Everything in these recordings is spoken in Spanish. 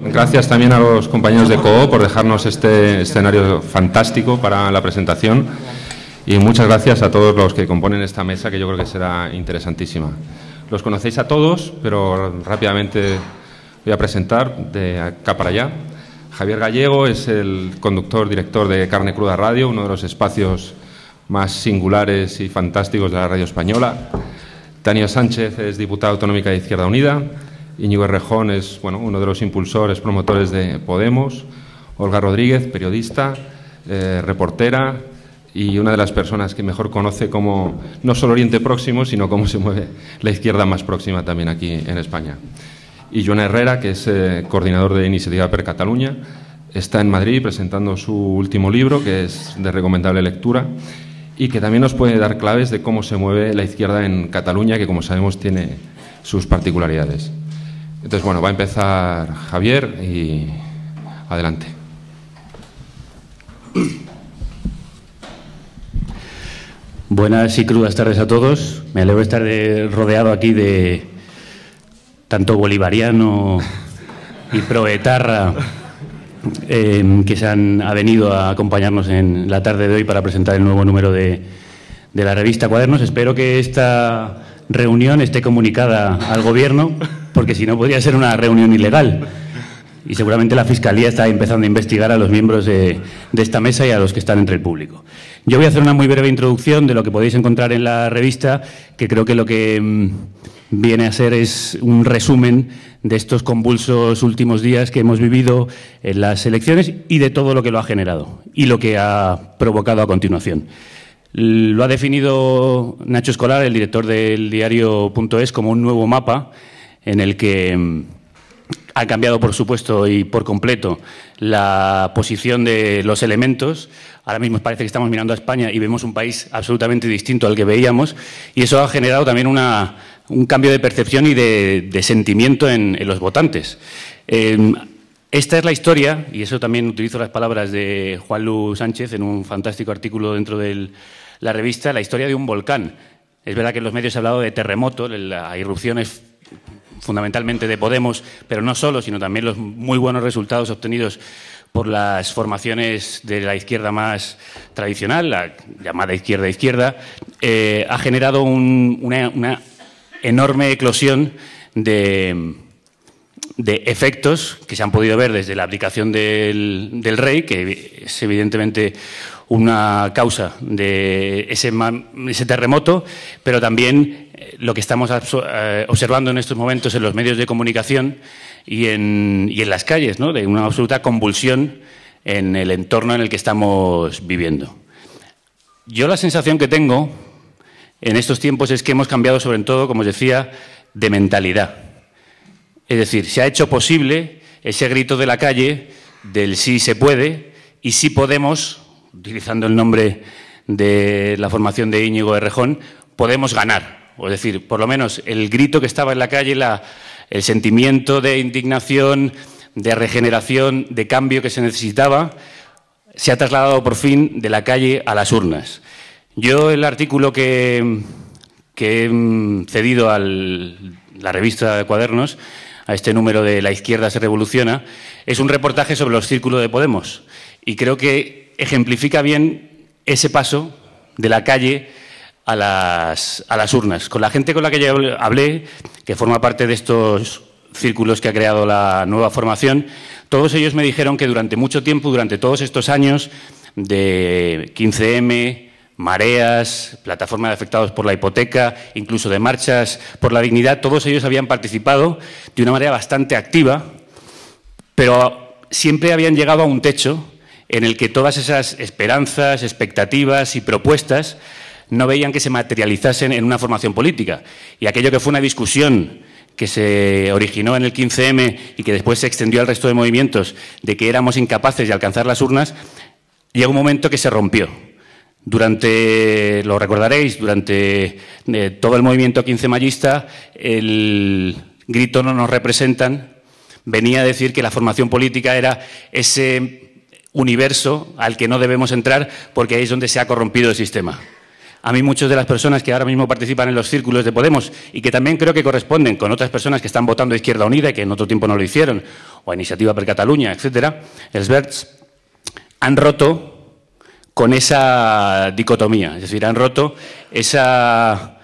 Gracias también a los compañeros de COO por dejarnos este escenario fantástico para la presentación y muchas gracias a todos los que componen esta mesa, que yo creo que será interesantísima. Los conocéis a todos, pero rápidamente voy a presentar de acá para allá. Javier Gallego es el conductor, director de Carne Cruda Radio, uno de los espacios más singulares y fantásticos de la radio española. Tania Sánchez es diputada autonómica de Izquierda Unida. Íñigo Errejón es uno de los impulsores, promotores de Podemos. Olga Rodríguez, periodista, reportera y una de las personas que mejor conoce cómo, no solo Oriente Próximo, sino cómo se mueve la izquierda más próxima también aquí en España. Y Joan Herrera, que es coordinador de Iniciativa per Catalunya, está en Madrid presentando su último libro, que es de recomendable lectura, y que también nos puede dar claves de cómo se mueve la izquierda en Cataluña, que como sabemos tiene sus particularidades. Entonces, bueno, va a empezar Javier y adelante. Buenas y crudas tardes a todos. Me alegro de estar rodeado aquí de tanto bolivariano y proetarra que se ha venido a acompañarnos en la tarde de hoy para presentar el nuevo número de la revista Cuadernos. Espero que esta reunión esté comunicada al Gobierno, porque si no podría ser una reunión ilegal. Y seguramente la Fiscalía está empezando a investigar a los miembros de esta mesa y a los que están entre el público. Yo voy a hacer una muy breve introducción de lo que podéis encontrar en la revista, que creo que lo que viene a ser es un resumen de estos convulsos últimos días que hemos vivido en las elecciones y de todo lo que lo ha generado y lo que ha provocado a continuación. Lo ha definido Nacho Escolar, el director del diario.es, como un nuevo mapa en el que ha cambiado, por supuesto, y por completo la posición de los elementos. Ahora mismo parece que estamos mirando a España y vemos un país absolutamente distinto al que veíamos, y eso ha generado también un cambio de percepción y de sentimiento en los votantes. Esta es la historia, y eso también utilizo las palabras de Juanlu Sánchez en un fantástico artículo dentro de la revista, la historia de un volcán. Es verdad que en los medios se ha hablado de terremoto, la irrupción es fundamentalmente de Podemos, pero no solo, sino también los muy buenos resultados obtenidos por las formaciones de la izquierda más tradicional, la llamada izquierda, ha generado una enorme eclosión de efectos que se han podido ver desde la abdicación del rey, que es evidentemente una causa de ese terremoto, pero también lo que estamos observando en estos momentos en los medios de comunicación y en las calles, ¿no?, de una absoluta convulsión en el entorno en el que estamos viviendo. Yo la sensación que tengo en estos tiempos es que hemos cambiado, sobre todo, como os decía, de mentalidad. Es decir, se ha hecho posible ese grito de la calle del sí se puede y sí podemos, utilizando el nombre de la formación de Íñigo Errejón, podemos ganar. Es decir, por lo menos el grito que estaba en la calle, el sentimiento de indignación, de regeneración, de cambio que se necesitaba, se ha trasladado por fin de la calle a las urnas. Yo el artículo que he cedido a la revista de Cuadernos, a este número de La izquierda se revoluciona, es un reportaje sobre los círculos de Podemos y creo que ejemplifica bien ese paso de la calle a las urnas. Con la gente con la que yo hablé, que forma parte de estos círculos que ha creado la nueva formación, todos ellos me dijeron que durante mucho tiempo, durante todos estos años de 15M, mareas, plataforma de afectados por la hipoteca, incluso de marchas por la dignidad, todos ellos habían participado de una manera bastante activa, pero siempre habían llegado a un techo en el que todas esas esperanzas, expectativas y propuestas no veían que se materializasen en una formación política. Y aquello que fue una discusión que se originó en el 15M y que después se extendió al resto de movimientos, de que éramos incapaces de alcanzar las urnas, llegó un momento que se rompió. Lo recordaréis, durante todo el movimiento 15mayista, el grito "no nos representan" venía a decir que la formación política era ese universo al que no debemos entrar porque ahí es donde se ha corrompido el sistema. A mí muchas de las personas que ahora mismo participan en los círculos de Podemos y que también creo que corresponden con otras personas que están votando a Izquierda Unida y que en otro tiempo no lo hicieron, o a Iniciativa per Catalunya, etcétera, els Verds, han roto con esa dicotomía, es decir, han roto esa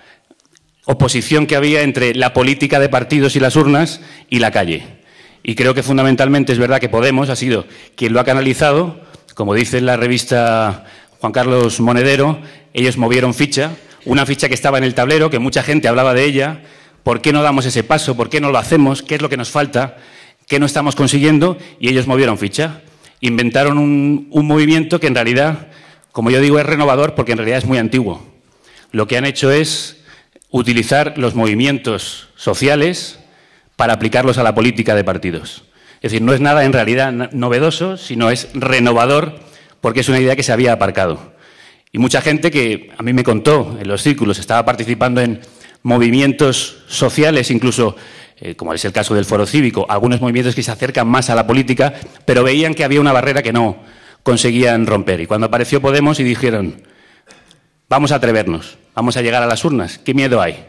oposición que había entre la política de partidos y las urnas y la calle. Y creo que fundamentalmente es verdad que Podemos ha sido quien lo ha canalizado, como dice en la revista Juan Carlos Monedero, ellos movieron ficha, una ficha que estaba en el tablero, que mucha gente hablaba de ella. ¿Por qué no damos ese paso? ¿Por qué no lo hacemos? ¿Qué es lo que nos falta? ¿Qué no estamos consiguiendo? Y ellos movieron ficha. Inventaron un movimiento que en realidad, como yo digo, es renovador porque en realidad es muy antiguo. Lo que han hecho es utilizar los movimientos sociales para aplicarlos a la política de partidos. Es decir, no es nada en realidad novedoso, sino es renovador porque es una idea que se había aparcado. Y mucha gente que a mí me contó en los círculos estaba participando en movimientos sociales, incluso, como es el caso del Foro Cívico, algunos movimientos que se acercan más a la política, pero veían que había una barrera que no conseguían romper. Y cuando apareció Podemos y dijeron, vamos a atrevernos, vamos a llegar a las urnas, ¿qué miedo hay?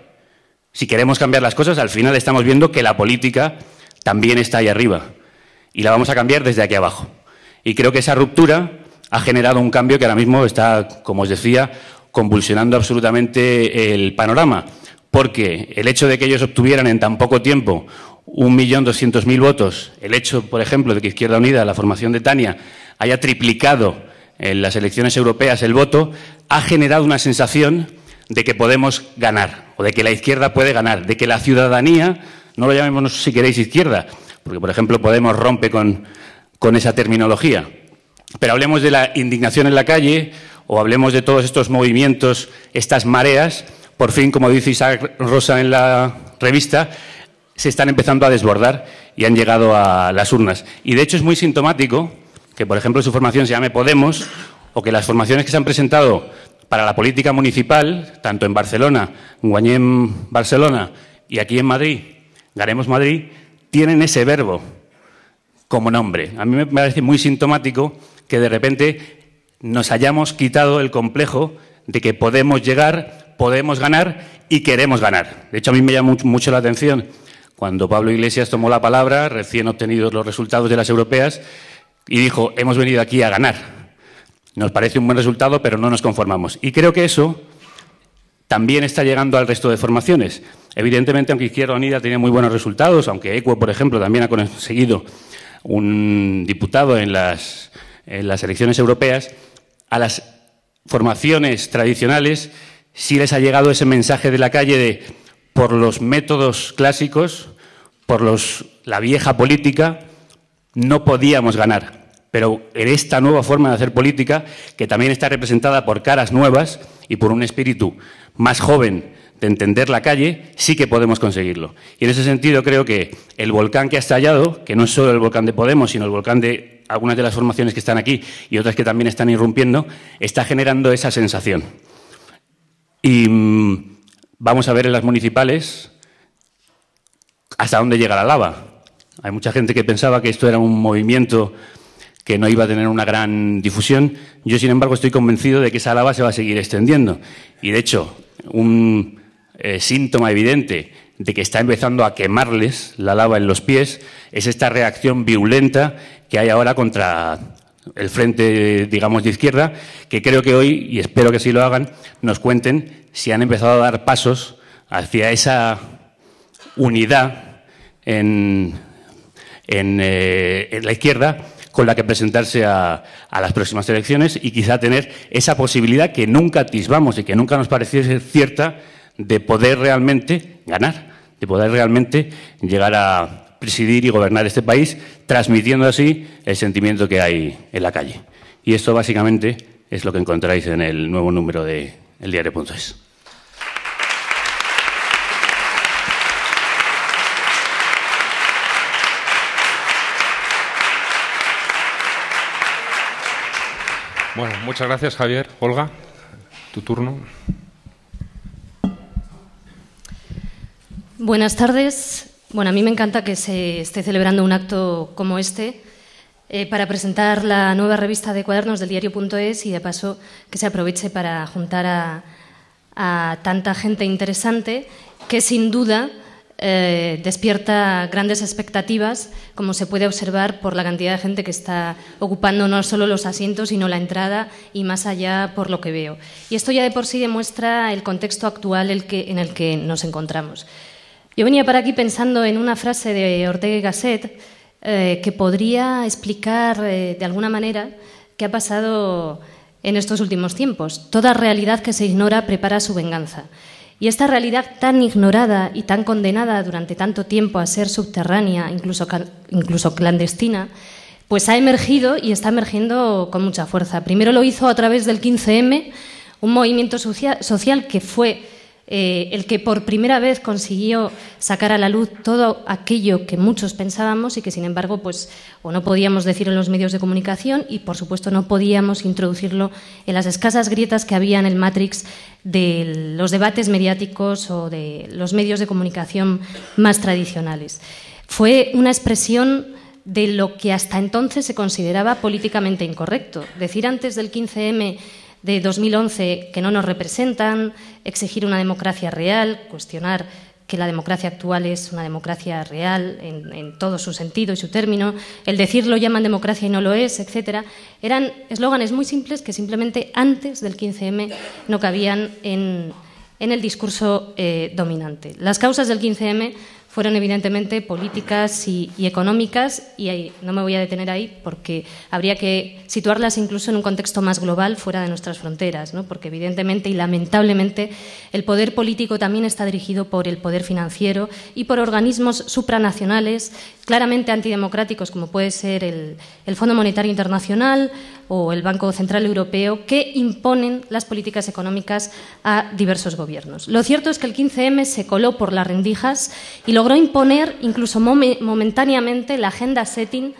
Si queremos cambiar las cosas, al final estamos viendo que la política también está ahí arriba y la vamos a cambiar desde aquí abajo. Y creo que esa ruptura ha generado un cambio que ahora mismo está, como os decía, convulsionando absolutamente el panorama, porque el hecho de que ellos obtuvieran en tan poco tiempo 1.200.000 votos, el hecho, por ejemplo, de que Izquierda Unida, la formación de Tania, haya triplicado en las elecciones europeas el voto, ha generado una sensación de que podemos ganar, o de que la izquierda puede ganar, de que la ciudadanía, no lo llamemos si queréis izquierda, porque, por ejemplo, Podemos rompe con esa terminología. Pero hablemos de la indignación en la calle o hablemos de todos estos movimientos, estas mareas, por fin, como dice Isaac Rosa en la revista, se están empezando a desbordar y han llegado a las urnas. Y de hecho es muy sintomático que, por ejemplo, su formación se llame Podemos o que las formaciones que se han presentado para la política municipal, tanto en Barcelona, Guanyem Barcelona y aquí en Madrid, Ganemos Madrid, tienen ese verbo como nombre. A mí me parece muy sintomático que de repente nos hayamos quitado el complejo de que podemos llegar, podemos ganar y queremos ganar. De hecho, a mí me llama mucho la atención cuando Pablo Iglesias tomó la palabra, recién obtenidos los resultados de las europeas, y dijo, hemos venido aquí a ganar. Nos parece un buen resultado, pero no nos conformamos. Y creo que eso también está llegando al resto de formaciones. Evidentemente, aunque Izquierda Unida tiene muy buenos resultados, aunque ECUO, por ejemplo, también ha conseguido un diputado en las elecciones europeas, a las formaciones tradicionales sí les ha llegado ese mensaje de la calle de por los métodos clásicos, por la vieja política, no podíamos ganar. Pero en esta nueva forma de hacer política, que también está representada por caras nuevas y por un espíritu más joven de entender la calle, sí que podemos conseguirlo. Y en ese sentido creo que el volcán que ha estallado, que no es solo el volcán de Podemos, sino el volcán de algunas de las formaciones que están aquí y otras que también están irrumpiendo, está generando esa sensación. Y vamos a ver en las municipales hasta dónde llega la lava. Hay mucha gente que pensaba que esto era un movimiento que no iba a tener una gran difusión. Yo, sin embargo, estoy convencido de que esa lava se va a seguir extendiendo. Y, de hecho, un síntoma evidente de que está empezando a quemarles la lava en los pies es esta reacción violenta que hay ahora contra el frente, digamos, de izquierda, que creo que hoy, y espero que así lo hagan, nos cuenten si han empezado a dar pasos hacia esa unidad en la izquierda con la que presentarse a las próximas elecciones y quizá tener esa posibilidad que nunca atisbamos y que nunca nos pareciese cierta de poder realmente ganar, de poder realmente llegar a presidir y gobernar este país, transmitiendo así el sentimiento que hay en la calle. Y esto básicamente es lo que encontráis en el nuevo número de eldiario.es. Bueno, muchas gracias, Javier. Olga, tu turno. Buenas tardes. Bueno, a mí me encanta que se esté celebrando un acto como este para presentar la nueva revista de cuadernos del diario.es y, de paso, que se aproveche para juntar a a tanta gente interesante que sin duda despierta grandes expectativas, como se puede observar por la cantidad de gente que está ocupando no solo los asientos, sino la entrada y más allá por lo que veo. Y esto ya de por sí demuestra el contexto actual en el que nos encontramos. Yo venía para aquí pensando en una frase de Ortega y Gasset que podría explicar de alguna manera qué ha pasado en estos últimos tiempos. Toda realidad que se ignora prepara su venganza. Y esta realidad tan ignorada y tan condenada durante tanto tiempo a ser subterránea, incluso clandestina, pues ha emergido y está emergiendo con mucha fuerza. Primero lo hizo a través del 15M, un movimiento social que fue el que por primera vez consiguió sacar a la luz todo aquello que muchos pensábamos y que, sin embargo, pues o no podíamos decir en los medios de comunicación y, por supuesto, no podíamos introducirlo en las escasas grietas que había en el Matrix de los debates mediáticos o de los medios de comunicación más tradicionales. Fue una expresión de lo que hasta entonces se consideraba políticamente incorrecto. Decir antes del 15M de 2011 que no nos representan, exigir una democracia real, cuestionar que la democracia actual es una democracia real en todo su sentido y su término, el decir lo llaman democracia y no lo es, etcétera, eran eslóganes muy simples que simplemente antes del 15M no cabían en el discurso dominante. Las causas del 15M fueron evidentemente políticas y económicas, y ahí, no me voy a detener ahí porque habría que situarlas incluso en un contexto más global fuera de nuestras fronteras, ¿no? Porque evidentemente y lamentablemente el poder político también está dirigido por el poder financiero y por organismos supranacionales claramente antidemocráticos, como puede ser el Fondo Monetario Internacional o el Banco Central Europeo, que imponen las políticas económicas a diversos gobiernos. Lo cierto es que el 15M se coló por las rendijas y logró imponer, incluso momentáneamente, la agenda setting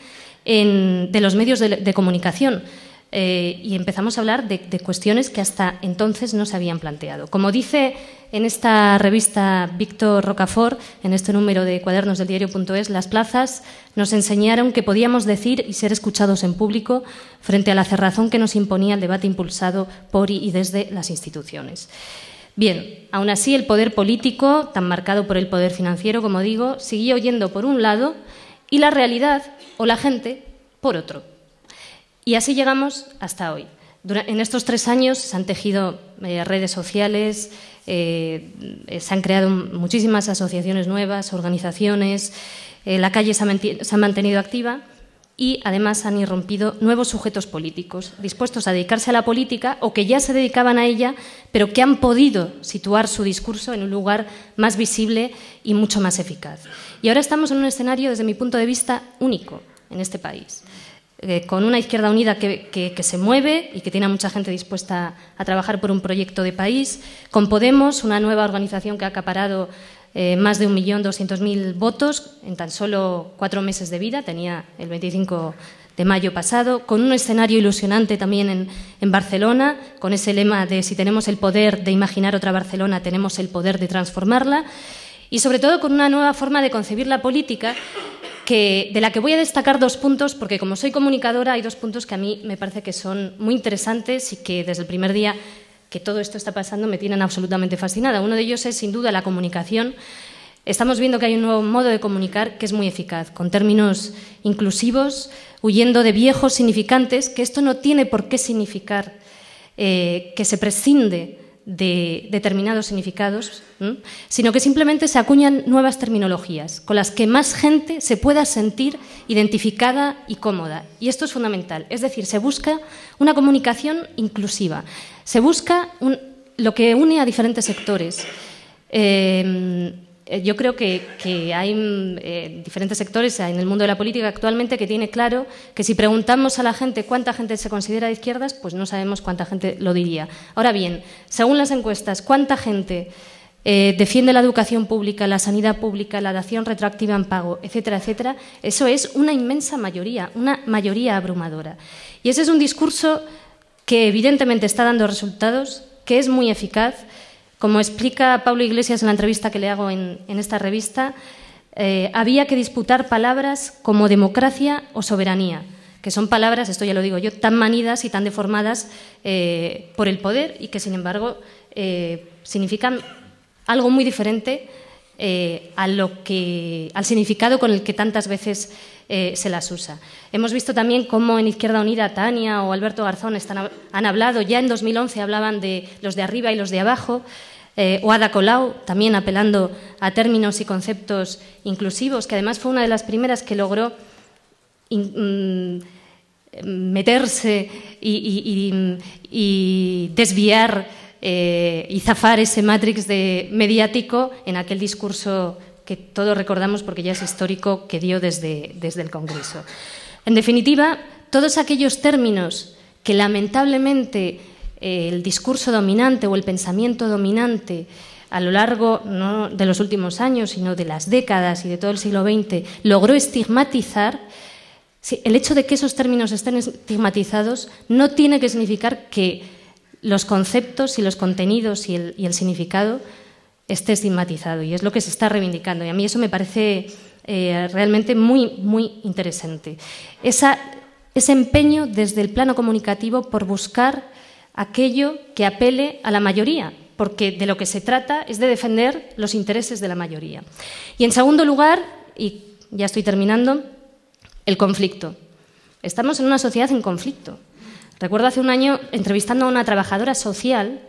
de los medios de comunicación. Y empezamos a hablar de cuestiones que hasta entonces no se habían planteado. Como dice en esta revista Víctor Rocafort, en este número de Cuadernos del Diario.es, las plazas nos enseñaron que podíamos decir y ser escuchados en público frente a la cerrazón que nos imponía el debate impulsado por y desde las instituciones. Bien, aún así el poder político, tan marcado por el poder financiero, como digo, siguió yendo por un lado y la realidad o la gente por otro. Y así llegamos hasta hoy. En estos 3 años se han tejido redes sociales, se han creado muchísimas asociaciones nuevas, organizaciones, la calle se ha mantenido activa y además han irrumpido nuevos sujetos políticos dispuestos a dedicarse a la política o que ya se dedicaban a ella, pero que han podido situar su discurso en un lugar más visible y mucho más eficaz. Y ahora estamos en un escenario, desde mi punto de vista, único en este país. Con una izquierda unida que se mueve y que tiene a mucha gente dispuesta a trabajar por un proyecto de país, con Podemos, una nueva organización que ha acaparado más de 1.200.000 votos en tan solo 4 meses de vida, tenía el 25 de mayo pasado, con un escenario ilusionante también en Barcelona, con ese lema de si tenemos el poder de imaginar otra Barcelona, tenemos el poder de transformarla, y sobre todo con una nueva forma de concebir la política de la que voy a destacar 2 puntos, porque como soy comunicadora hay 2 puntos que a mí me parece que son muy interesantes y que desde el primer día que todo esto está pasando me tienen absolutamente fascinada. Uno de ellos es, sin duda, la comunicación. Estamos viendo que hay un nuevo modo de comunicar que es muy eficaz, con términos inclusivos, huyendo de viejos significantes, que esto no tiene por qué significar que se prescinde de determinados significados, sino que simplemente se acuñan nuevas terminologías con las que más gente se pueda sentir identificada y cómoda. Y esto es fundamental. Es decir, se busca una comunicación inclusiva. Se busca lo que une a diferentes sectores. Yo creo que hay diferentes sectores en el mundo de la política actualmente que tiene claro que si preguntamos a la gente cuánta gente se considera de izquierdas, pues no sabemos cuánta gente lo diría. Ahora bien, según las encuestas, ¿cuánta gente defiende la educación pública, la sanidad pública, la dación retroactiva en pago, etcétera, etcétera? Eso es una inmensa mayoría, una mayoría abrumadora. Y ese es un discurso que evidentemente está dando resultados, que es muy eficaz. Como explica Pablo Iglesias en la entrevista que le hago en esta revista, había que disputar palabras como democracia o soberanía, que son palabras, esto ya lo digo yo, tan manidas y tan deformadas por el poder y que, sin embargo, significan algo muy diferente al significado con el que tantas veces se las usa. Hemos visto también cómo en Izquierda Unida Tania o Alberto Garzón han hablado, ya en 2011 hablaban de los de arriba y los de abajo, o Ada Colau también apelando a términos y conceptos inclusivos, que además fue una de las primeras que logró meterse y desviar y zafar ese matrix mediático en aquel discurso que todos recordamos porque ya es histórico, que dio desde el Congreso. En definitiva, todos aquellos términos que lamentablemente el discurso dominante o el pensamiento dominante a lo largo no de los últimos años, sino de las décadas y de todo el siglo XX, logró estigmatizar, el hecho de que esos términos estén estigmatizados no tiene que significar que los conceptos y los contenidos y el significado esté estigmatizado, y es lo que se está reivindicando. Y a mí eso me parece realmente muy, muy interesante. Ese empeño desde el plano comunicativo por buscar aquello que apele a la mayoría, porque de lo que se trata es de defender los intereses de la mayoría. Y en segundo lugar, y ya estoy terminando, el conflicto. Estamos en una sociedad en conflicto. Recuerdo hace un año entrevistando a una trabajadora social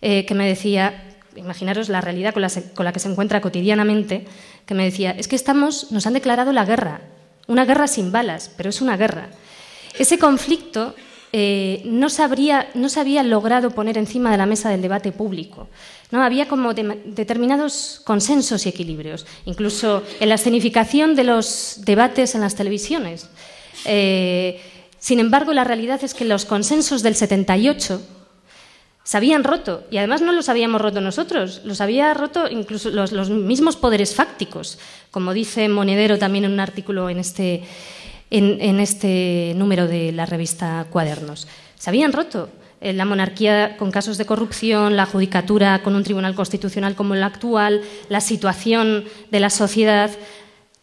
que me decía, imaginaros la realidad con la que se encuentra cotidianamente, que me decía, es que nos han declarado la guerra, una guerra sin balas, pero es una guerra. Ese conflicto no se había logrado poner encima de la mesa del debate público. ¿No? Había como determinados consensos y equilibrios, incluso en la escenificación de los debates en las televisiones. Sin embargo, la realidad es que los consensos del 78 se habían roto, y además no los habíamos roto nosotros, los había roto incluso los mismos poderes fácticos, como dice Monedero también en un artículo en este número de la revista Cuadernos. Se habían roto la monarquía con casos de corrupción, la judicatura con un tribunal constitucional como el actual, la situación de la sociedad,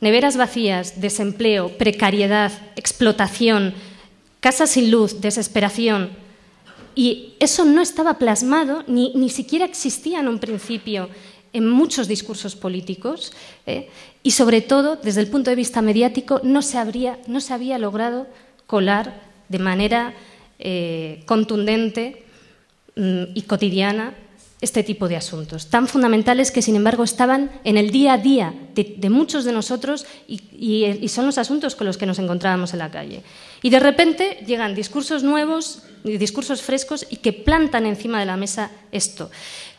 neveras vacías, desempleo, precariedad, explotación, casas sin luz, desesperación. Y eso no estaba plasmado, ni siquiera existía en un principio en muchos discursos políticos, y sobre todo, desde el punto de vista mediático, no se había logrado colar de manera contundente y cotidiana este tipo de asuntos, tan fundamentales que, sin embargo, estaban en el día a día de muchos de nosotros y son los asuntos con los que nos encontrábamos en la calle. Y de repente llegan discursos nuevos, discursos frescos y que plantan encima de la mesa esto.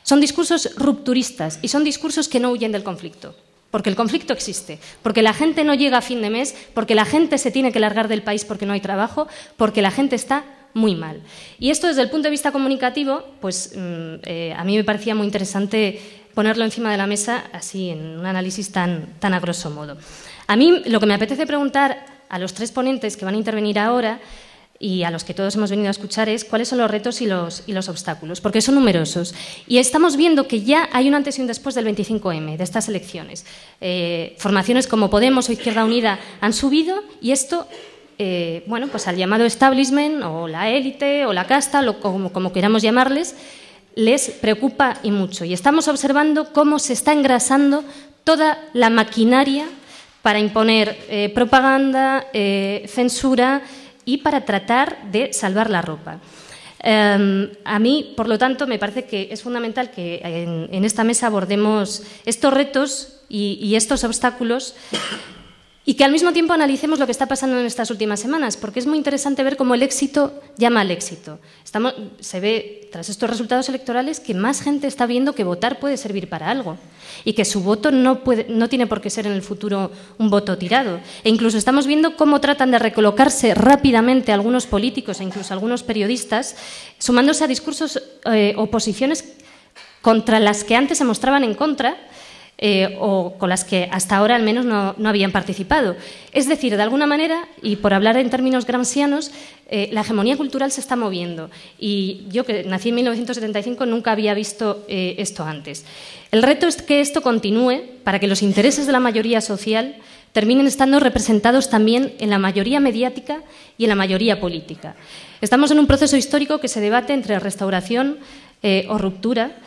Son discursos rupturistas y son discursos que no huyen del conflicto, porque el conflicto existe, porque la gente no llega a fin de mes, porque la gente se tiene que largar del país porque no hay trabajo, porque la gente está muy mal. Y esto desde el punto de vista comunicativo, pues a mí me parecía muy interesante ponerlo encima de la mesa así en un análisis tan a grosso modo. A mí lo que me apetece preguntar a los tres ponentes que van a intervenir ahora y a los que todos hemos venido a escuchar es cuáles son los retos y los obstáculos, porque son numerosos. Y estamos viendo que ya hay un antes y un después del 25M, de estas elecciones. Formaciones como Podemos o Izquierda Unida han subido y esto, bueno, pues al llamado establishment o la élite o la casta, como queramos llamarles, les preocupa y mucho. Y estamos observando cómo se está engrasando toda la maquinaria para imponer propaganda, censura y para tratar de salvar la ropa. A mí, por lo tanto, me parece que es fundamental que en esta mesa abordemos estos retos y estos obstáculos y que al mismo tiempo analicemos lo que está pasando en estas últimas semanas, porque es muy interesante ver cómo el éxito llama al éxito. Se ve, tras estos resultados electorales, que más gente está viendo que votar puede servir para algo y que su voto no tiene por qué ser en el futuro un voto tirado. E incluso estamos viendo cómo tratan de recolocarse rápidamente algunos políticos e incluso algunos periodistas, sumándose a discursos o posiciones contra las que antes se mostraban en contra, o con las que hasta ahora al menos no habían participado. Es decir, de alguna manera, y por hablar en términos gramscianos, la hegemonía cultural se está moviendo. Y yo, que nací en 1975, nunca había visto esto antes. El reto es que esto continúe para que los intereses de la mayoría social terminen estando representados también en la mayoría mediática y en la mayoría política. Estamos en un proceso histórico que se debate entre restauración o ruptura.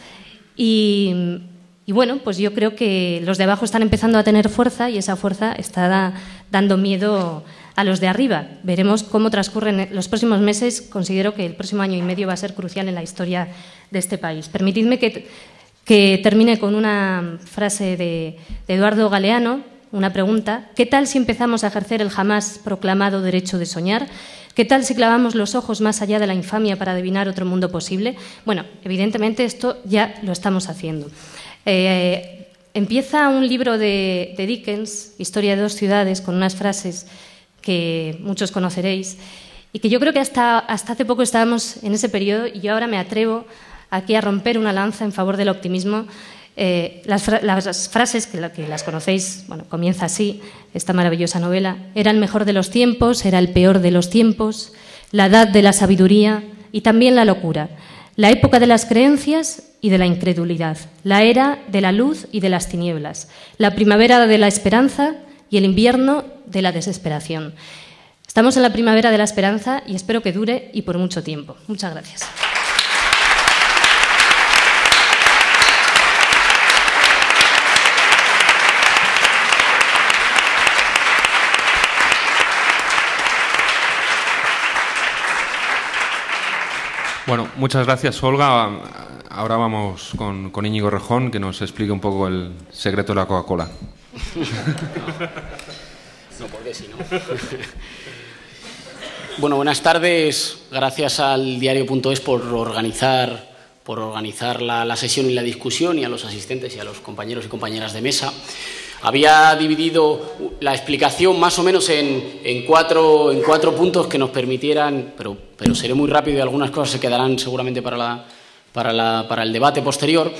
Y bueno, pues yo creo que los de abajo están empezando a tener fuerza y esa fuerza está dando miedo a los de arriba. Veremos cómo transcurren los próximos meses. Considero que el próximo año y medio va a ser crucial en la historia de este país. Permitidme que termine con una frase de Eduardo Galeano, una pregunta. ¿Qué tal si empezamos a ejercer el jamás proclamado derecho de soñar? ¿Qué tal si clavamos los ojos más allá de la infamia para adivinar otro mundo posible? Bueno, evidentemente esto ya lo estamos haciendo. Empieza un libro de Dickens, Historia de dos ciudades, con unas frases que muchos conoceréis y que yo creo que hasta hace poco estábamos en ese periodo y yo ahora me atrevo aquí a romper una lanza en favor del optimismo. Las frases, que las conocéis, bueno, comienza así, esta maravillosa novela: era el mejor de los tiempos, era el peor de los tiempos, la edad de la sabiduría y también la locura, la época de las creencias y de la incredulidad, la era de la luz y de las tinieblas, la primavera de la esperanza y el invierno de la desesperación. Estamos en la primavera de la esperanza y espero que dure y por mucho tiempo. Muchas gracias. Bueno, muchas gracias, Olga. Ahora vamos con Íñigo Rejón, que nos explique un poco el secreto de la Coca-Cola. No, porque si no. Bueno, buenas tardes. Gracias al diario.es por organizar la sesión y la discusión, y a los asistentes y a los compañeros y compañeras de mesa. Había dividido la explicación más o menos en cuatro puntos que nos permitieran, pero seré muy rápido y algunas cosas se quedarán seguramente para el debate posterior,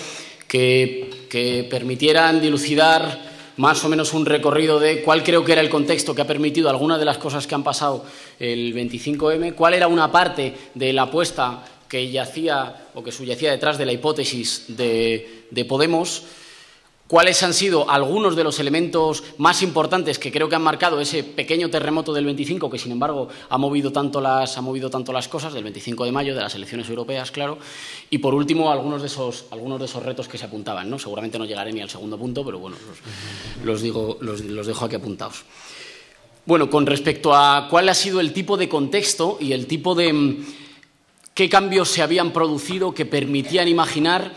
que permitieran dilucidar más o menos un recorrido de cuál creo que era el contexto que ha permitido algunas de las cosas que han pasado el 25M, cuál era una parte de la apuesta que yacía o que subyacía detrás de la hipótesis de Podemos, cuáles han sido algunos de los elementos más importantes que creo que han marcado ese pequeño terremoto del 25, que sin embargo ha movido tanto las cosas, del 25 de mayo, de las elecciones europeas, claro, y por último algunos de esos retos que se apuntaban, ¿no? Seguramente no llegaré ni al segundo punto, pero bueno, los dejo aquí apuntados. Bueno, con respecto a cuál ha sido el tipo de contexto y el tipo de qué cambios se habían producido que permitían imaginar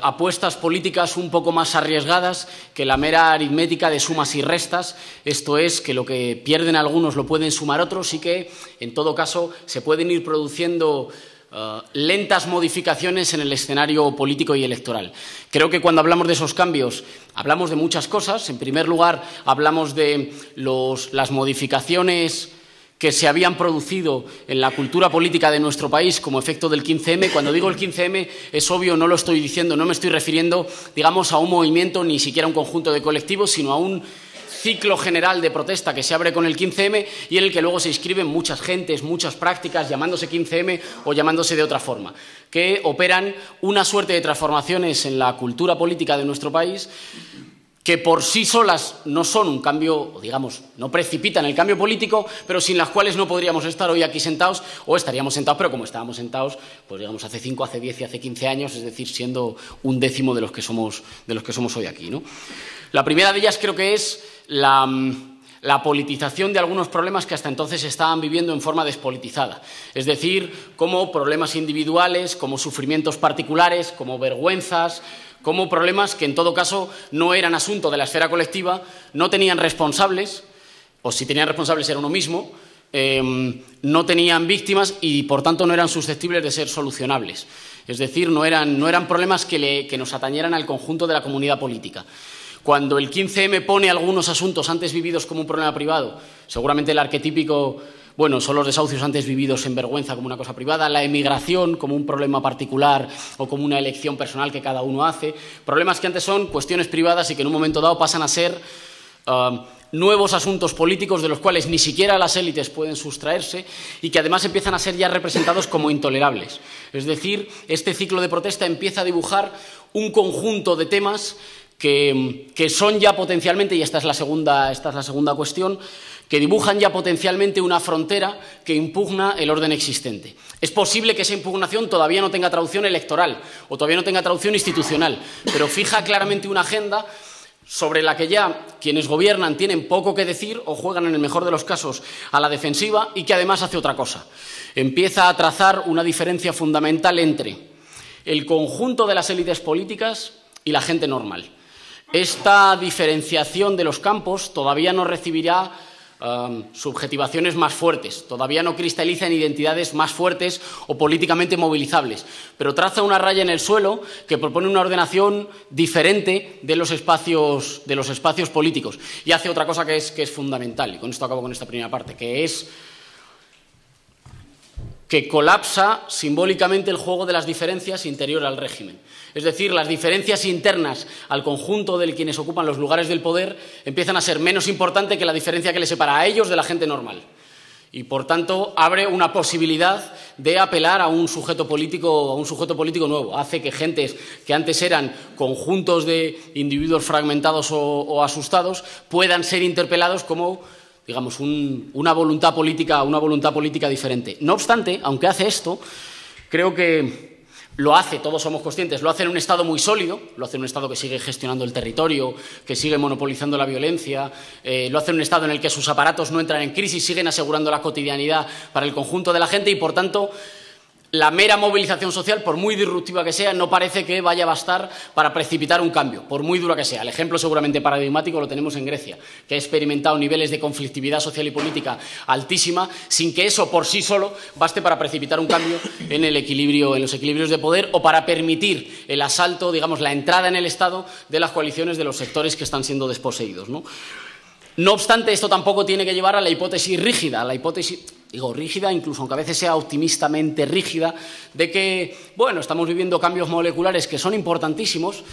apuestas políticas un poco más arriesgadas que la mera aritmética de sumas y restas, esto es, que lo que pierden algunos lo pueden sumar otros y que, en todo caso, se pueden ir produciendo lentas modificaciones en el escenario político y electoral. Creo que cuando hablamos de esos cambios hablamos de muchas cosas. En primer lugar, hablamos de las modificaciones que se habían producido en la cultura política de nuestro país como efecto del 15M. Cuando digo el 15M, es obvio, no lo estoy diciendo, no me estoy refiriendo, digamos, a un movimiento, ni siquiera a un conjunto de colectivos, sino a un ciclo general de protesta que se abre con el 15M y en el que luego se inscriben muchas gentes, muchas prácticas, llamándose 15M o llamándose de otra forma, que operan una suerte de transformaciones en la cultura política de nuestro país que por sí solas no son un cambio, digamos, no precipitan el cambio político, pero sin las cuales no podríamos estar hoy aquí sentados, o estaríamos sentados, pero como estábamos sentados, pues digamos, hace 5, hace 10 y hace 15 años, es decir, siendo un décimo de los que somos hoy aquí, ¿no? La primera de ellas creo que es la politización de algunos problemas que hasta entonces se estaban viviendo en forma despolitizada. Es decir, como problemas individuales, como sufrimientos particulares, como vergüenzas, como problemas que en todo caso no eran asunto de la esfera colectiva, no tenían responsables, o si tenían responsables era uno mismo, no tenían víctimas y por tanto no eran susceptibles de ser solucionables. Es decir, no eran problemas que nos atañeran al conjunto de la comunidad política. Cuando el 15M pone algunos asuntos antes vividos como un problema privado, seguramente el arquetípico, bueno, son los desahucios antes vividos en vergüenza como una cosa privada, la emigración como un problema particular o como una elección personal que cada uno hace, problemas que antes son cuestiones privadas y que en un momento dado pasan a ser nuevos asuntos políticos de los cuales ni siquiera las élites pueden sustraerse y que además empiezan a ser ya representados como intolerables. Es decir, este ciclo de protesta empieza a dibujar un conjunto de temas que son ya potencialmente, y esta es la segunda cuestión, que dibujan ya potencialmente una frontera que impugna el orden existente. Es posible que esa impugnación todavía no tenga traducción electoral o todavía no tenga traducción institucional, pero fija claramente una agenda sobre la que ya quienes gobiernan tienen poco que decir o juegan, en el mejor de los casos, a la defensiva, y que además hace otra cosa. Empieza a trazar una diferencia fundamental entre el conjunto de las élites políticas y la gente normal. Esta diferenciación de los campos todavía no recibirá subjetivaciones más fuertes, todavía no cristaliza en identidades más fuertes o políticamente movilizables, pero traza una raya en el suelo que propone una ordenación diferente de los espacios políticos, y hace otra cosa que es fundamental, y con esto acabo con esta primera parte, que es que colapsa simbólicamente el juego de las diferencias interior al régimen. Es decir, las diferencias internas al conjunto de quienes ocupan los lugares del poder empiezan a ser menos importantes que la diferencia que les separa a ellos de la gente normal. Y, por tanto, abre una posibilidad de apelar a un sujeto político nuevo. Hace que gentes que antes eran conjuntos de individuos fragmentados o asustados puedan ser interpelados como, digamos, una voluntad política diferente. No obstante, aunque hace esto, creo que lo hace, todos somos conscientes, lo hace en un Estado muy sólido, lo hace en un Estado que sigue gestionando el territorio, que sigue monopolizando la violencia, lo hace en un Estado en el que sus aparatos no entran en crisis, siguen asegurando la cotidianidad para el conjunto de la gente, y, por tanto, la mera movilización social, por muy disruptiva que sea, no parece que vaya a bastar para precipitar un cambio, por muy dura que sea. El ejemplo seguramente paradigmático lo tenemos en Grecia, que ha experimentado niveles de conflictividad social y política altísima, sin que eso por sí solo baste para precipitar un cambio en los equilibrios de poder, o para permitir el asalto, digamos, la entrada en el Estado de las coaliciones de los sectores que están siendo desposeídos, ¿no? No obstante, esto tampoco tiene que llevar a la hipótesis rígida, rígida, incluso aunque a veces sea optimistamente rígida, de que, bueno, estamos viviendo cambios moleculares que son importantísimos,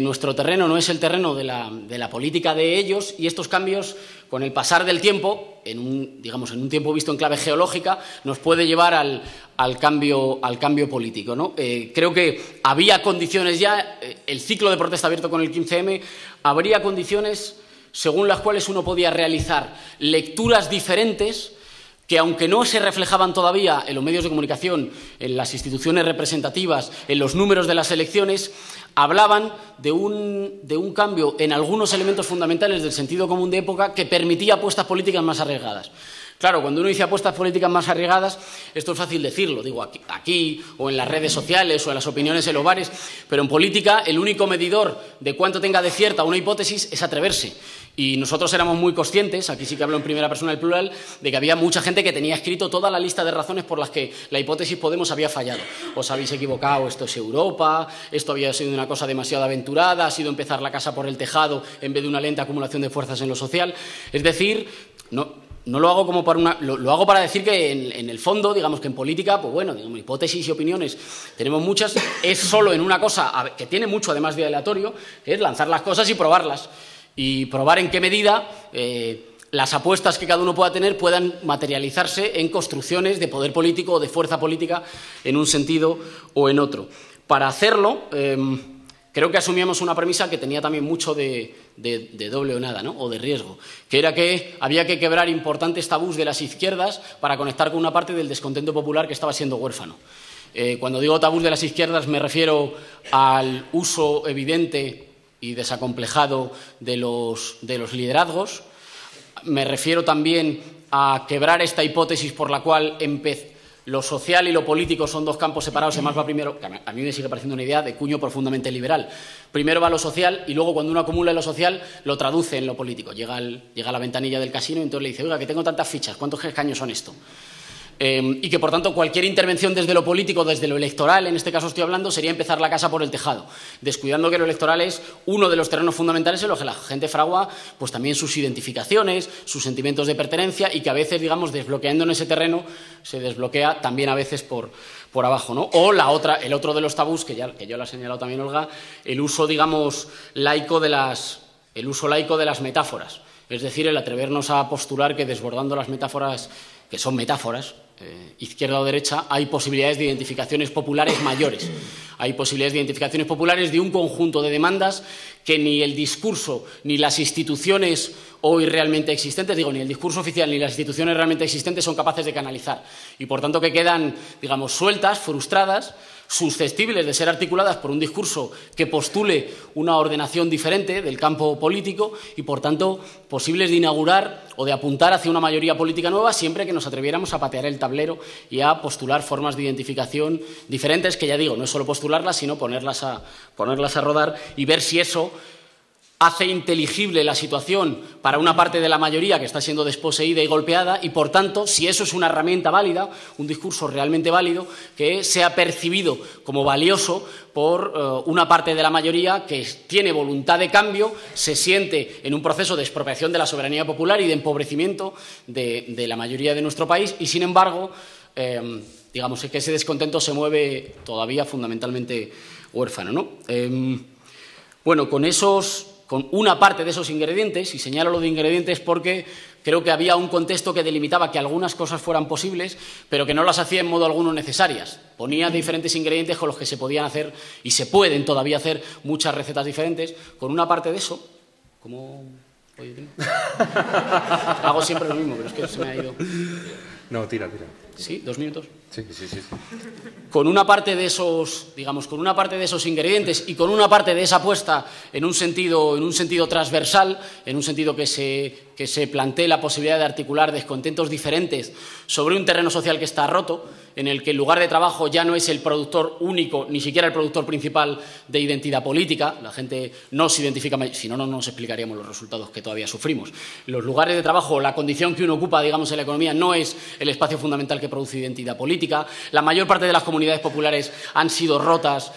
nuestro terreno no es el terreno de la política de ellos, y estos cambios, con el pasar del tiempo, en un tiempo visto en clave geológica, nos puede llevar al cambio político, ¿no? Creo que había condiciones ya, el ciclo de protesta abierto con el 15M, habría condiciones según las cuales uno podía realizar lecturas diferentes que, aunque no se reflejaban todavía en los medios de comunicación, en las instituciones representativas, en los números de las elecciones, hablaban de un cambio en algunos elementos fundamentales del sentido común de época que permitía apuestas políticas más arriesgadas. Claro, cuando uno dice apuestas políticas más arriesgadas, esto es fácil decirlo, digo aquí o en las redes sociales o en las opiniones en los bares, pero en política el único medidor de cuánto tenga de cierta una hipótesis es atreverse. Y nosotros éramos muy conscientes, aquí sí que hablo en primera persona del plural, de que había mucha gente que tenía escrito toda la lista de razones por las que la hipótesis Podemos había fallado. Os habéis equivocado, esto es Europa, esto había sido una cosa demasiado aventurada, ha sido empezar la casa por el tejado en vez de una lenta acumulación de fuerzas en lo social. Es decir, no lo hago como lo hago para decir que en el fondo, digamos que en política, pues bueno, digamos, hipótesis y opiniones tenemos muchas, es solo en una cosa que tiene mucho además de aleatorio, que es lanzar las cosas y probarlas. Y probar en qué medida las apuestas que cada uno pueda tener puedan materializarse en construcciones de poder político o de fuerza política en un sentido o en otro. Para hacerlo, creo que asumíamos una premisa que tenía también mucho de doble o nada, ¿no? O de riesgo, que era que había que quebrar importantes tabús de las izquierdas para conectar con una parte del descontento popular que estaba siendo huérfano. Cuando digo tabús de las izquierdas me refiero al uso evidente y desacomplejado de los liderazgos. Me refiero también a quebrar esta hipótesis por la cual lo social y lo político son dos campos separados, y además va primero, que a mí me sigue pareciendo una idea de cuño profundamente liberal. Primero va lo social y luego, cuando uno acumula lo social, lo traduce en lo político. Llega a la ventanilla del casino y entonces le dice: oiga, que tengo tantas fichas, ¿cuántos escaños son esto? Y que, por tanto, cualquier intervención desde lo político, desde lo electoral, en este caso estoy hablando, sería empezar la casa por el tejado, descuidando que lo electoral es uno de los terrenos fundamentales en los que la gente fragua pues también sus identificaciones, sus sentimientos de pertenencia, y que a veces, digamos, desbloqueando en ese terreno, se desbloquea también a veces por abajo, ¿no? O el otro de los tabús, que ya lo ha señalado también Olga, el uso, digamos, laico de las metáforas. Es decir, el atrevernos a postular que, desbordando las metáforas, que son metáforas, izquierda o derecha, hay posibilidades de identificaciones populares mayores. hay posibilidades de identificaciones populares de un conjunto de demandas que ni el discurso ni las instituciones hoy realmente existentes, digo, ni el discurso oficial ni las instituciones realmente existentes son capaces de canalizar. Y, por tanto, que quedan, digamos, sueltas, frustradas, susceptibles de ser articuladas por un discurso que postule una ordenación diferente del campo político y, por tanto, posibles de inaugurar o de apuntar hacia una mayoría política nueva siempre que nos atreviéramos a patear el tablero y a postular formas de identificación diferentes, que ya digo, no es solo postularlas, sino ponerlas a rodar y ver si eso hace inteligible la situación para una parte de la mayoría que está siendo desposeída y golpeada y, por tanto, si eso es una herramienta válida, un discurso realmente válido, que sea percibido como valioso por una parte de la mayoría que tiene voluntad de cambio, se siente en un proceso de expropiación de la soberanía popular y de empobrecimiento de la mayoría de nuestro país y, sin embargo, digamos que ese descontento se mueve todavía fundamentalmente huérfano, ¿no? Bueno, con una parte de esos ingredientes, y señalo lo de ingredientes porque creo que había un contexto que delimitaba que algunas cosas fueran posibles, pero que no las hacía en modo alguno necesarias. Ponía diferentes ingredientes con los que se podían hacer, y se pueden todavía hacer, muchas recetas diferentes. Con una parte de eso, como... Oye, hago siempre lo mismo, pero es que se me ha ido... No, tira. ¿Sí? ¿2 minutos? Sí. Con una parte de esos, digamos, con una parte de esos ingredientes y con una parte de esa apuesta en un sentido transversal, en un sentido que se plantee la posibilidad de articular descontentos diferentes sobre un terreno social que está roto, en el que el lugar de trabajo ya no es el productor único, ni siquiera el productor principal de identidad política. La gente no se identifica, si no, no nos explicaríamos los resultados que todavía sufrimos. Los lugares de trabajo, la condición que uno ocupa, digamos, en la economía, no es el espacio fundamental que produce identidad política. La mayor parte de las comunidades populares han sido rotas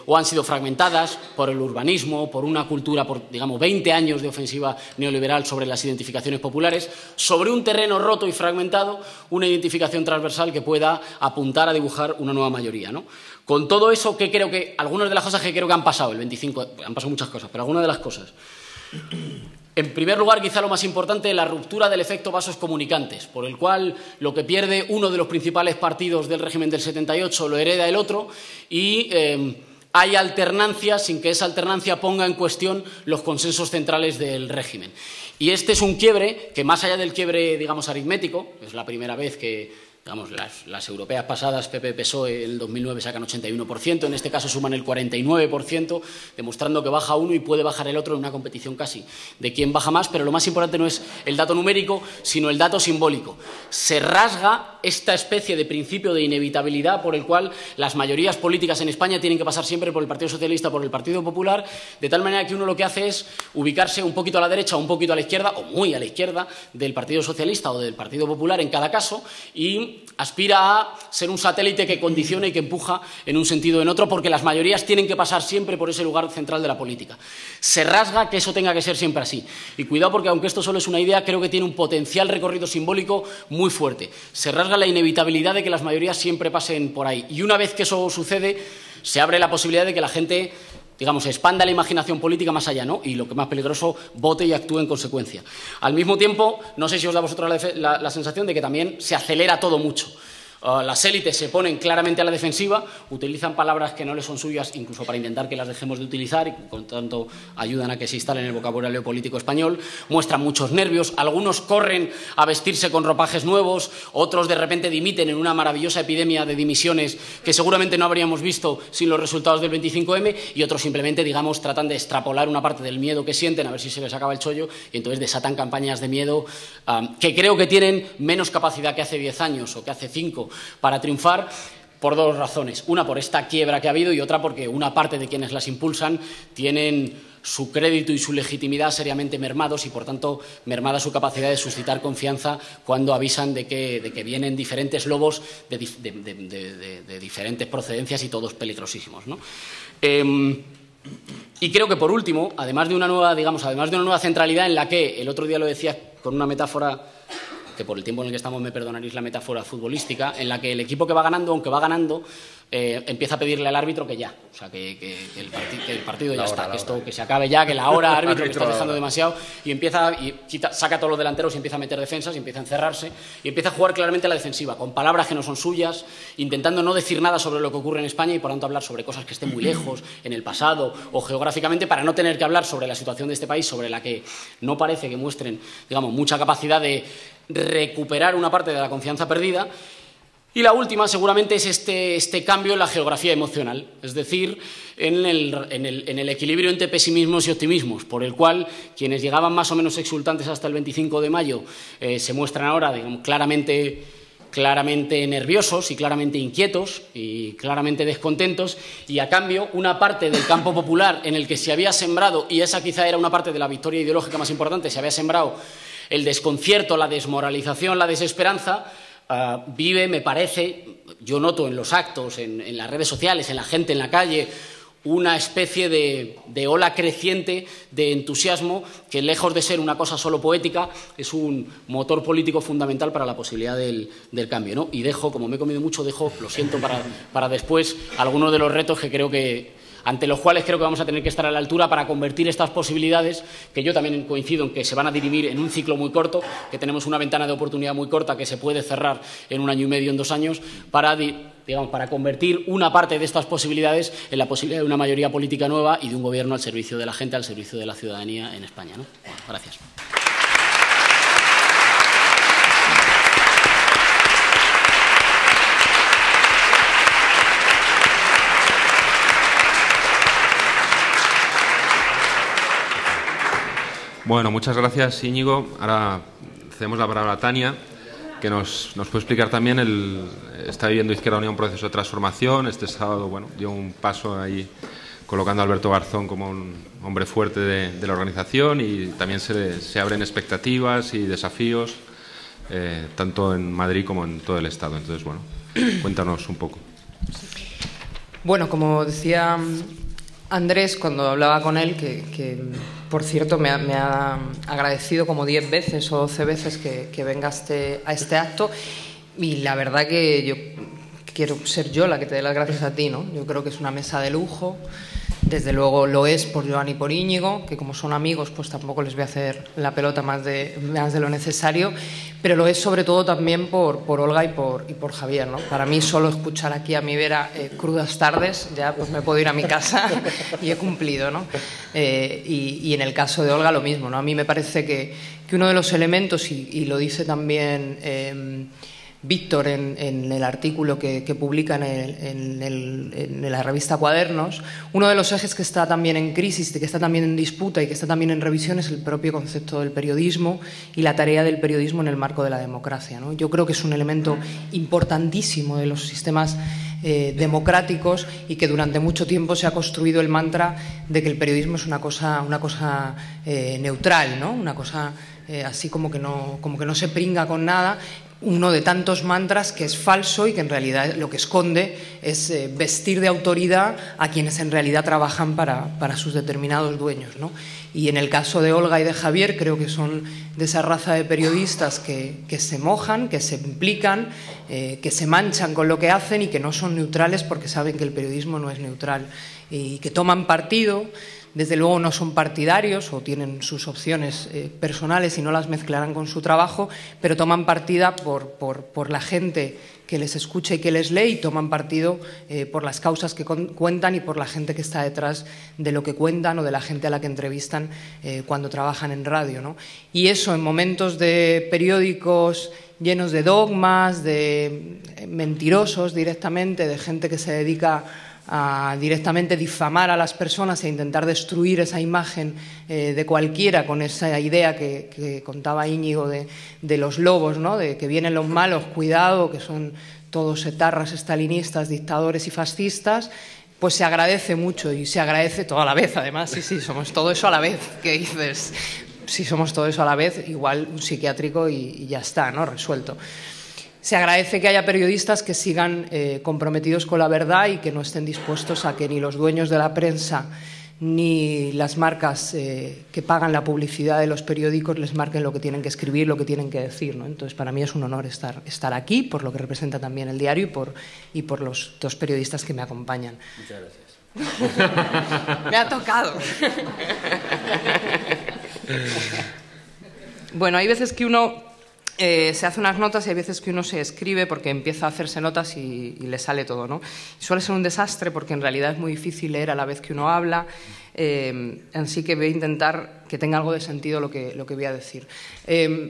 o han sido fragmentadas por el urbanismo, por una cultura, por, digamos, 20 años de ofensiva neoliberal sobre las identificaciones populares. Sobre un terreno roto y fragmentado, una identificación transversal que pueda apuntar a dibujar una nueva mayoría, ¿no? Con todo eso, que creo que algunas de las cosas que creo que han pasado, el 25, han pasado muchas cosas, pero algunas de las cosas. En primer lugar, quizá lo más importante, la ruptura del efecto vasos comunicantes, por el cual lo que pierde uno de los principales partidos del régimen del 78 lo hereda el otro y hay alternancia sin que esa alternancia ponga en cuestión los consensos centrales del régimen. Y este es un quiebre que, más allá del quiebre, digamos, aritmético, es la primera vez que, digamos, las europeas pasadas, PP-PSOE, en el 2009 sacan 81%, en este caso suman el 49%, demostrando que baja uno y puede bajar el otro en una competición casi de quién baja más, pero lo más importante no es el dato numérico, sino el dato simbólico. Se rasga esta especie de principio de inevitabilidad por el cual las mayorías políticas en España tienen que pasar siempre por el Partido Socialista, por el Partido Popular, de tal manera que uno lo que hace es ubicarse un poquito a la derecha, un poquito a la izquierda, o muy a la izquierda del Partido Socialista o del Partido Popular en cada caso, y aspira a ser un satélite que condiciona y que empuja en un sentido o en otro, porque las mayorías tienen que pasar siempre por ese lugar central de la política. Se rasga que eso tenga que ser siempre así. Y cuidado, porque aunque esto solo es una idea, creo que tiene un potencial recorrido simbólico muy fuerte. Se rasga la inevitabilidad de que las mayorías siempre pasen por ahí. Y una vez que eso sucede, se abre la posibilidad de que la gente, digamos, expanda la imaginación política más allá, ¿no? Y lo que más peligroso, vote y actúe en consecuencia. Al mismo tiempo, no sé si os da a vosotros la sensación de que también se acelera todo mucho. Las élites se ponen claramente a la defensiva, utilizan palabras que no les son suyas, incluso para intentar que las dejemos de utilizar y, por tanto, ayudan a que se instale en el vocabulario político español, muestran muchos nervios, algunos corren a vestirse con ropajes nuevos, otros de repente dimiten en una maravillosa epidemia de dimisiones que seguramente no habríamos visto sin los resultados del 25M, y otros simplemente, digamos, tratan de extrapolar una parte del miedo que sienten, a ver si se les acaba el chollo, y entonces desatan campañas de miedo que creo que tienen menos capacidad que hace 10 años o que hace 5 para triunfar, por dos razones. Una, por esta quiebra que ha habido, y otra, porque una parte de quienes las impulsan tienen su crédito y su legitimidad seriamente mermados y, por tanto, mermada su capacidad de suscitar confianza cuando avisan de que vienen diferentes lobos de diferentes procedencias y todos peligrosísimos, ¿no? Y creo que, por último, además de una nueva centralidad en la que, el otro día lo decía con una metáfora que por el tiempo en el que estamos me perdonaréis la metáfora futbolística, en la que el equipo que va ganando, aunque va ganando, empieza a pedirle al árbitro que ya, o sea, que el partido ya está, que esto que se acabe ya, que la hora árbitro que está dejando demasiado, y saca a todos los delanteros y empieza a meter defensas y empieza a encerrarse y empieza a jugar claramente a la defensiva, con palabras que no son suyas, intentando no decir nada sobre lo que ocurre en España y por tanto hablar sobre cosas que estén muy lejos, en el pasado o geográficamente, para no tener que hablar sobre la situación de este país, sobre la que no parece que muestren, digamos, mucha capacidad de recuperar una parte de la confianza perdida. Y la última, seguramente, es este cambio en la geografía emocional, es decir, en el equilibrio entre pesimismos y optimismos, por el cual quienes llegaban más o menos exultantes hasta el 25 de mayo se muestran ahora, digamos, claramente nerviosos y claramente inquietos y claramente descontentos, y a cambio una parte del campo popular en el que se había sembrado, y esa quizá era una parte de la victoria ideológica más importante, se había sembrado el desconcierto, la desmoralización, la desesperanza, vive, me parece, yo noto en los actos, en las redes sociales, en la gente en la calle, una especie de ola creciente de entusiasmo que, lejos de ser una cosa solo poética, es un motor político fundamental para la posibilidad del cambio, ¿no? Y dejo, como me he comido mucho, lo siento para después, algunos de los retos que creo que ante los cuales creo que vamos a tener que estar a la altura para convertir estas posibilidades, que yo también coincido en que se van a dirimir en un ciclo muy corto, que tenemos una ventana de oportunidad muy corta que se puede cerrar en 1 año y medio, en 2 años, para convertir una parte de estas posibilidades en la posibilidad de una mayoría política nueva y de un gobierno al servicio de la gente, al servicio de la ciudadanía en España, ¿no? Bueno, gracias. Bueno, muchas gracias, Íñigo. Ahora cedemos la palabra a Tania, que nos puede explicar también está viviendo Izquierda Unida un proceso de transformación. Este sábado, bueno, dio un paso ahí colocando a Alberto Garzón como un hombre fuerte de la organización, y también se abren expectativas y desafíos tanto en Madrid como en todo el Estado. Entonces, bueno, cuéntanos un poco. Bueno, como decía Andrés cuando hablaba con él, que por cierto me ha agradecido como 10 veces o 12 veces que venga a este acto, y la verdad que yo quiero ser yo la que te dé las gracias a ti, ¿no? Yo creo que es una mesa de lujo. Desde luego lo es por Joan y por Íñigo, que como son amigos pues tampoco les voy a hacer la pelota más de lo necesario, pero lo es sobre todo también por Olga y por Javier, ¿no? Para mí solo escuchar aquí a mi vera crudas tardes, ya pues me puedo ir a mi casa y he cumplido, ¿no? Y en el caso de Olga lo mismo, ¿no? A mí me parece que uno de los elementos, y lo dice también Víctor en el artículo que publica en la revista Cuadernos, uno de los ejes que está también en crisis, que está también en disputa y que está también en revisión, es el propio concepto del periodismo y la tarea del periodismo en el marco de la democracia, ¿no? Yo creo que es un elemento importantísimo de los sistemas democráticos, y que durante mucho tiempo se ha construido el mantra de que el periodismo es una cosa neutral, ¿no? Una cosa así como que no se pringa con nada. Uno de tantos mantras que es falso y que en realidad lo que esconde es vestir de autoridad a quienes en realidad trabajan para sus determinados dueños, ¿no? Y en el caso de Olga y de Javier, creo que son de esa raza de periodistas que se mojan, que se implican, que se manchan con lo que hacen y que no son neutrales porque saben que el periodismo no es neutral, y que toman partido. Desde luego no son partidarios o tienen sus opciones personales y no las mezclarán con su trabajo, pero toman partida por la gente que les escucha y que les lee, y toman partido por las causas que cuentan y por la gente que está detrás de lo que cuentan o de la gente a la que entrevistan cuando trabajan en radio, ¿no? Y eso, en momentos de periódicos llenos de dogmas, de mentirosos directamente, de gente que se dedica a directamente difamar a las personas e intentar destruir esa imagen de cualquiera, con esa idea que contaba Íñigo de los lobos, ¿no? De que vienen los malos, cuidado, que son todos etarras, estalinistas, dictadores y fascistas. Pues se agradece mucho, y se agradece todo a la vez, además. Sí, somos todo eso a la vez. ¿Qué dices? Si somos todo eso a la vez, igual un psiquiátrico y ya está, ¿no? Resuelto. Se agradece que haya periodistas que sigan comprometidos con la verdad y que no estén dispuestos a que ni los dueños de la prensa ni las marcas que pagan la publicidad de los periódicos les marquen lo que tienen que escribir, lo que tienen que decir, ¿no? Entonces, para mí es un honor estar aquí, por lo que representa también el diario y por los dos periodistas que me acompañan. Muchas gracias. Me ha tocado. Bueno, hay veces que uno se hace unas notas y hay veces que uno se escribe porque empieza a hacerse notas y le sale todo, ¿no? Y suele ser un desastre porque en realidad es muy difícil leer a la vez que uno habla, así que voy a intentar que tenga algo de sentido lo que voy a decir.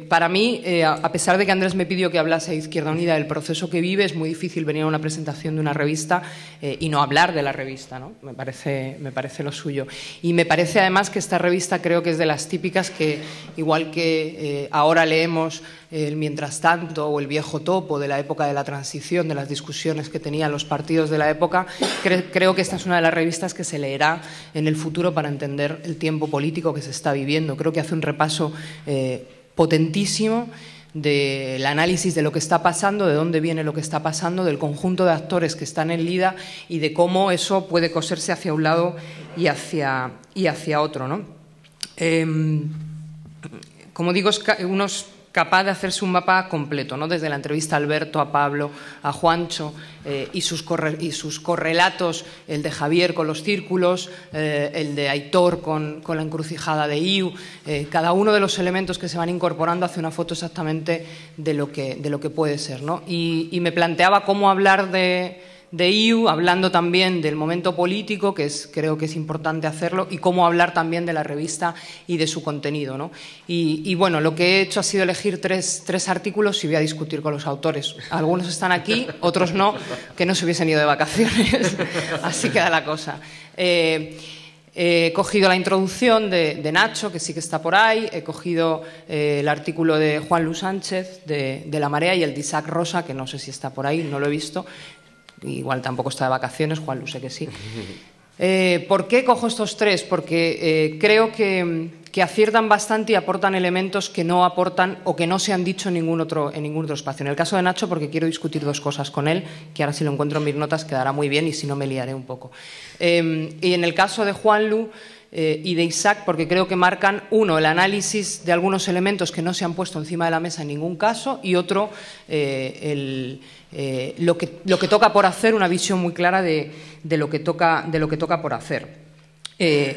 Para mí, a pesar de que Andrés me pidió que hablase de Izquierda Unida del proceso que vive, es muy difícil venir a una presentación de una revista y no hablar de la revista, ¿no? Me parece lo suyo. Y me parece además que esta revista creo que es de las típicas que, igual que ahora leemos el Mientras Tanto o el Viejo Topo de la época de la transición, de las discusiones que tenían los partidos de la época, creo que esta es una de las revistas que se leerá en el futuro para entender el tiempo político que se está viviendo. Creo que hace un repaso potentísimo del análisis de lo que está pasando, de dónde viene lo que está pasando, del conjunto de actores que están en lida y de cómo eso puede coserse hacia un lado y hacia otro, ¿no? Como digo, uno es capaz de hacerse un mapa completo, ¿no? Desde la entrevista a Alberto, a Pablo, a Juancho y sus correlatos, el de Javier con los círculos, el de Aitor con la encrucijada de Iu, cada uno de los elementos que se van incorporando hace una foto exactamente de lo que puede ser, ¿no? Y me planteaba cómo hablar de Iu, hablando también del momento político, creo que es importante hacerlo, y cómo hablar también de la revista y de su contenido, ¿no? Y bueno, lo que he hecho ha sido elegir tres artículos y voy a discutir con los autores. Algunos están aquí, otros no, que no se hubiesen ido de vacaciones. Así queda la cosa. He cogido la introducción de Nacho, que sí que está por ahí, he cogido el artículo de Juan Luis Sánchez, de La Marea, y el de Isaac Rosa, que no sé si está por ahí, no lo he visto. Igual tampoco está de vacaciones, Juan Luis sé que sí. ¿Por qué cojo estos tres? Porque creo que aciertan bastante y aportan elementos que no aportan o que no se han dicho en ningún otro espacio. En el caso de Nacho, porque quiero discutir dos cosas con él, que ahora si lo encuentro en mis notas quedará muy bien y si no me liaré un poco. Y en el caso de Juanlu y de Isaac, porque creo que marcan, uno, el análisis de algunos elementos que no se han puesto encima de la mesa en ningún caso, y otro, lo que toca por hacer, una visión muy clara de lo que toca por hacer.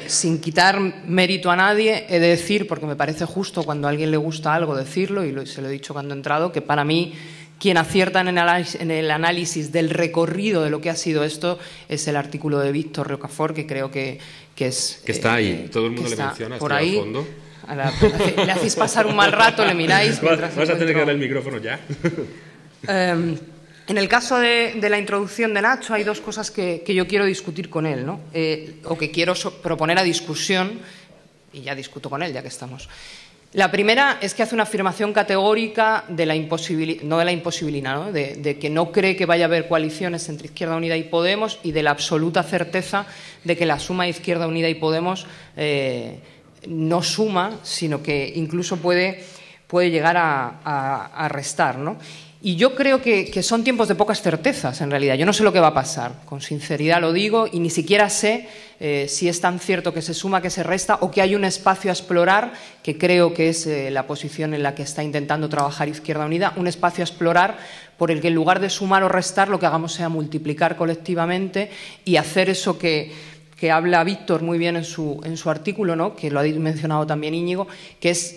Sin quitar mérito a nadie, he de decir, porque me parece justo cuando a alguien le gusta algo decirlo, y se lo he dicho cuando he entrado, que para mí quien acierta en el análisis del recorrido de lo que ha sido esto es el artículo de Víctor Rocafort, que creo que es... Que está ahí, todo el mundo le menciona, por estoy ahí, al fondo. Le hacéis pasar un mal rato, le miráis... Vas a tener que dar el micrófono ya. En el caso de la introducción de Nacho hay dos cosas que yo quiero discutir con él, ¿no? O que quiero proponer a discusión, y ya discuto con él ya que estamos. La primera es que hace una afirmación categórica de la imposibilidad, no de la imposibilidad, ¿no? De que no cree que vaya a haber coaliciones entre Izquierda Unida y Podemos, y de la absoluta certeza de que la suma de Izquierda Unida y Podemos no suma, sino que incluso puede llegar a restar, ¿no? Y yo creo que son tiempos de pocas certezas, en realidad. Yo no sé lo que va a pasar, con sinceridad lo digo, y ni siquiera sé si es tan cierto que se suma, que se resta, o que hay un espacio a explorar, que creo que es la posición en la que está intentando trabajar Izquierda Unida, un espacio a explorar por el que en lugar de sumar o restar, lo que hagamos sea multiplicar colectivamente y hacer eso que habla Víctor muy bien en su artículo, ¿no? Que lo ha mencionado también Íñigo, que es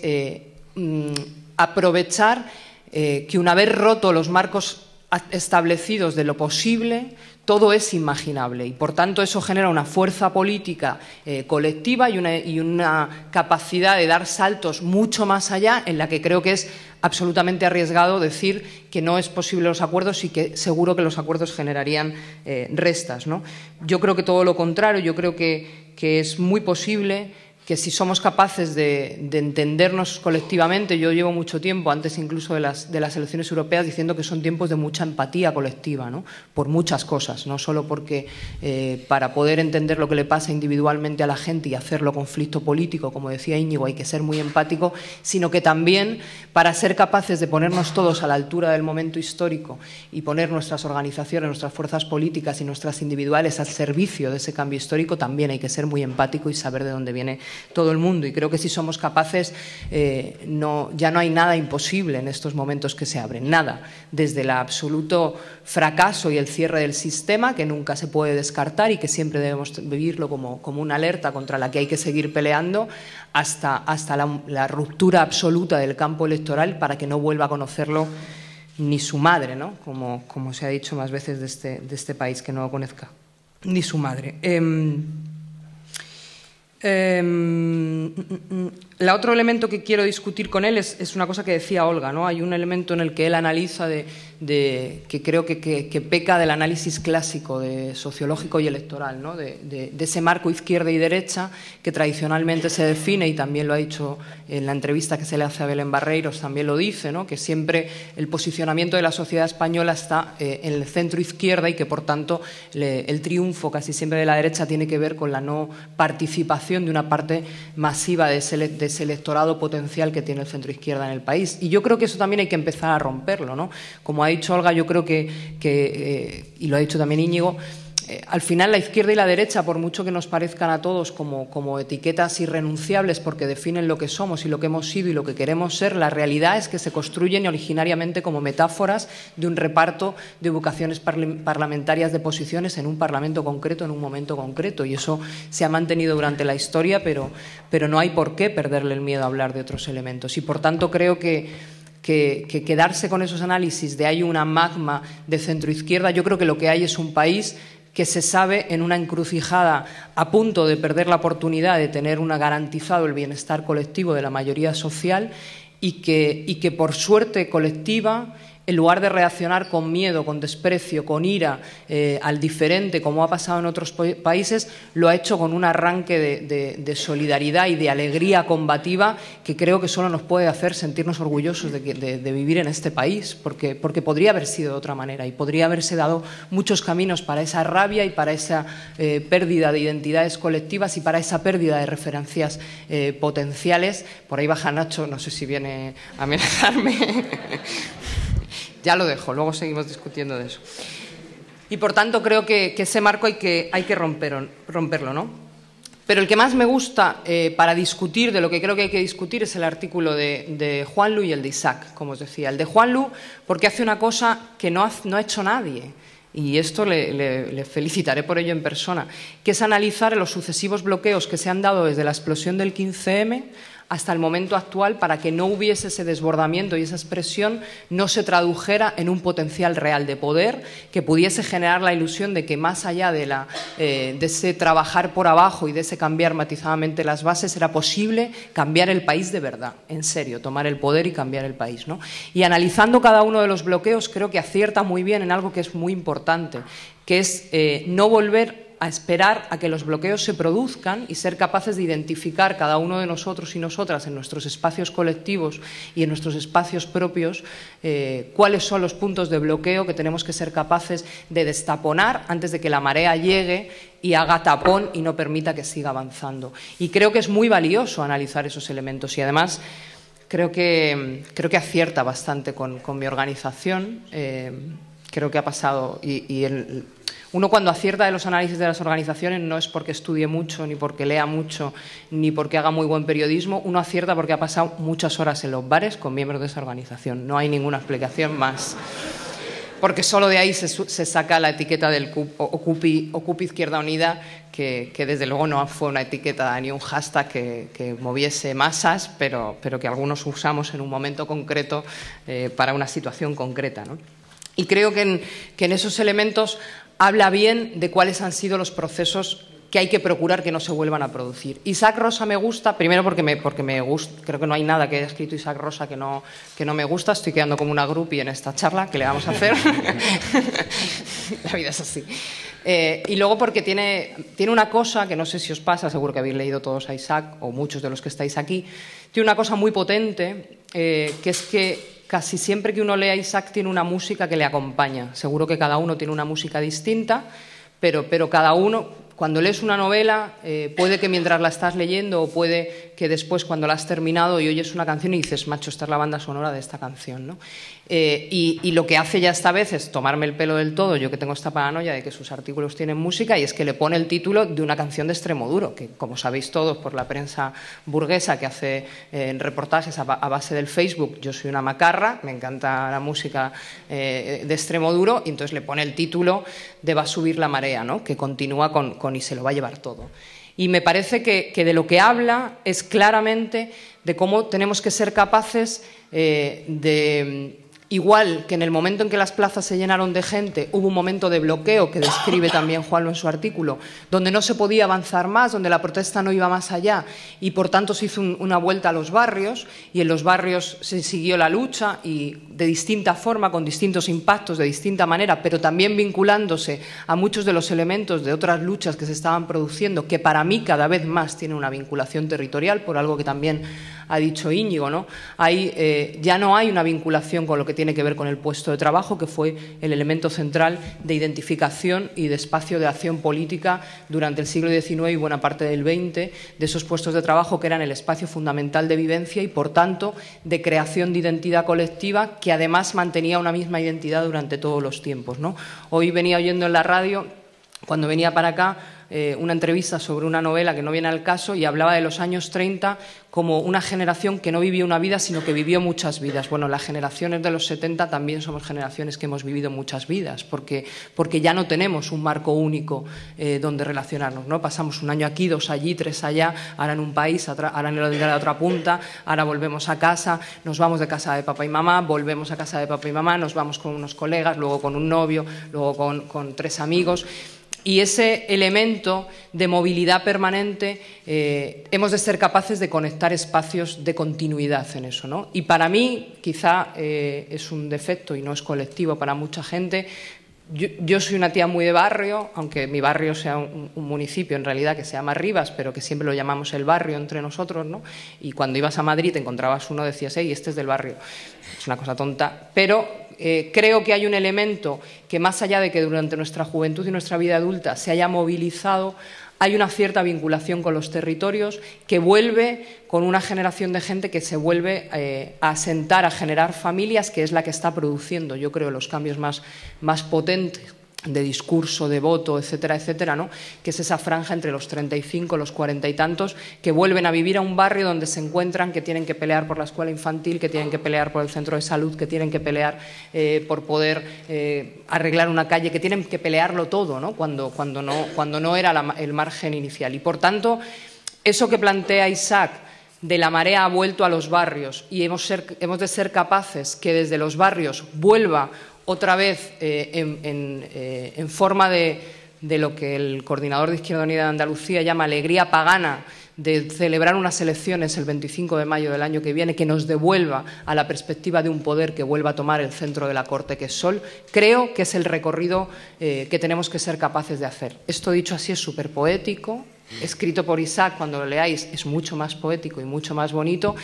aprovechar que una vez roto los marcos establecidos de lo posible, todo es imaginable y, por tanto, eso genera una fuerza política colectiva y una capacidad de dar saltos mucho más allá, en la que creo que es absolutamente arriesgado decir que no es posible los acuerdos y que seguro que los acuerdos generarían restas, ¿no? Yo creo que todo lo contrario, yo creo que es muy posible si somos capaces de entendernos colectivamente, yo llevo mucho tiempo, antes incluso de las elecciones europeas, diciendo que son tiempos de mucha empatía colectiva, ¿no? Por muchas cosas, no solo porque para poder entender lo que le pasa individualmente a la gente y hacerlo conflicto político, como decía Íñigo, hay que ser muy empático, sino que también para ser capaces de ponernos todos a la altura del momento histórico y poner nuestras organizaciones, nuestras fuerzas políticas y nuestras individuales al servicio de ese cambio histórico, también hay que ser muy empático y saber de dónde viene todo el mundo. Y creo que si somos capaces, ya no hay nada imposible en estos momentos que se abren, nada, desde el absoluto fracaso y el cierre del sistema, que nunca se puede descartar y que siempre debemos vivirlo como una alerta contra la que hay que seguir peleando, hasta la ruptura absoluta del campo electoral para que no vuelva a conocerlo ni su madre, ¿no? Como se ha dicho más veces de este país, que no lo conozca ni su madre. El otro elemento que quiero discutir con él es una cosa que decía Olga, ¿no? Hay un elemento en el que él analiza que creo que peca del análisis clásico sociológico y electoral, ¿no? de ese marco izquierda y derecha que tradicionalmente se define, y también lo ha dicho en la entrevista que se le hace a Belén Barreiros, también lo dice, ¿no? Que siempre el posicionamiento de la sociedad española está en el centro izquierda y que por tanto el triunfo casi siempre de la derecha tiene que ver con la no participación de una parte masiva de ese electorado potencial que tiene el centro izquierda en el país. Y yo creo que eso también hay que empezar a romperlo, ¿no? Como ha dicho Olga, yo creo que y lo ha dicho también Íñigo, al final la izquierda y la derecha, por mucho que nos parezcan a todos como etiquetas irrenunciables porque definen lo que somos y lo que hemos sido y lo que queremos ser, la realidad es que se construyen originariamente como metáforas de un reparto de vocaciones parlamentarias de posiciones en un parlamento concreto, en un momento concreto, y eso se ha mantenido durante la historia, pero no hay por qué perderle el miedo a hablar de otros elementos. Y por tanto creo que quedarse con esos análisis de hay una magma de centroizquierda, yo creo que lo que hay es un país que se sabe en una encrucijada a punto de perder la oportunidad de tener garantizado el bienestar colectivo de la mayoría social y que por suerte colectiva, en lugar de reaccionar con miedo, con desprecio, con ira al diferente, como ha pasado en otros países, lo ha hecho con un arranque de solidaridad y de alegría combativa que creo que solo nos puede hacer sentirnos orgullosos de vivir en este país, porque podría haber sido de otra manera y podría haberse dado muchos caminos para esa rabia y para esa pérdida de identidades colectivas y para esa pérdida de referencias potenciales. Por ahí baja Nacho, no sé si viene a amenazarme. Ya lo dejo, luego seguimos discutiendo de eso. Y por tanto creo que ese marco hay que romperlo, ¿no? Pero el que más me gusta para discutir de lo que creo que hay que discutir es el artículo de Juanlu y el de Isaac, como os decía. El de Juanlu porque hace una cosa que no ha hecho nadie, y esto le felicitaré por ello en persona, que es analizar los sucesivos bloqueos que se han dado desde la explosión del 15M hasta el momento actual para que no hubiese ese desbordamiento y esa expresión no se tradujera en un potencial real de poder que pudiese generar la ilusión de que más allá de ese trabajar por abajo y de ese cambiar matizadamente las bases era posible cambiar el país de verdad, en serio, tomar el poder y cambiar el país, ¿no? Y analizando cada uno de los bloqueos creo que acierta muy bien en algo que es muy importante, que es no volver a esperar a que los bloqueos se produzcan y ser capaces de identificar cada uno de nosotros y nosotras en nuestros espacios colectivos y en nuestros espacios propios cuáles son los puntos de bloqueo que tenemos que ser capaces de destaponar antes de que la marea llegue y haga tapón y no permita que siga avanzando. Y creo que es muy valioso analizar esos elementos y además creo que acierta bastante con mi organización. Creo que ha pasado uno cuando acierta de los análisis de las organizaciones no es porque estudie mucho, ni porque lea mucho, ni porque haga muy buen periodismo, uno acierta porque ha pasado muchas horas en los bares con miembros de esa organización. No hay ninguna explicación más. Porque solo de ahí se saca la etiqueta del Ocupi Izquierda Unida, que desde luego no fue una etiqueta ni un hashtag que moviese masas, pero que algunos usamos en un momento concreto para una situación concreta, ¿no? Y creo que en esos elementos habla bien de cuáles han sido los procesos que hay que procurar que no se vuelvan a producir. Isaac Rosa me gusta, primero porque me gusta, creo que no hay nada que haya escrito Isaac Rosa que no me gusta, estoy quedando como una groupie en esta charla, ¿qué le vamos a hacer? La vida es así. Y luego porque tiene una cosa que no sé si os pasa, seguro que habéis leído todos a Isaac, o muchos de los que estáis aquí, tiene una cosa muy potente, que es que casi siempre que uno lee a Isaac tiene una música que le acompaña. Seguro que cada uno tiene una música distinta, pero cada uno... Cuando lees una novela, puede que mientras la estás leyendo o puede que después cuando la has terminado y oyes una canción y dices, macho, esta es la banda sonora de esta canción, ¿no? Y lo que hace ya esta vez es tomarme el pelo del todo, yo que tengo esta paranoia de que sus artículos tienen música, y es que le pone el título de una canción de Extremoduro, que como sabéis todos por la prensa burguesa que hace reportajes a base del Facebook, yo soy una macarra, me encanta la música de Extremoduro, y entonces le pone el título de Va a subir la marea, ¿no? Que continúa con y se lo va a llevar todo. Y me parece que de lo que habla es claramente de cómo tenemos que ser capaces de... Igual que en el momento en que las plazas se llenaron de gente, hubo un momento de bloqueo, que describe también Juanlo en su artículo, donde no se podía avanzar más, donde la protesta no iba más allá, y por tanto se hizo una vuelta a los barrios, y en los barrios se siguió la lucha, y de distinta forma, con distintos impactos, de distinta manera, pero también vinculándose a muchos de los elementos de otras luchas que se estaban produciendo, que para mí cada vez más tienen una vinculación territorial, por algo que también ha dicho Íñigo, ¿no? Ya no hay una vinculación con lo que tiene que ver con el puesto de trabajo, que fue el elemento central de identificación y de espacio de acción política durante el siglo XIX y buena parte del XX, de esos puestos de trabajo que eran el espacio fundamental de vivencia y, por tanto, de creación de identidad colectiva, que además mantenía una misma identidad durante todos los tiempos, ¿no? Hoy venía oyendo en la radio, cuando venía para acá, una entrevista sobre una novela que no viene al caso y hablaba de los años 30 como una generación que no vivió una vida, sino que vivió muchas vidas. Bueno, las generaciones de los 70 también somos generaciones que hemos vivido muchas vidas, porque ya no tenemos un marco único donde relacionarnos, ¿no? Pasamos un año aquí, 2 allí, 3 allá, ahora en un país, ahora en la otra punta, ahora volvemos a casa, nos vamos de casa de papá y mamá, volvemos a casa de papá y mamá, nos vamos con unos colegas, luego con un novio, luego con 3 amigos. Y ese elemento de movilidad permanente hemos de ser capaces de conectar espacios de continuidad en eso, ¿no? Y para mí, quizá es un defecto y no es colectivo para mucha gente. Yo soy una tía muy de barrio, aunque mi barrio sea un municipio en realidad que se llama Rivas, pero que siempre lo llamamos el barrio entre nosotros, ¿no? Y cuando ibas a Madrid te encontrabas uno, decías, hey, este es del barrio. Es una cosa tonta, pero creo que hay un elemento que, más allá de que durante nuestra juventud y nuestra vida adulta se haya movilizado, hay una cierta vinculación con los territorios que vuelve con una generación de gente que se vuelve a asentar, a generar familias, que es la que está produciendo, yo creo, los cambios más potentes de discurso, de voto, etcétera, etcétera, ¿no? Que es esa franja entre los 35, los 40 y tantos, que vuelven a vivir a un barrio donde se encuentran, que tienen que pelear por la escuela infantil, que tienen que pelear por el centro de salud, que tienen que pelear por poder arreglar una calle, que tienen que pelearlo todo, ¿no? Cuando no era el margen inicial. Y, por tanto, eso que plantea Isaac de la marea ha vuelto a los barrios y hemos de ser capaces que desde los barrios vuelva otra vez en forma de lo que el coordinador de Izquierda Unida de Andalucía llama alegría pagana, de celebrar unas elecciones el 25 de mayo del año que viene, que nos devuelva a la perspectiva de un poder que vuelva a tomar el centro de la corte, que es Sol, creo que es el recorrido que tenemos que ser capaces de hacer. Esto dicho así es súper poético, escrito por Isaac, cuando lo leáis es mucho más poético y mucho más bonito,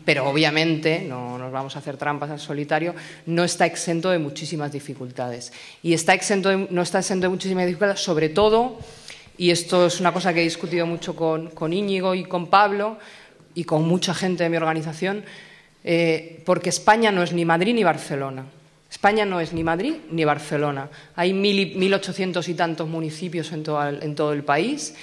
pero obviamente, no nos vamos a hacer trampas al solitario, no está exento de muchísimas dificultades. Y no está exento de muchísimas dificultades, sobre todo, y esto es una cosa que he discutido mucho con Íñigo y con Pablo y con mucha gente de mi organización, porque España no es ni Madrid ni Barcelona. España no es ni Madrid ni Barcelona. Hay 1.800 y tantos municipios en todo el país,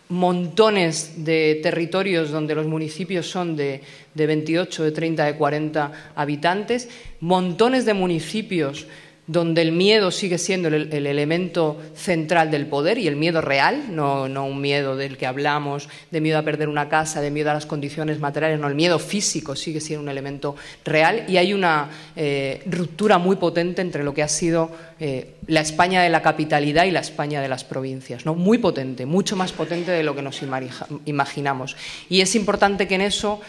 montones de territorios donde los municipios son de 28, de 30, de 40 habitantes, montones de municipios donde el miedo sigue siendo el elemento central del poder, y el miedo real, no un miedo del que hablamos, de miedo a perder una casa, de miedo a las condiciones materiales, no, el miedo físico sigue siendo un elemento real, y hay una ruptura muy potente entre lo que ha sido la España de la capitalidad y la España de las provincias, ¿no? Muy potente, mucho más potente de lo que nos imaginamos. Y es importante que en eso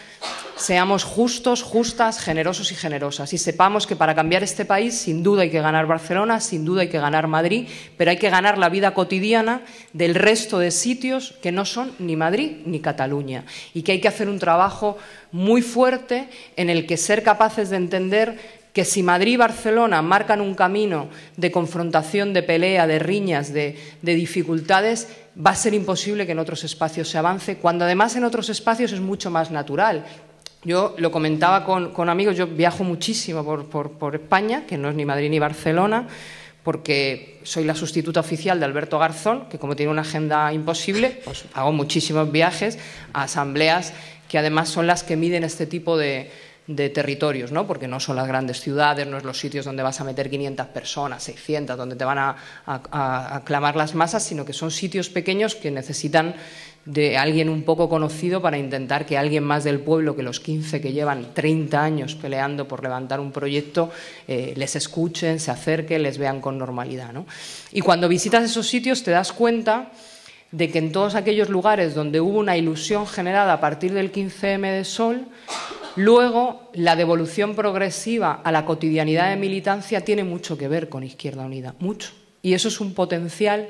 seamos justos, justas, generosos y generosas, y sepamos que para cambiar este país sin duda hay que ganar Barcelona, sin duda hay que ganar Madrid, pero hay que ganar la vida cotidiana del resto de sitios que no son ni Madrid ni Cataluña, y que hay que hacer un trabajo muy fuerte en el que ser capaces de entender que si Madrid y Barcelona marcan un camino de confrontación, de pelea, de riñas, de dificultades, va a ser imposible que en otros espacios se avance, cuando además en otros espacios es mucho más natural. Yo lo comentaba con amigos, yo viajo muchísimo por España, que no es ni Madrid ni Barcelona, porque soy la sustituta oficial de Alberto Garzón, que como tiene una agenda imposible, pues hago muchísimos viajes a asambleas que además son las que miden este tipo de territorios, ¿no? Porque no son las grandes ciudades, no es los sitios donde vas a meter 500 personas, 600, donde te van a clamar las masas, sino que son sitios pequeños que necesitan de alguien un poco conocido para intentar que alguien más del pueblo, que los 15 que llevan 30 años peleando por levantar un proyecto, les escuchen, se acerquen, les vean con normalidad, ¿no? Y cuando visitas esos sitios te das cuenta de que en todos aquellos lugares donde hubo una ilusión generada a partir del 15M de Sol, luego la devolución progresiva a la cotidianidad de militancia tiene mucho que ver con Izquierda Unida, mucho. Y eso es un potencial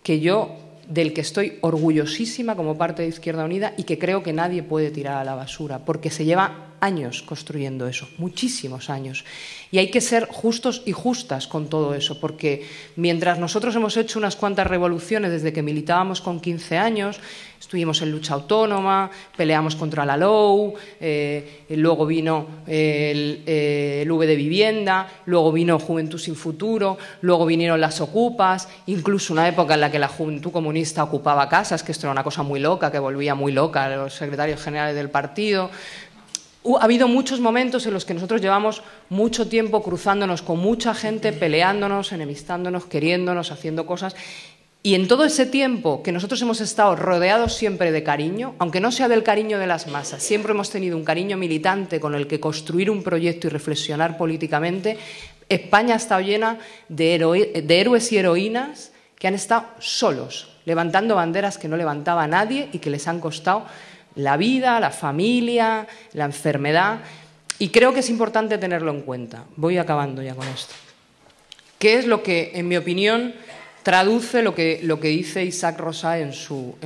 del que estoy orgullosísima como parte de Izquierda Unida y que creo que nadie puede tirar a la basura, porque se lleva años construyendo eso, muchísimos años. Y hay que ser justos y justas con todo eso, porque mientras nosotros hemos hecho unas cuantas revoluciones desde que militábamos con 15 años, estuvimos en lucha autónoma, peleamos contra la LOU, luego vino el V de Vivienda, luego vino Juventud sin Futuro, luego vinieron las Ocupas, incluso una época en la que la Juventud Comunista ocupaba casas, que esto era una cosa muy loca, que volvía muy loca a los secretarios generales del partido. Ha habido muchos momentos en los que nosotros llevamos mucho tiempo cruzándonos con mucha gente, peleándonos, enemistándonos, queriéndonos, haciendo cosas. Y en todo ese tiempo que nosotros hemos estado rodeados siempre de cariño, aunque no sea del cariño de las masas, siempre hemos tenido un cariño militante con el que construir un proyecto y reflexionar políticamente, España ha estado llena de héroes y heroínas que han estado solos, levantando banderas que no levantaba nadie y que les han costado la vida, la familia, la enfermedad, y creo que es importante tenerlo en cuenta. Voy acabando ya con esto. ¿Qué es lo que, en mi opinión, traduce lo que dice Isaac Rosà en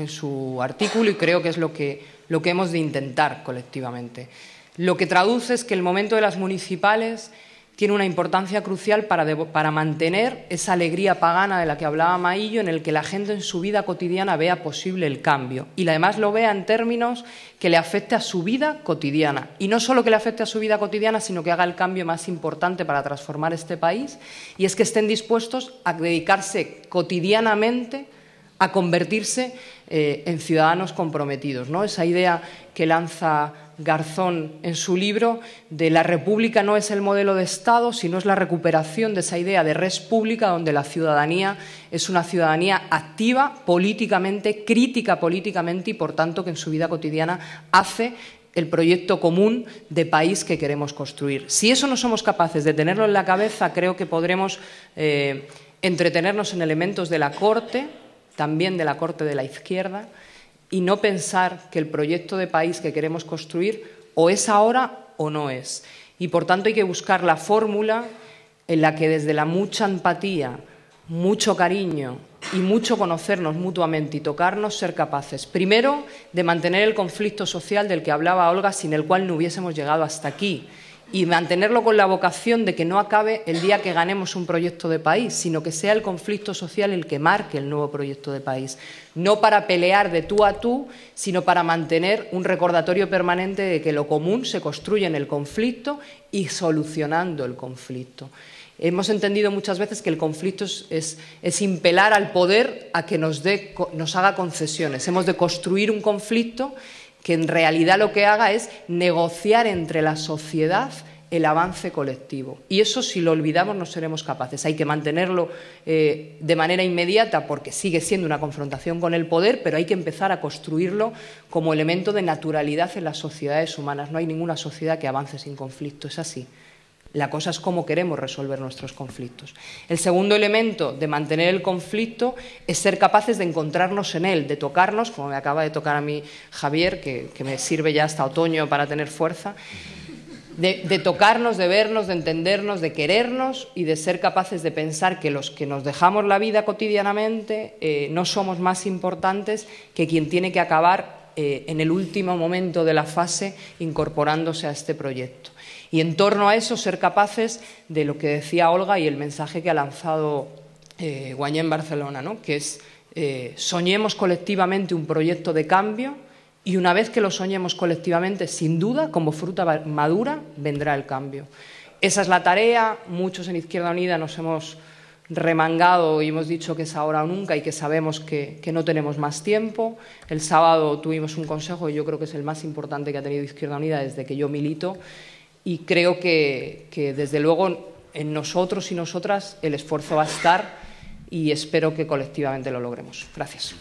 su artículo, y creo que es lo que hemos de intentar colectivamente? Lo que traduce es que el momento de las municipales tiene una importancia crucial para mantener esa alegría pagana de la que hablaba Maillo, en el que la gente en su vida cotidiana vea posible el cambio y además lo vea en términos que le afecte a su vida cotidiana. Y no solo que le afecte a su vida cotidiana, sino que haga el cambio más importante para transformar este país, y es que estén dispuestos a dedicarse cotidianamente a convertirse en ciudadanos comprometidos, ¿no? Esa idea que lanza Garzón en su libro de la república no es el modelo de Estado, sino es la recuperación de esa idea de res pública, donde la ciudadanía es una ciudadanía activa políticamente, crítica políticamente, y por tanto que en su vida cotidiana hace el proyecto común de país que queremos construir. Si eso no somos capaces de tenerlo en la cabeza, creo que podremos entretenernos en elementos de la corte, también de la corte de la izquierda, y no pensar que el proyecto de país que queremos construir o es ahora o no es. Y por tanto hay que buscar la fórmula en la que desde la mucha empatía, mucho cariño y mucho conocernos mutuamente y tocarnos, ser capaces, primero, de mantener el conflicto social del que hablaba Olga, sin el cual no hubiésemos llegado hasta aquí, y mantenerlo con la vocación de que no acabe el día que ganemos un proyecto de país, sino que sea el conflicto social el que marque el nuevo proyecto de país. No para pelear de tú a tú, sino para mantener un recordatorio permanente de que lo común se construye en el conflicto y solucionando el conflicto. Hemos entendido muchas veces que el conflicto es impelar al poder a que nos haga concesiones. Hemos de construir un conflicto que en realidad lo que haga es negociar entre la sociedad el avance colectivo. Y eso, si lo olvidamos, no seremos capaces. Hay que mantenerlo de manera inmediata, porque sigue siendo una confrontación con el poder, pero hay que empezar a construirlo como elemento de naturalidad en las sociedades humanas. No hay ninguna sociedad que avance sin conflicto, es así. La cosa es cómo queremos resolver nuestros conflictos. El segundo elemento de mantener el conflicto es ser capaces de encontrarnos en él, de tocarnos, como me acaba de tocar a mí Javier, que me sirve ya hasta otoño para tener fuerza, de tocarnos, de vernos, de entendernos, de querernos y de ser capaces de pensar que los que nos dejamos la vida cotidianamente no somos más importantes que quien tiene que acabar en el último momento de la fase incorporándose a este proyecto. Y en torno a eso ser capaces de lo que decía Olga y el mensaje que ha lanzado Guanyén Barcelona, ¿no? Que es soñemos colectivamente un proyecto de cambio y una vez que lo soñemos colectivamente, sin duda, como fruta madura, vendrá el cambio. Esa es la tarea. Muchos en Izquierda Unida nos hemos remangado y hemos dicho que es ahora o nunca y que sabemos que no tenemos más tiempo. El sábado tuvimos un consejo y yo creo que es el más importante que ha tenido Izquierda Unida desde que yo milito. Y creo que desde luego en nosotros y nosotras el esfuerzo va a estar y espero que colectivamente lo logremos. Gracias.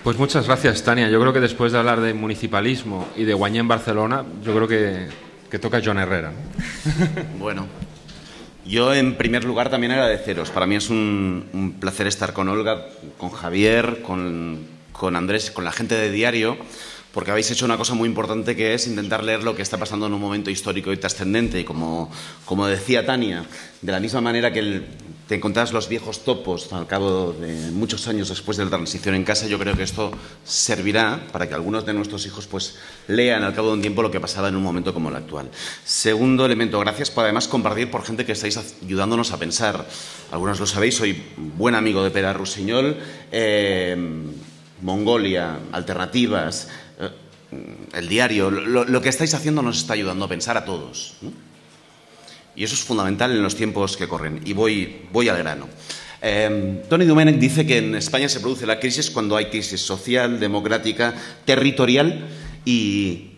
Pues muchas gracias, Tania. Yo creo que después de hablar de municipalismo y de Guanyén Barcelona, yo creo que toca Joan Herrera, ¿no? Bueno, yo en primer lugar también agradeceros. Para mí es un placer estar con Olga, con Javier, con Andrés, con la gente de Diario, porque habéis hecho una cosa muy importante que es intentar leer lo que está pasando en un momento histórico y trascendente. Y como decía Tania, de la misma manera que te encontrás los viejos topos al cabo de muchos años después de la transición en casa, yo creo que esto servirá para que algunos de nuestros hijos pues lean al cabo de un tiempo lo que pasaba en un momento como el actual. Segundo elemento, gracias por además compartir por gente que estáis ayudándonos a pensar. Algunos lo sabéis, soy buen amigo de Pere Rusiñol, Mongolia, Alternativas, el Diario. Lo que estáis haciendo nos está ayudando a pensar a todos, ¿no? Y eso es fundamental en los tiempos que corren. Y voy al grano. Toni Domènech dice que en España se produce la crisis cuando hay crisis social, democrática, territorial y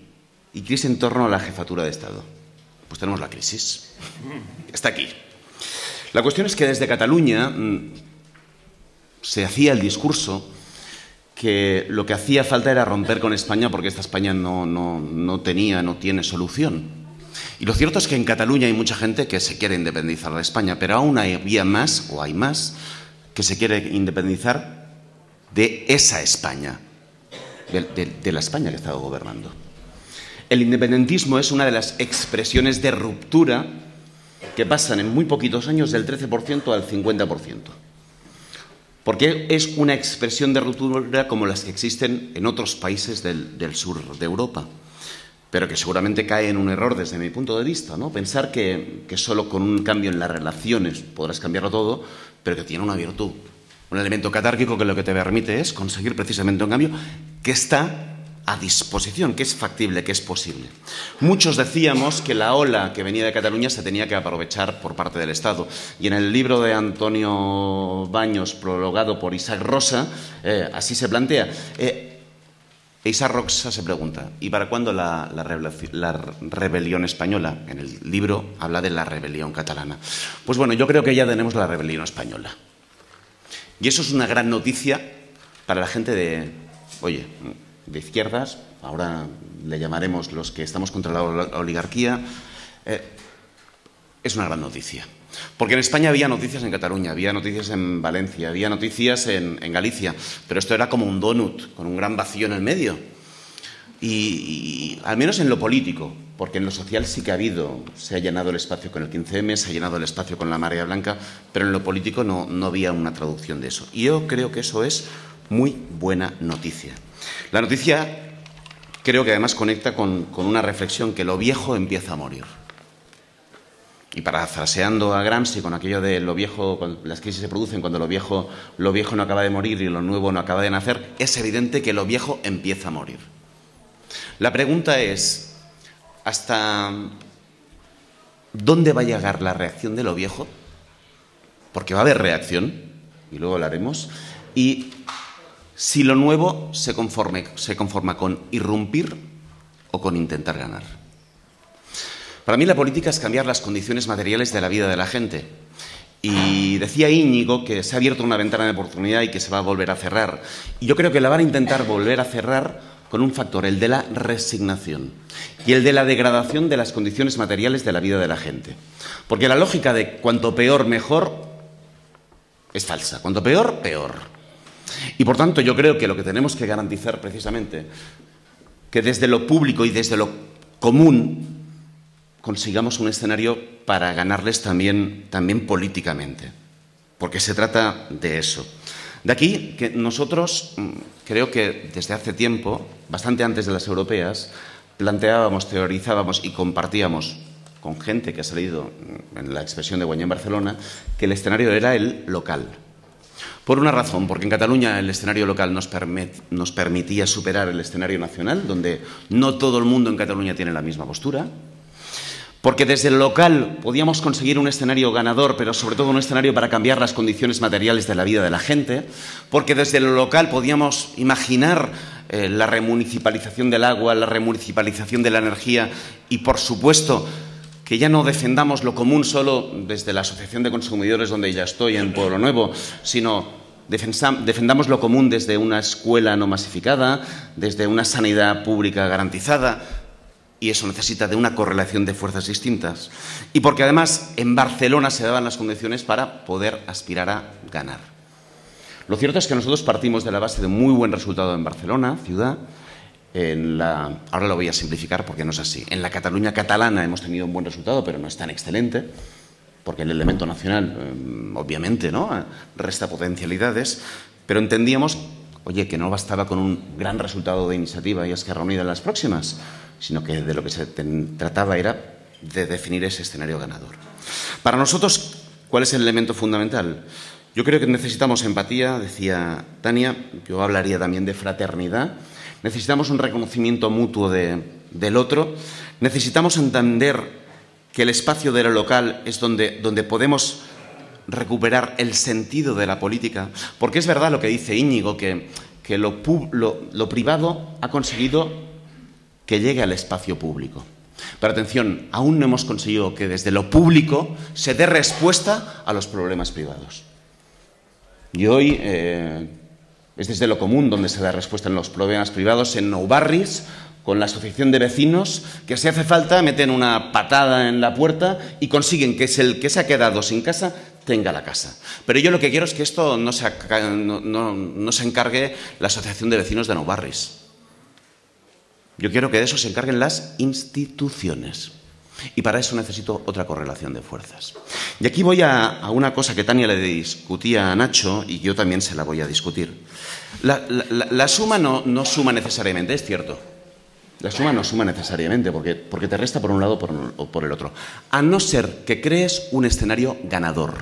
crisis en torno a la jefatura de Estado. Pues tenemos la crisis. Está aquí. La cuestión es que desde Cataluña se hacía el discurso que lo que hacía falta era romper con España porque esta España no tiene solución. Y lo cierto es que en Cataluña hay mucha gente que se quiere independizar de España, pero aún hay más que se quiere independizar de esa España, de la España que estaba gobernando. El independentismo es una de las expresiones de ruptura que pasan en muy poquitos años del 13% al 50%. Porque es una expresión de ruptura como las que existen en otros países del sur de Europa. Pero que seguramente cae en un error desde mi punto de vista, ¿no? Pensar que solo con un cambio en las relaciones podrás cambiarlo todo, pero que tiene una virtud, un elemento catárquico que lo que te permite es conseguir precisamente un cambio que está a disposición, que es factible, que es posible. Muchos decíamos que la ola que venía de Cataluña se tenía que aprovechar por parte del Estado. Y en el libro de Antonio Baños, prologado por Isaac Rosa, así se plantea. Isaac Rosa se pregunta, ¿y para cuándo la rebelión española? En el libro habla de la rebelión catalana. Pues bueno, yo creo que ya tenemos la rebelión española. Y eso es una gran noticia para la gente de izquierdas, ahora le llamaremos los que estamos contra la oligarquía. Es una gran noticia. Porque en España había noticias en Cataluña, había noticias en Valencia, había noticias en Galicia, pero esto era como un donut, con un gran vacío en el medio. Y al menos en lo político, porque en lo social sí que se ha llenado el espacio con el 15M, se ha llenado el espacio con la Marea Blanca, pero en lo político no había una traducción de eso. Y yo creo que eso es muy buena noticia. La noticia creo que además conecta con una reflexión, que lo viejo empieza a morir. Y parafraseando a Gramsci con aquello de lo viejo, las crisis se producen cuando lo viejo no acaba de morir y lo nuevo no acaba de nacer, es evidente que lo viejo empieza a morir. La pregunta es, ¿hasta dónde va a llegar la reacción de lo viejo? Porque va a haber reacción, y luego hablaremos, y si lo nuevo se conforma con irrumpir o con intentar ganar. Para mí la política es cambiar las condiciones materiales de la vida de la gente. Y decía Íñigo que se ha abierto una ventana de oportunidad y que se va a volver a cerrar. Y yo creo que la van a intentar volver a cerrar con un factor, el de la resignación y el de la degradación de las condiciones materiales de la vida de la gente. Porque la lógica de cuanto peor, mejor es falsa. Cuanto peor, peor. Y por tanto yo creo que lo que tenemos que garantizar precisamente, que desde lo público y desde lo común consigamos un escenario para ganarles también políticamente, porque se trata de eso. De aquí que nosotros, creo que desde hace tiempo, bastante antes de las europeas, planteábamos, teorizábamos y compartíamos con gente que ha salido en la expresión de Guanyà en Barcelona, que el escenario era el local. Por una razón, porque en Cataluña el escenario local nos permitía superar el escenario nacional, donde no todo el mundo en Cataluña tiene la misma postura. Porque desde el local podíamos conseguir un escenario ganador, pero sobre todo un escenario para cambiar las condiciones materiales de la vida de la gente. Porque desde lo local podíamos imaginar la remunicipalización del agua, la remunicipalización de la energía y, por supuesto, que ya no defendamos lo común solo desde la Asociación de Consumidores, donde ya estoy, en Pueblo Nuevo, sino defendamos lo común desde una escuela no masificada, desde una sanidad pública garantizada. Y eso necesita de una correlación de fuerzas distintas. Y porque además en Barcelona se daban las condiciones para poder aspirar a ganar. Lo cierto es que nosotros partimos de la base de un muy buen resultado en Barcelona, ciudad. Ahora lo voy a simplificar porque no es así. En la Cataluña catalana hemos tenido un buen resultado, pero no es tan excelente, porque el elemento nacional, obviamente, ¿no?, resta potencialidades. Pero entendíamos, oye, que no bastaba con un gran resultado de Iniciativa y Esquerra Unida en las próximas, sino que de lo que se trataba era de definir ese escenario ganador. Para nosotros, ¿cuál es el elemento fundamental? Yo creo que necesitamos empatía, decía Tania, yo hablaría también de fraternidad, necesitamos un reconocimiento mutuo del otro, necesitamos entender que el espacio de lo local es donde podemos recuperar el sentido de la política, porque es verdad lo que dice Íñigo, que lo privado ha conseguido que llegue al espacio público. Pero atención, aún no hemos conseguido que desde lo público se dé respuesta a los problemas privados. Y hoy es desde lo común donde se da respuesta en los problemas privados, en Nou Barris, con la asociación de vecinos, que si hace falta meten una patada en la puerta y consiguen que el que se ha quedado sin casa tenga la casa. Pero yo lo que quiero es que esto no se encargue la asociación de vecinos de Nou Barris. Yo quiero que de eso se encarguen las instituciones. Y para eso necesito otra correlación de fuerzas. Y aquí voy a una cosa que Tania le discutía a Nacho y yo también se la voy a discutir. La suma no suma necesariamente, es cierto. La suma no suma necesariamente porque te resta por un lado o por el otro. A no ser que crees un escenario ganador.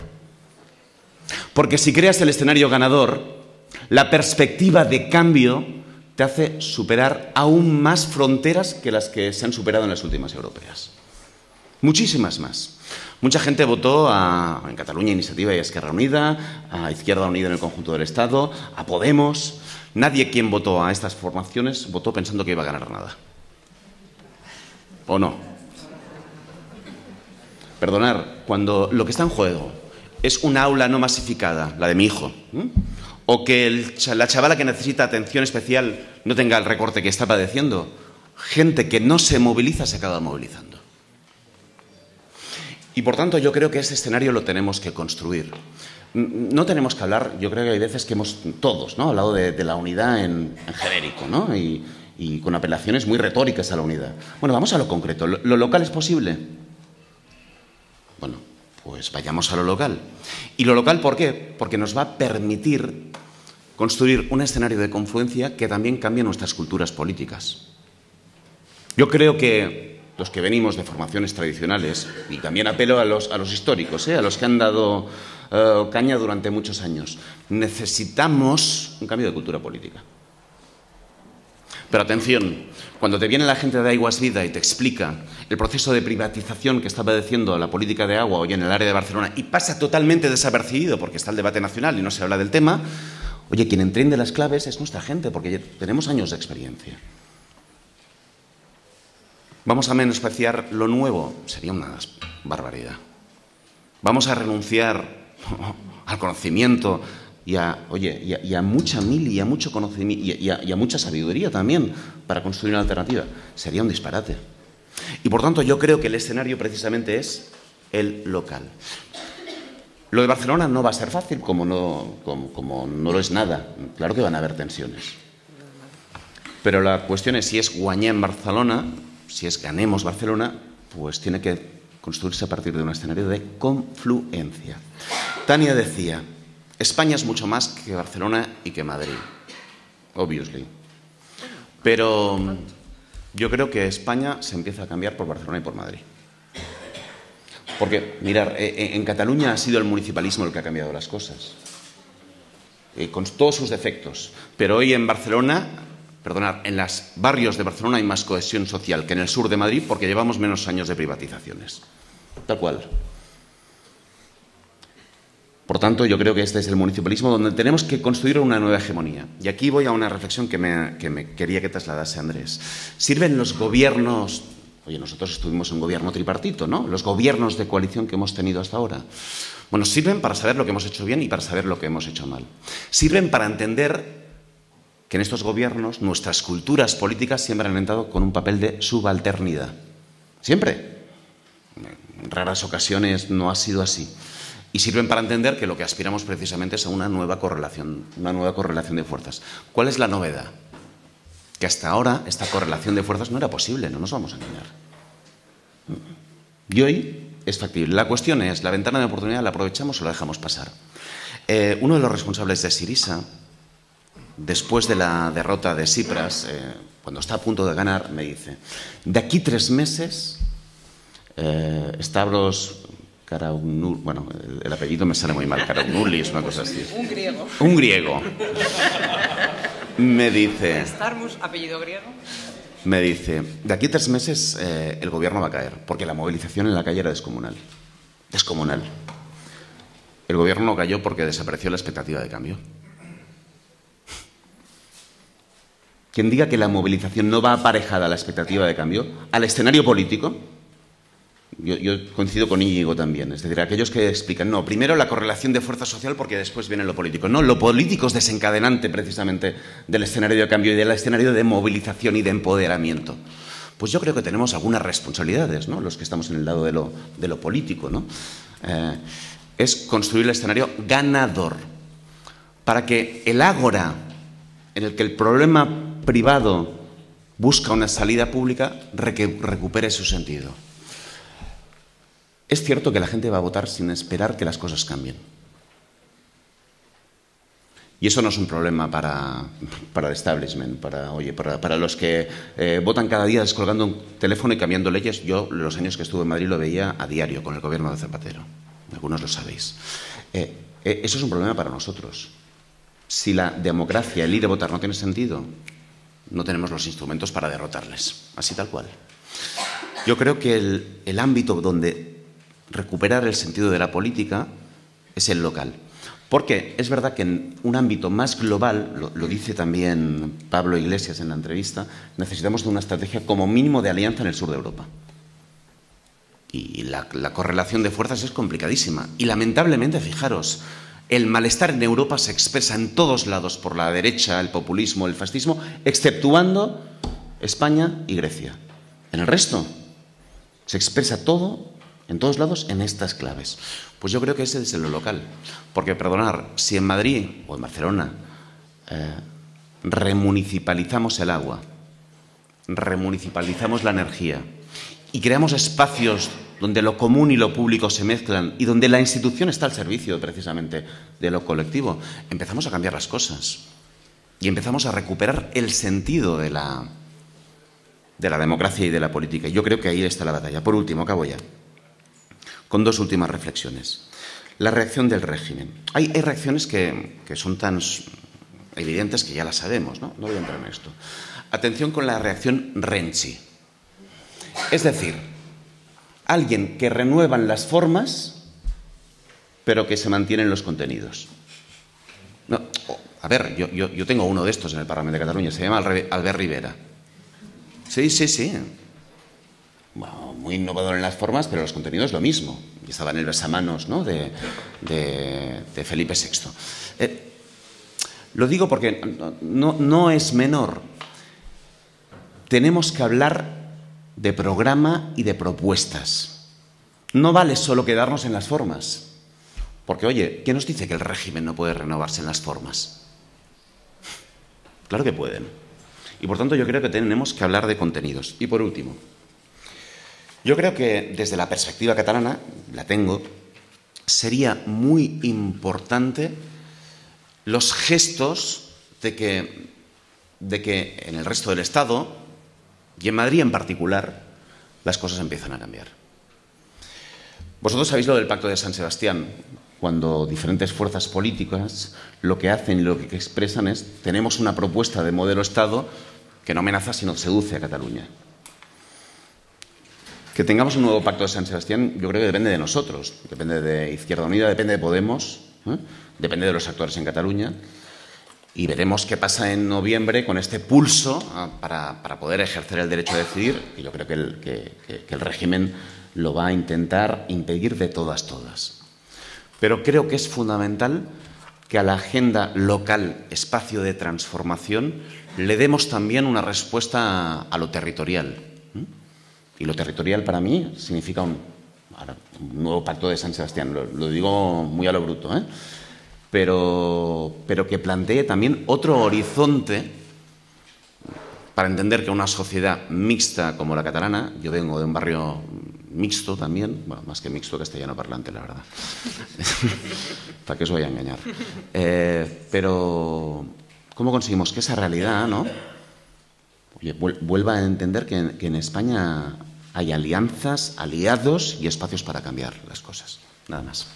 Porque si creas el escenario ganador, la perspectiva de cambio te hace superar aún más fronteras que las que se han superado en las últimas europeas. Muchísimas más. Mucha gente votó en Cataluña Iniciativa y Esquerra Unida, a Izquierda Unida en el conjunto del Estado, a Podemos. Nadie quien votó a estas formaciones votó pensando que iba a ganar nada. ¿O no? Perdonar, cuando lo que está en juego es una aula no masificada, la de mi hijo, o que la chavala que necesita atención especial no tenga el recorte que está padeciendo, gente que no se moviliza se acaba movilizando. Y por tanto yo creo que ese escenario lo tenemos que construir. No tenemos que hablar, yo creo que hay veces que hemos todos, ¿no?, hablado de la unidad en genérico, ¿no?, y con apelaciones muy retóricas a la unidad. Bueno, vamos a lo concreto. ¿Lo local es posible? Bueno, pues vayamos a lo local. ¿Y lo local por qué? Porque nos va a permitir construir un escenario de confluencia que también cambie nuestras culturas políticas. Yo creo que los que venimos de formaciones tradicionales, y también apelo a los históricos, a los que han dado caña durante muchos años, necesitamos un cambio de cultura política. Pero atención, cuando te viene la gente de Aguas Vida y te explica el proceso de privatización que está padeciendo la política de agua hoy en el área de Barcelona y pasa totalmente desapercibido porque está el debate nacional y no se habla del tema, oye, quien entiende las claves es nuestra gente porque tenemos años de experiencia. ¿Vamos a menospreciar lo nuevo? Sería una barbaridad. ¿Vamos a renunciar al conocimiento y a mucha mil y a mucho conocimiento y a mucha sabiduría también para construir una alternativa? Sería un disparate. Y por tanto yo creo que el escenario precisamente es el local. Lo de Barcelona no va a ser fácil, como no lo es nada. Claro que van a haber tensiones. Pero la cuestión es si es guanyem Barcelona, si es ganemos Barcelona, pues tiene que construirse a partir de un escenario de confluencia. Tania decía, España es mucho más que Barcelona y que Madrid, obviously. Pero yo creo que España se empieza a cambiar por Barcelona y por Madrid. Porque, mirar, en Cataluña ha sido el municipalismo el que ha cambiado las cosas, con todos sus defectos. Pero hoy en Barcelona, en los barrios de Barcelona hay más cohesión social que en el sur de Madrid porque llevamos menos años de privatizaciones. Tal cual. Por tanto, yo creo que este es el municipalismo donde tenemos que construir una nueva hegemonía. Y aquí voy a una reflexión que me quería que trasladase Andrés. ¿Sirven los gobiernos? Oye, nosotros estuvimos en un gobierno tripartito, ¿no? Los gobiernos de coalición que hemos tenido hasta ahora. Bueno, sirven para saber lo que hemos hecho bien y para saber lo que hemos hecho mal. Sirven para entender que en estos gobiernos nuestras culturas políticas siempre han entrado con un papel de subalternidad. Siempre. En raras ocasiones no ha sido así. Y sirven para entender que lo que aspiramos precisamente es a una nueva correlación de fuerzas. ¿Cuál es la novedad? Que hasta ahora esta correlación de fuerzas no era posible, no nos vamos a engañar. Y hoy es factible. La cuestión es, ¿la ventana de oportunidad la aprovechamos o la dejamos pasar? Uno de los responsables de Syriza, después de la derrota de Tsipras, cuando está a punto de ganar, me dice, de aquí 3 meses, Stavros Karaunoulis, bueno, el apellido me sale muy mal, Karaunoulis, una cosa así. Un griego. Un griego. Me dice... Starmus, apellido griego. Me dice, de aquí 3 meses el gobierno va a caer, porque la movilización en la calle era descomunal. Descomunal. El gobierno no cayó porque desapareció la expectativa de cambio. Quien diga que la movilización no va aparejada a la expectativa de cambio, al escenario político, yo coincido con Íñigo también, es decir, aquellos que explican, no, primero la correlación de fuerza social porque después viene lo político. No, lo político es desencadenante precisamente del escenario de cambio y del escenario de movilización y de empoderamiento. Pues yo creo que tenemos algunas responsabilidades, ¿no? Los que estamos en el lado de lo político, ¿no? Es construir el escenario ganador para que el ágora en el que el problema privado busca una salida pública recupere su sentido. Es cierto que la gente va a votar sin esperar que las cosas cambien. Y eso no es un problema para el establishment, para los que votan cada día descolgando un teléfono y cambiando leyes. Yo, los años que estuve en Madrid, lo veía a diario con el gobierno de Zapatero. Algunos lo sabéis. Eso es un problema para nosotros. Si la democracia, el ir a votar no tiene sentido, no tenemos los instrumentos para derrotarles. Así tal cual. Yo creo que el ámbito donde recuperar el sentido de la política es el local. Porque es verdad que en un ámbito más global, lo dice también Pablo Iglesias en la entrevista, necesitamos de una estrategia como mínimo de alianza en el sur de Europa. Y la correlación de fuerzas es complicadísima. Y lamentablemente, fijaros, el malestar en Europa se expresa en todos lados por la derecha, el populismo, el fascismo, exceptuando España y Grecia. En el resto se expresa todo en todos lados en estas claves. Pues yo creo que ese es lo local. Porque, perdonar, si en Madrid o en Barcelona remunicipalizamos el agua, remunicipalizamos la energía y creamos espacios donde lo común y lo público se mezclan y donde la institución está al servicio precisamente de lo colectivo, empezamos a cambiar las cosas y empezamos a recuperar el sentido de la democracia y de la política. Y yo creo que ahí está la batalla. Por último, acabo ya, con 2 últimas reflexiones. La reacción del régimen. Hay reacciones que son tan evidentes que ya las sabemos, ¿no? No voy a entrar en esto. Atención con la reacción Renzi. Es decir, alguien que renuevan las formas, pero que se mantienen los contenidos. No, a ver, yo tengo uno de estos en el Parlamento de Cataluña, se llama Albert Rivera. Sí. bueno, muy innovador en las formas, pero los contenidos lo mismo. Y estaba en el besamanos, ¿no?, de Felipe VI. Lo digo porque no es menor. Tenemos que hablar de programa y de propuestas. No vale solo quedarnos en las formas. Porque, oye, ¿qué nos dice que el régimen no puede renovarse en las formas? Claro que pueden. Y, por tanto, yo creo que tenemos que hablar de contenidos. Y, por último, yo creo que desde la perspectiva catalana, la tengo, sería muy importante los gestos de que en el resto del Estado, y en Madrid en particular, las cosas empiezan a cambiar. Vosotros sabéis lo del Pacto de San Sebastián, cuando diferentes fuerzas políticas lo que hacen y lo que expresan es: tenemos una propuesta de modelo Estado que no amenaza sino seduce a Cataluña. Que tengamos un nuevo Pacto de San Sebastián, yo creo que depende de nosotros, depende de Izquierda Unida, depende de Podemos, depende de los actores en Cataluña, y veremos qué pasa en noviembre con este pulso para poder ejercer el derecho a decidir, que yo creo que el régimen lo va a intentar impedir de todas. Pero creo que es fundamental que a la agenda local, espacio de transformación, le demos también una respuesta a lo territorial. Y lo territorial para mí significa un nuevo Pacto de San Sebastián. Lo digo muy a lo bruto, pero que plantee también otro horizonte para entender que una sociedad mixta como la catalana, yo vengo de un barrio mixto también, bueno, más que mixto, castellano parlante, la verdad, para que os voy a engañar. Pero, ¿cómo conseguimos que esa realidad, ¿no?, oye, vuelva a entender que en España hay alianzas, aliados y espacios para cambiar las cosas? Nada más.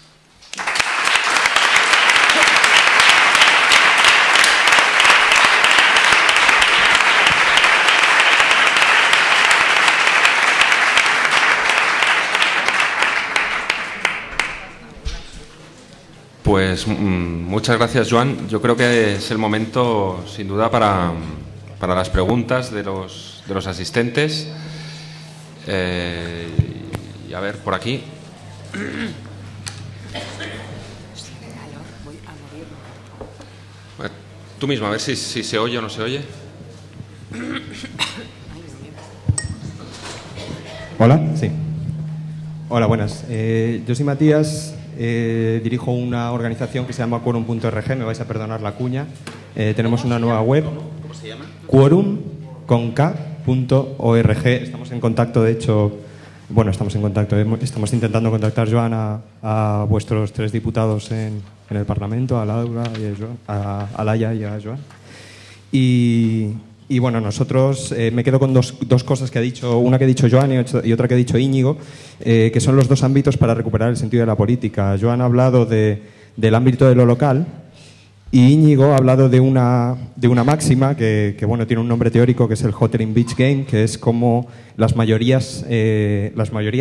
Pues muchas gracias, Joan. Yo creo que es el momento, sin duda, para las preguntas de los asistentes. Y a ver, por aquí. Tú mismo, a ver si se oye o no se oye. Hola, sí. Hola, buenas. Yo soy Matías, dirijo una organización que se llama Quorum.org, me vais a perdonar la cuña. Tenemos una nueva web. ¿Cómo se llama? Quorum.org. Estamos en contacto, de hecho, bueno, estamos en contacto, estamos intentando contactar, Joan, a vuestros 3 diputados en el Parlamento, a Laura y a Joan, a Laia y a Joan. Y bueno, nosotros, me quedo con dos cosas que ha dicho, una que ha dicho Joan y otra que ha dicho Íñigo, que son los dos ámbitos para recuperar el sentido de la política. Joan ha hablado del ámbito de lo local y Íñigo ha hablado de una máxima que bueno, tiene un nombre teórico, que es el Hawthorne Beach Game, que es como las mayorías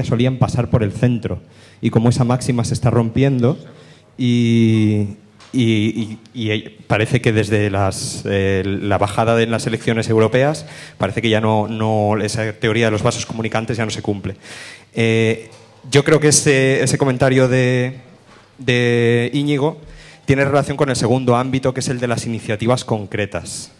solían pasar por el centro y cómo esa máxima se está rompiendo y parece que desde la bajada de las elecciones europeas parece que ya no esa teoría de los vasos comunicantes ya no se cumple. Yo creo que ese comentario de Íñigo tiene relación con el segundo ámbito, que es el de las iniciativas concretas.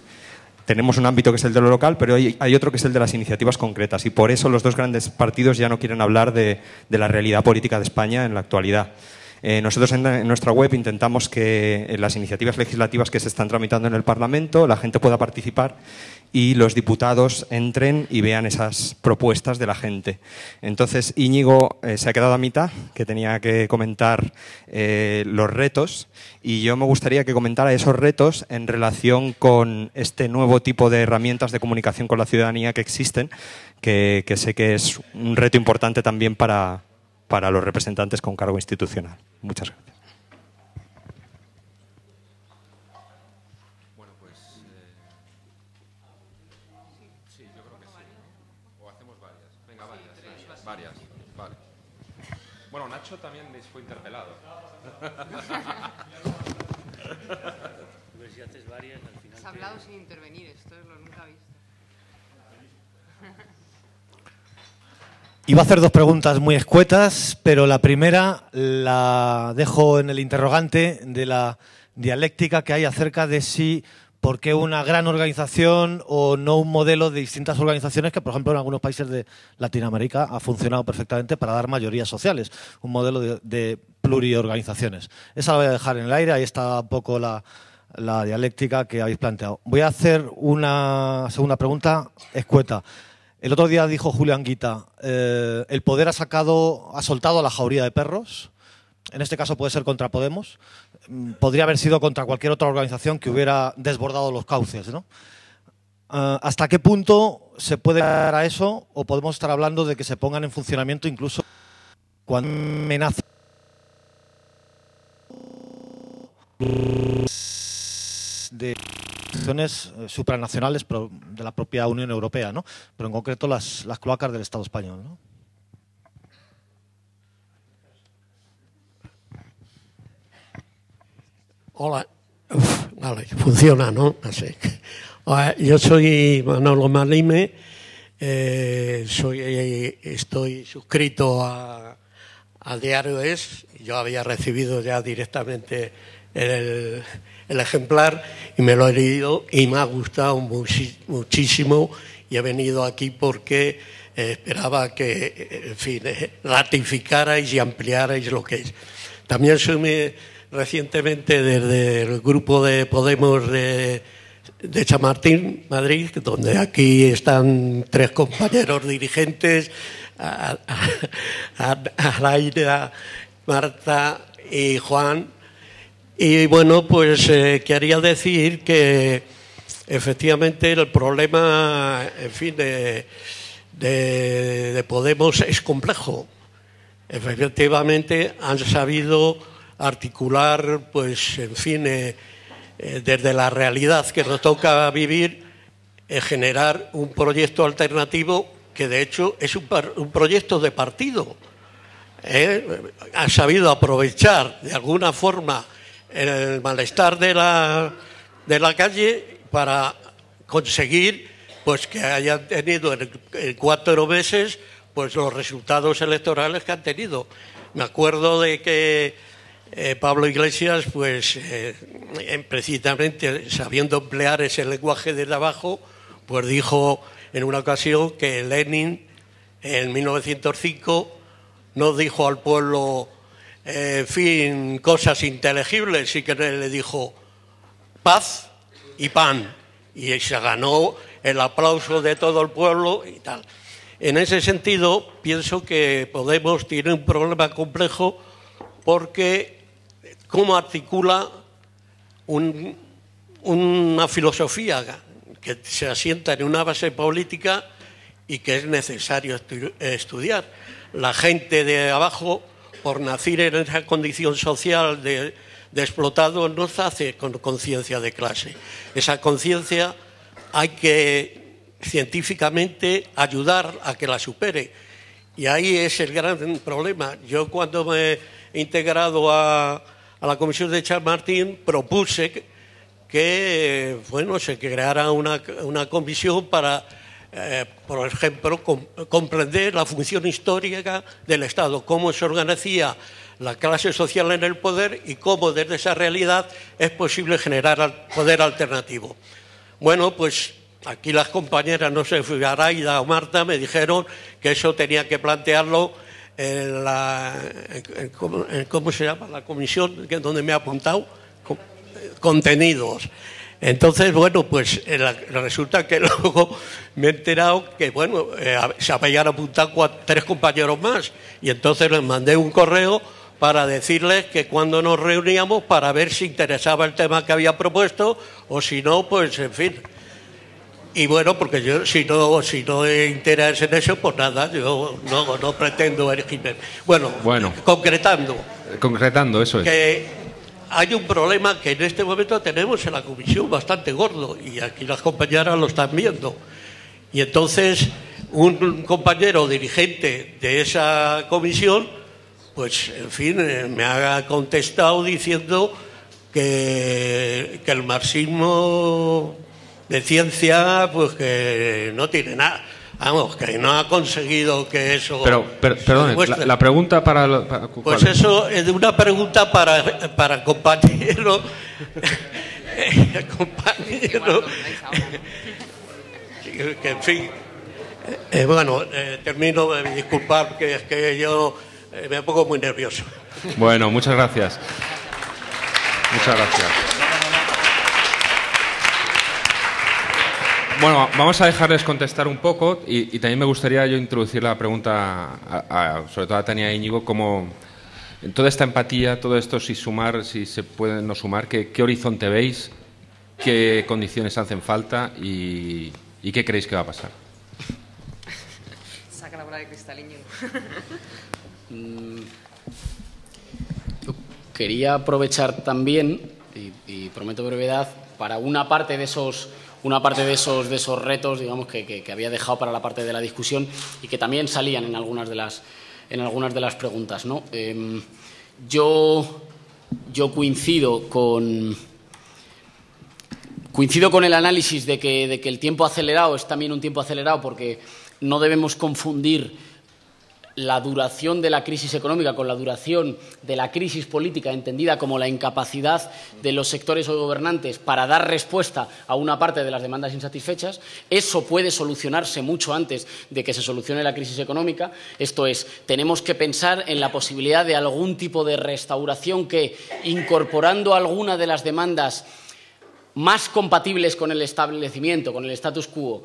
Tenemos un ámbito que es el de lo local, pero hay otro que es el de las iniciativas concretas, y por eso los dos grandes partidos ya no quieren hablar de la realidad política de España en la actualidad. Nosotros en nuestra web intentamos que en las iniciativas legislativas que se están tramitando en el Parlamento la gente pueda participar y los diputados entren y vean esas propuestas de la gente. Entonces Íñigo se ha quedado a mitad, que tenía que comentar los retos, y yo me gustaría que comentara esos retos en relación con este nuevo tipo de herramientas de comunicación con la ciudadanía que existen, que sé que es un reto importante también para los representantes con cargo institucional. Muchas gracias. Bueno, pues sí, yo creo que sí, ¿no? O hacemos varias. Venga, varias. Vale. Bueno, Nacho también les fue interpelado. Si haces varias, al final Has hablado sin intervenir, esto es lo nunca visto. Iba a hacer dos preguntas muy escuetas, pero la primera la dejo en el interrogante de la dialéctica que hay acerca de si por qué una gran organización o no un modelo de distintas organizaciones que, por ejemplo, en algunos países de Latinoamérica ha funcionado perfectamente para dar mayorías sociales, un modelo de pluriorganizaciones. Esa la voy a dejar en el aire, ahí está un poco la dialéctica que habéis planteado. Voy a hacer una segunda pregunta escueta. El otro día dijo Julián Guita, el poder ha soltado a la jauría de perros. En este caso puede ser contra Podemos. Podría haber sido contra cualquier otra organización que hubiera desbordado los cauces, ¿no? ¿Hasta qué punto se puede llegar a eso? ¿O podemos estar hablando de que se pongan en funcionamiento incluso cuando amenazan de instituciones supranacionales de la propia Unión Europea, ¿no? Pero en concreto las cloacas del Estado español, ¿no? Hola. Vale, funciona, ¿no? Así. Yo soy Manolo Malime, estoy suscrito al diario ES. Yo había recibido ya directamente el ejemplar y me lo he leído y me ha gustado muchísimo, y he venido aquí porque esperaba que, en fin, ratificarais y ampliarais lo que es. También soy recientemente desde el grupo de Podemos de Chamartín, Madrid, donde aquí están 3 compañeros dirigentes, Araira, Marta y Juan. Y bueno, pues quería decir que efectivamente el problema, en fin, de Podemos es complejo. Efectivamente han sabido articular, pues, en fin, desde la realidad que nos toca vivir, generar un proyecto alternativo que de hecho es un proyecto de partido. Ha sabido aprovechar de alguna forma el malestar de la calle para conseguir, pues, que hayan tenido en 4 meses, pues, los resultados electorales que han tenido. Me acuerdo de que Pablo Iglesias, pues, precisamente sabiendo emplear ese lenguaje desde abajo, pues dijo en una ocasión que Lenin en 1905 no dijo al pueblo, en fin, cosas inteligibles, y que le dijo paz y pan, y se ganó el aplauso de todo el pueblo y tal. En ese sentido, pienso que Podemos tiene un problema complejo porque cómo articula una filosofía que se asienta en una base política y que es necesario estudiar. La gente de abajo, por nacer en esa condición social de explotado, no se hace con conciencia de clase. Esa conciencia hay que científicamente ayudar a que la supere. Y ahí es el gran problema. Yo, cuando me he integrado a la comisión de Chamartín, propuse que bueno, se creara una comisión para, por ejemplo, comprender la función histórica del Estado, cómo se organizaba la clase social en el poder y cómo desde esa realidad es posible generar poder alternativo. Bueno, pues aquí las compañeras, no sé, Araida o Marta, me dijeron que eso tenía que plantearlo en ¿cómo se llama? La comisión donde me he apuntado, contenidos. Entonces, bueno, pues resulta que luego me he enterado que, bueno, se habían apuntado 3 compañeros más, y entonces les mandé un correo para decirles que cuando nos reuníamos para ver si interesaba el tema que había propuesto, o si no, pues, en fin. Y bueno, porque yo, si no hay interés en eso, pues nada, yo no pretendo erigirme. Bueno, concretando, eso es. Que hay un problema que en este momento tenemos en la comisión bastante gordo, y aquí las compañeras lo están viendo. Y entonces, un compañero dirigente de esa comisión, pues, en fin, me ha contestado diciendo que el marxismo de ciencia, pues, que no tiene nada. Vamos, que no ha conseguido que eso... Pero perdón, la pregunta para pues eso es una pregunta para compañero... compañero... que en fin... bueno, termino, disculpad, que es que yo me pongo muy nervioso. Bueno, muchas gracias. Muchas gracias. Bueno, vamos a dejarles contestar un poco y también me gustaría yo introducir la pregunta, sobre todo a Tania e Íñigo, como en toda esta empatía, todo esto, si se puede no sumar, ¿qué horizonte veis? ¿Qué condiciones hacen falta? ¿Y qué creéis que va a pasar? Saca la bola de cristal, Íñigo. Quería aprovechar también, y prometo brevedad, para una parte de esos retos, digamos, que había dejado para la parte de la discusión y que también salían en algunas de las preguntas, ¿no? Yo coincido con el análisis de que el tiempo acelerado es también un tiempo acelerado porque no debemos confundir la duración de la crisis económica con la duración de la crisis política, entendida como la incapacidad de los sectores o gobernantes para dar respuesta a una parte de las demandas insatisfechas. Eso puede solucionarse mucho antes de que se solucione la crisis económica. Esto es, tenemos que pensar en la posibilidad de algún tipo de restauración que, incorporando alguna de las demandas más compatibles con el establecimiento, con el status quo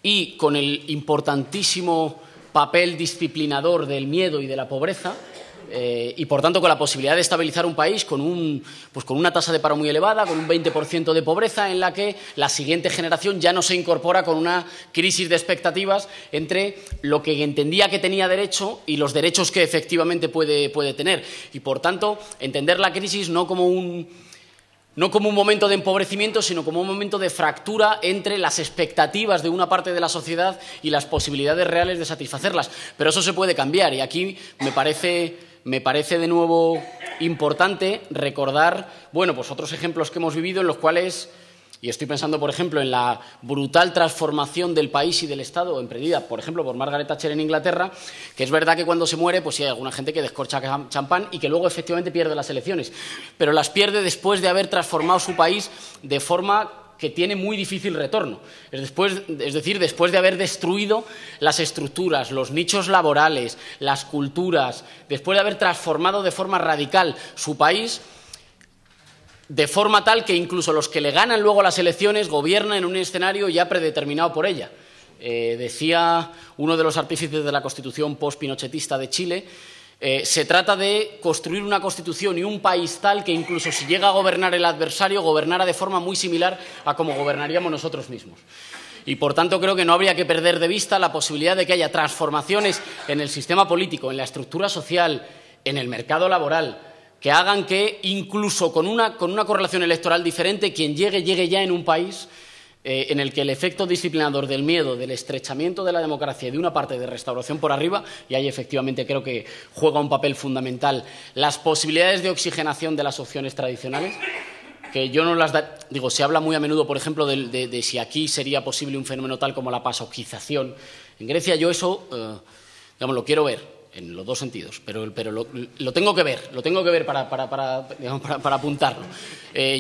y con el importantísimo papel disciplinador del miedo y de la pobreza, y por tanto con la posibilidad de estabilizar un país con una tasa de paro muy elevada, con un 20% de pobreza, en la que la siguiente generación ya no se incorpora con una crisis de expectativas entre lo que entendía que tenía derecho y los derechos que efectivamente puede tener. Y por tanto, entender la crisis no como un momento de empobrecimiento, sino como un momento de fractura entre las expectativas de una parte de la sociedad y las posibilidades reales de satisfacerlas. Pero eso se puede cambiar y aquí me parece de nuevo importante recordar, bueno, pues otros ejemplos que hemos vivido en los cuales, y estoy pensando, por ejemplo, en la brutal transformación del país y del Estado emprendida, por ejemplo, por Margaret Thatcher en Inglaterra, que es verdad que cuando se muere, pues sí hay alguna gente que descorcha champán y que luego efectivamente pierde las elecciones, pero las pierde después de haber transformado su país de forma que tiene muy difícil retorno. Es decir, después de haber destruido las estructuras, los nichos laborales, las culturas, después de haber transformado de forma radical su país, de forma tal que incluso los que le ganan luego las elecciones gobiernan en un escenario ya predeterminado por ella. Decía uno de los artífices de la Constitución post-pinochetista de Chile, se trata de construir una Constitución y un país tal que incluso si llega a gobernar el adversario, gobernara de forma muy similar a como gobernaríamos nosotros mismos. Y, por tanto, creo que no habría que perder de vista la posibilidad de que haya transformaciones en el sistema político, en la estructura social, en el mercado laboral, que hagan que, incluso con una correlación electoral diferente, quien llegue ya en un país en el que el efecto disciplinador del miedo, del estrechamiento de la democracia y de una parte de restauración por arriba, y ahí efectivamente creo que juega un papel fundamental las posibilidades de oxigenación de las opciones tradicionales, que yo no las da... Digo, se habla muy a menudo, por ejemplo, de si aquí sería posible un fenómeno tal como la pasoquización. En Grecia yo eso, digamos, lo quiero ver en los dos sentidos, pero lo tengo que ver para apuntarlo.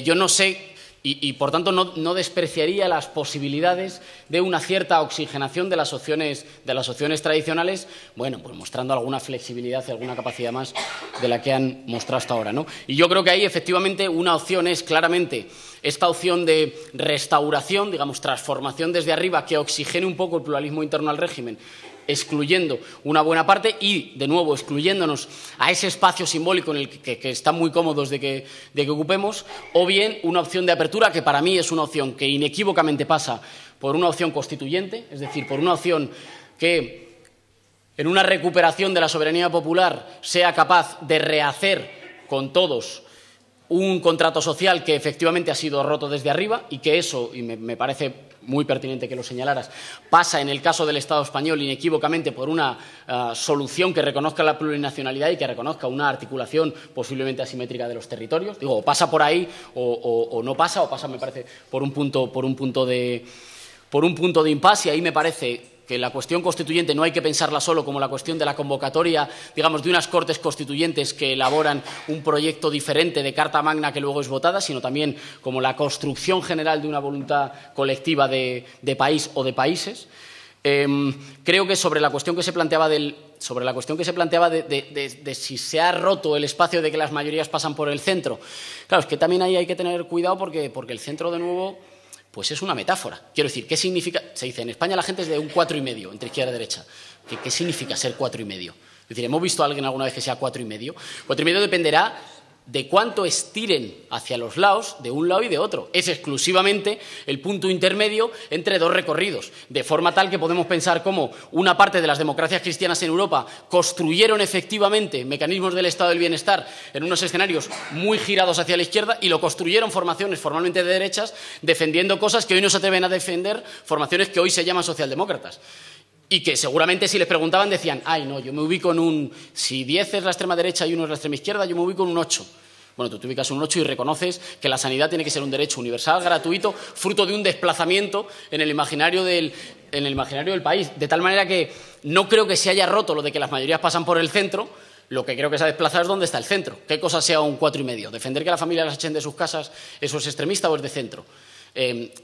Yo no sé, y por tanto no despreciaría las posibilidades de una cierta oxigenación de las opciones tradicionales, bueno, pues mostrando alguna flexibilidad y alguna capacidad más de la que han mostrado hasta ahora, ¿no? Y yo creo que ahí efectivamente una opción es claramente esta opción de restauración, digamos, transformación desde arriba, que oxigene un poco el pluralismo interno al régimen, excluyendo una buena parte y, de nuevo, excluyéndonos a ese espacio simbólico en el que están muy cómodos de que ocupemos, o bien una opción de apertura que para mí es una opción que inequívocamente pasa por una opción constituyente, es decir, por una opción que en una recuperación de la soberanía popular sea capaz de rehacer con todos un contrato social que efectivamente ha sido roto desde arriba y que eso, y me parece muy pertinente que lo señalaras, pasa en el caso del Estado español inequívocamente por una solución que reconozca la plurinacionalidad y que reconozca una articulación posiblemente asimétrica de los territorios. Digo, o pasa por ahí o no pasa, o pasa, me parece, por un punto de impasse, y ahí me parece que la cuestión constituyente no hay que pensarla solo como la cuestión de la convocatoria, digamos, de unas Cortes Constituyentes que elaboran un proyecto diferente de Carta Magna que luego es votada, sino también como la construcción general de una voluntad colectiva de país o de países. Creo que sobre la cuestión que se planteaba de si se ha roto el espacio de que las mayorías pasan por el centro, claro, es que también ahí hay que tener cuidado porque el centro, de nuevo, pues es una metáfora. Quiero decir, ¿qué significa? Se dice, en España la gente es de un 4,5 entre izquierda y derecha. ¿Qué significa ser 4,5? Es decir, ¿hemos visto a alguien alguna vez que sea 4,5? 4,5 dependerá de cuánto estiren hacia los lados, de un lado y de otro. Es exclusivamente el punto intermedio entre dos recorridos, de forma tal que podemos pensar cómo una parte de las democracias cristianas en Europa construyeron efectivamente mecanismos del estado del bienestar en unos escenarios muy girados hacia la izquierda y lo construyeron formaciones formalmente de derechas defendiendo cosas que hoy no se atreven a defender formaciones que hoy se llaman socialdemócratas. Y que seguramente si les preguntaban decían, ay, no, yo me ubico en un... Si 10 es la extrema derecha y 1 es la extrema izquierda, yo me ubico en un 8. Bueno, tú te ubicas en un 8 y reconoces que la sanidad tiene que ser un derecho universal, gratuito, fruto de un desplazamiento en el imaginario del país. De tal manera que no creo que se haya roto lo de que las mayorías pasan por el centro. Lo que creo que se ha desplazado es dónde está el centro. ¿Qué cosa sea un 4,5? ¿Defender que la familia las echen de sus casas, eso es extremista o es de centro?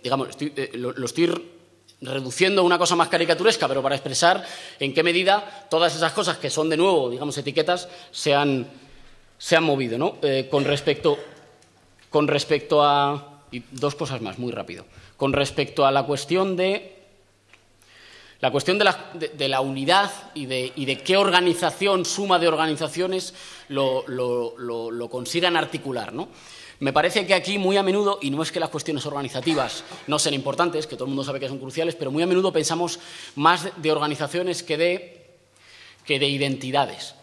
Digamos, lo estoy reduciendo a una cosa más caricaturesca, pero para expresar en qué medida todas esas cosas que son, de nuevo, digamos, etiquetas, se han movido, ¿no? Con respecto a... Y dos cosas más, muy rápido. Con respecto a la cuestión de la unidad y de qué organización, suma de organizaciones, lo consigan articular, ¿no? Me parece que aquí muy a menudo, y no es que las cuestiones organizativas no sean importantes, que todo el mundo sabe que son cruciales, pero muy a menudo pensamos más de organizaciones que de identidades.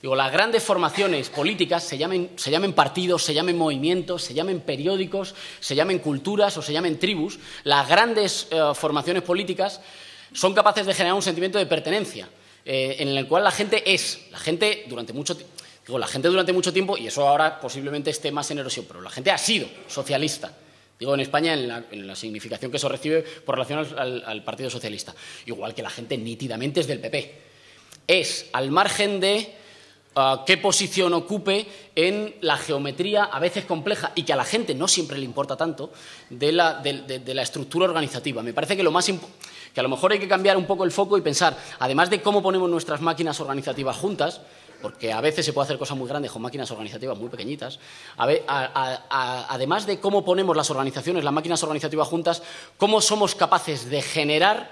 Digo, las grandes formaciones políticas se llamen partidos, se llamen movimientos, se llamen periódicos, se llamen culturas o se llamen tribus. Las grandes formaciones políticas son capaces de generar un sentimiento de pertenencia, en el cual la gente durante mucho tiempo, y eso ahora posiblemente esté más en erosión, pero la gente ha sido socialista. Digo, en España, en la significación que eso recibe por relación al Partido Socialista. Igual que la gente nítidamente es del PP. Es al margen de qué posición ocupe en la geometría, a veces compleja, y que a la gente no siempre le importa tanto, de la estructura organizativa. Me parece que que a lo mejor hay que cambiar un poco el foco y pensar, además de cómo ponemos nuestras máquinas organizativas juntas, porque a veces se puede hacer cosas muy grandes con máquinas organizativas muy pequeñitas, además de cómo ponemos las máquinas organizativas juntas, cómo somos capaces de generar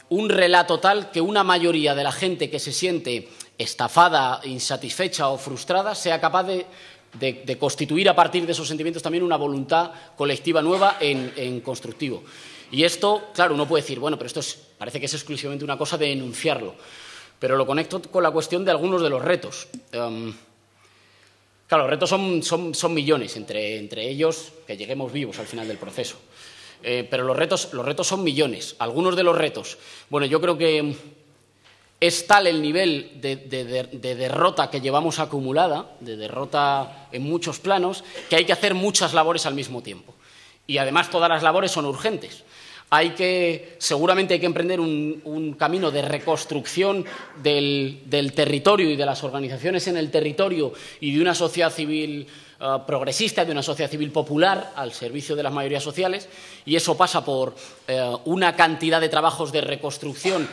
un relato tal que una mayoría de la gente que se siente estafada, insatisfecha o frustrada sea capaz de constituir a partir de esos sentimientos también una voluntad colectiva nueva en constructivo. Y esto, claro, uno puede decir, bueno, pero esto parece que es exclusivamente una cosa de enunciarlo. Pero lo conecto con la cuestión de algunos de los retos. Claro, los retos son millones, entre ellos que lleguemos vivos al final del proceso. Pero los retos son millones. Algunos de los retos, bueno, yo creo que es tal el nivel de derrota que llevamos acumulada, de derrota en muchos planos, que hay que hacer muchas labores al mismo tiempo. Y además todas las labores son urgentes. Seguramente hay que emprender un camino de reconstrucción del territorio y de las organizaciones en el territorio y de una sociedad civil progresista, de una sociedad civil popular al servicio de las mayorías sociales, y eso pasa por una cantidad de trabajos de reconstrucción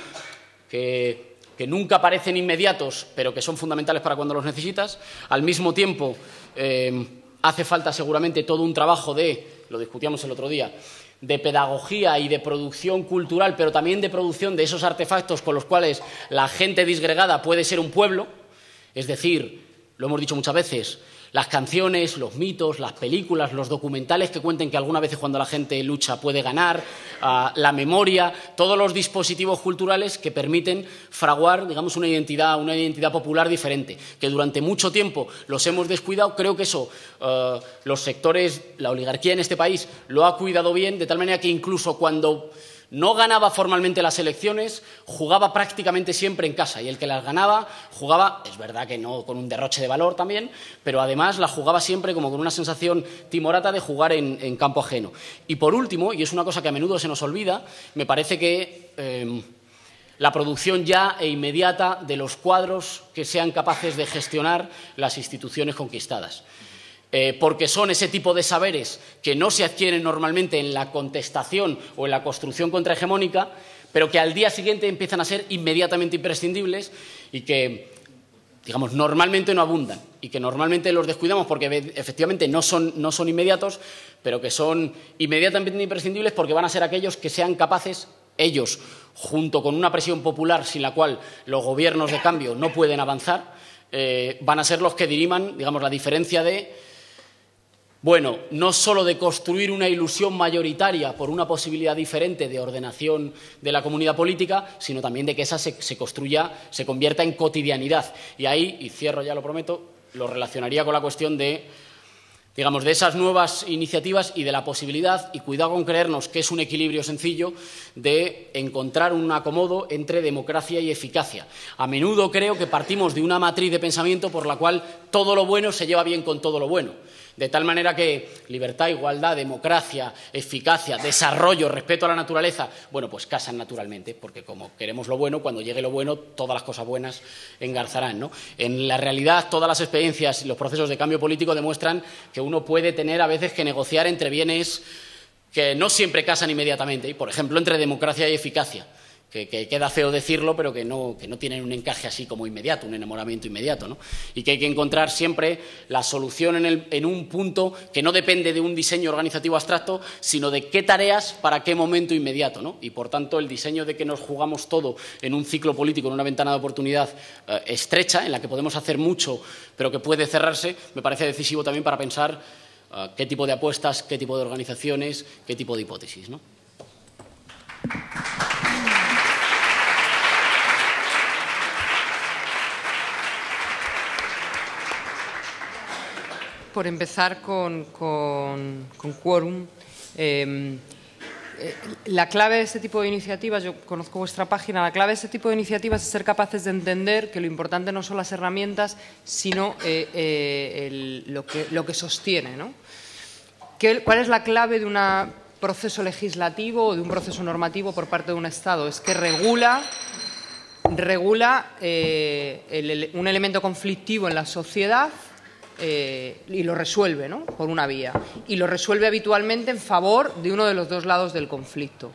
que nunca parecen inmediatos, pero que son fundamentales para cuando los necesitas. Al mismo tiempo, hace falta seguramente todo un trabajo lo discutíamos el otro día, de pedagogía y de producción cultural, pero también de producción de esos artefactos con los cuales la gente disgregada puede ser un pueblo. Es decir, lo hemos dicho muchas veces, las canciones, los mitos, las películas, los documentales que cuenten que algunas veces cuando la gente lucha puede ganar, la memoria, todos los dispositivos culturales que permiten fraguar, digamos, una identidad popular diferente, que durante mucho tiempo los hemos descuidado. Creo que eso los sectores, la oligarquía en este país lo ha cuidado bien, de tal manera que incluso cuando no ganaba formalmente las elecciones, jugaba prácticamente siempre en casa, y el que las ganaba jugaba, es verdad que no con un derroche de valor también, pero además la jugaba siempre como con una sensación timorata de jugar en campo ajeno. Y por último, y es una cosa que a menudo se nos olvida, me parece que la producción ya e inmediata de los cuadros que sean capaces de gestionar las instituciones conquistadas. Porque son ese tipo de saberes que no se adquieren normalmente en la contestación o en la construcción contrahegemónica, pero que al día siguiente empiezan a ser inmediatamente imprescindibles y que, digamos, normalmente no abundan y que normalmente los descuidamos porque efectivamente no son inmediatos, pero que son inmediatamente imprescindibles porque van a ser aquellos que sean capaces, ellos, junto con una presión popular sin la cual los gobiernos de cambio no pueden avanzar, van a ser los que diriman, digamos, la diferencia de, bueno, no solo de construir una ilusión mayoritaria por una posibilidad diferente de ordenación de la comunidad política, sino también de que esa se construya, se convierta en cotidianidad. Y ahí, y cierro ya, lo prometo, lo relacionaría con la cuestión de, digamos, de esas nuevas iniciativas y de la posibilidad, y cuidado con creernos que es un equilibrio sencillo, de encontrar un acomodo entre democracia y eficacia. A menudo creo que partimos de una matriz de pensamiento por la cual todo lo bueno se lleva bien con todo lo bueno. De tal manera que libertad, igualdad, democracia, eficacia, desarrollo, respeto a la naturaleza, bueno, pues casan naturalmente, porque como queremos lo bueno, cuando llegue lo bueno, todas las cosas buenas engarzarán, ¿no? En la realidad, todas las experiencias y los procesos de cambio político demuestran que uno puede tener a veces que negociar entre bienes que no siempre casan inmediatamente, y por ejemplo, entre democracia y eficacia. Que queda feo decirlo, pero que no tienen un encaje así como inmediato, un enamoramiento inmediato, ¿no? Y que hay que encontrar siempre la solución en un punto que no depende de un diseño organizativo abstracto, sino de qué tareas para qué momento inmediato, ¿no? Y, por tanto, el diseño de que nos jugamos todo en un ciclo político, en una ventana de oportunidad estrecha, en la que podemos hacer mucho, pero que puede cerrarse, me parece decisivo también para pensar qué tipo de apuestas, qué tipo de organizaciones, qué tipo de hipótesis, ¿no? Por empezar con Quorum, la clave de este tipo de iniciativas, yo conozco vuestra página, la clave de este tipo de iniciativas es ser capaces de entender que lo importante no son las herramientas, sino lo que sostiene, ¿no? ¿Cuál es la clave de un proceso legislativo o de un proceso normativo por parte de un Estado? Es que regula un elemento conflictivo en la sociedad y lo resuelve, ¿no? Por una vía. Y lo resuelve habitualmente en favor de uno de los dos lados del conflicto.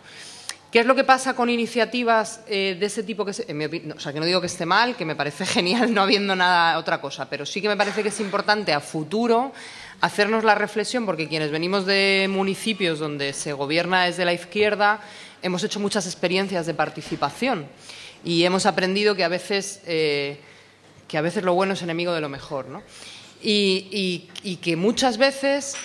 ¿Qué es lo que pasa con iniciativas de ese tipo? O sea, que no digo que esté mal, que me parece genial no habiendo nada otra cosa, pero sí que me parece que es importante a futuro hacernos la reflexión, porque quienes venimos de municipios donde se gobierna desde la izquierda hemos hecho muchas experiencias de participación y hemos aprendido que a veces lo bueno es enemigo de lo mejor, ¿no? Y que muchas veces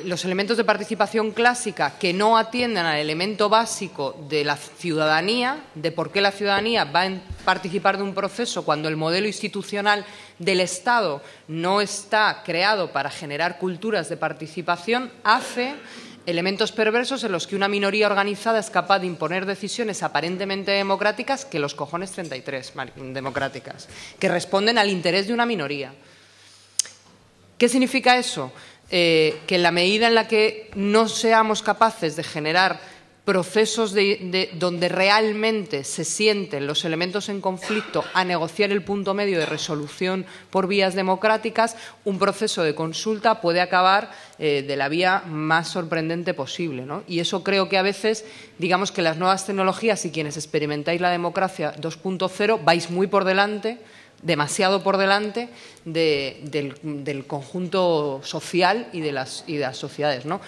los elementos de participación clásica que no atienden al elemento básico de la ciudadanía, de por qué la ciudadanía va a participar de un proceso cuando el modelo institucional del Estado no está creado para generar culturas de participación, hace elementos perversos en los que una minoría organizada es capaz de imponer decisiones aparentemente democráticas, que los cojones 33 democráticas, que responden al interés de una minoría. ¿Qué significa eso? Que en la medida en la que no seamos capaces de generar procesos donde realmente se sienten los elementos en conflicto a negociar el punto medio de resolución por vías democráticas, un proceso de consulta puede acabar de la vía más sorprendente posible, ¿no? Y eso creo que a veces, digamos que las nuevas tecnologías y quienes experimentáis la democracia 2.0 vais muy por delante, demasiado por delante del conjunto social y de las sociedades, ¿no?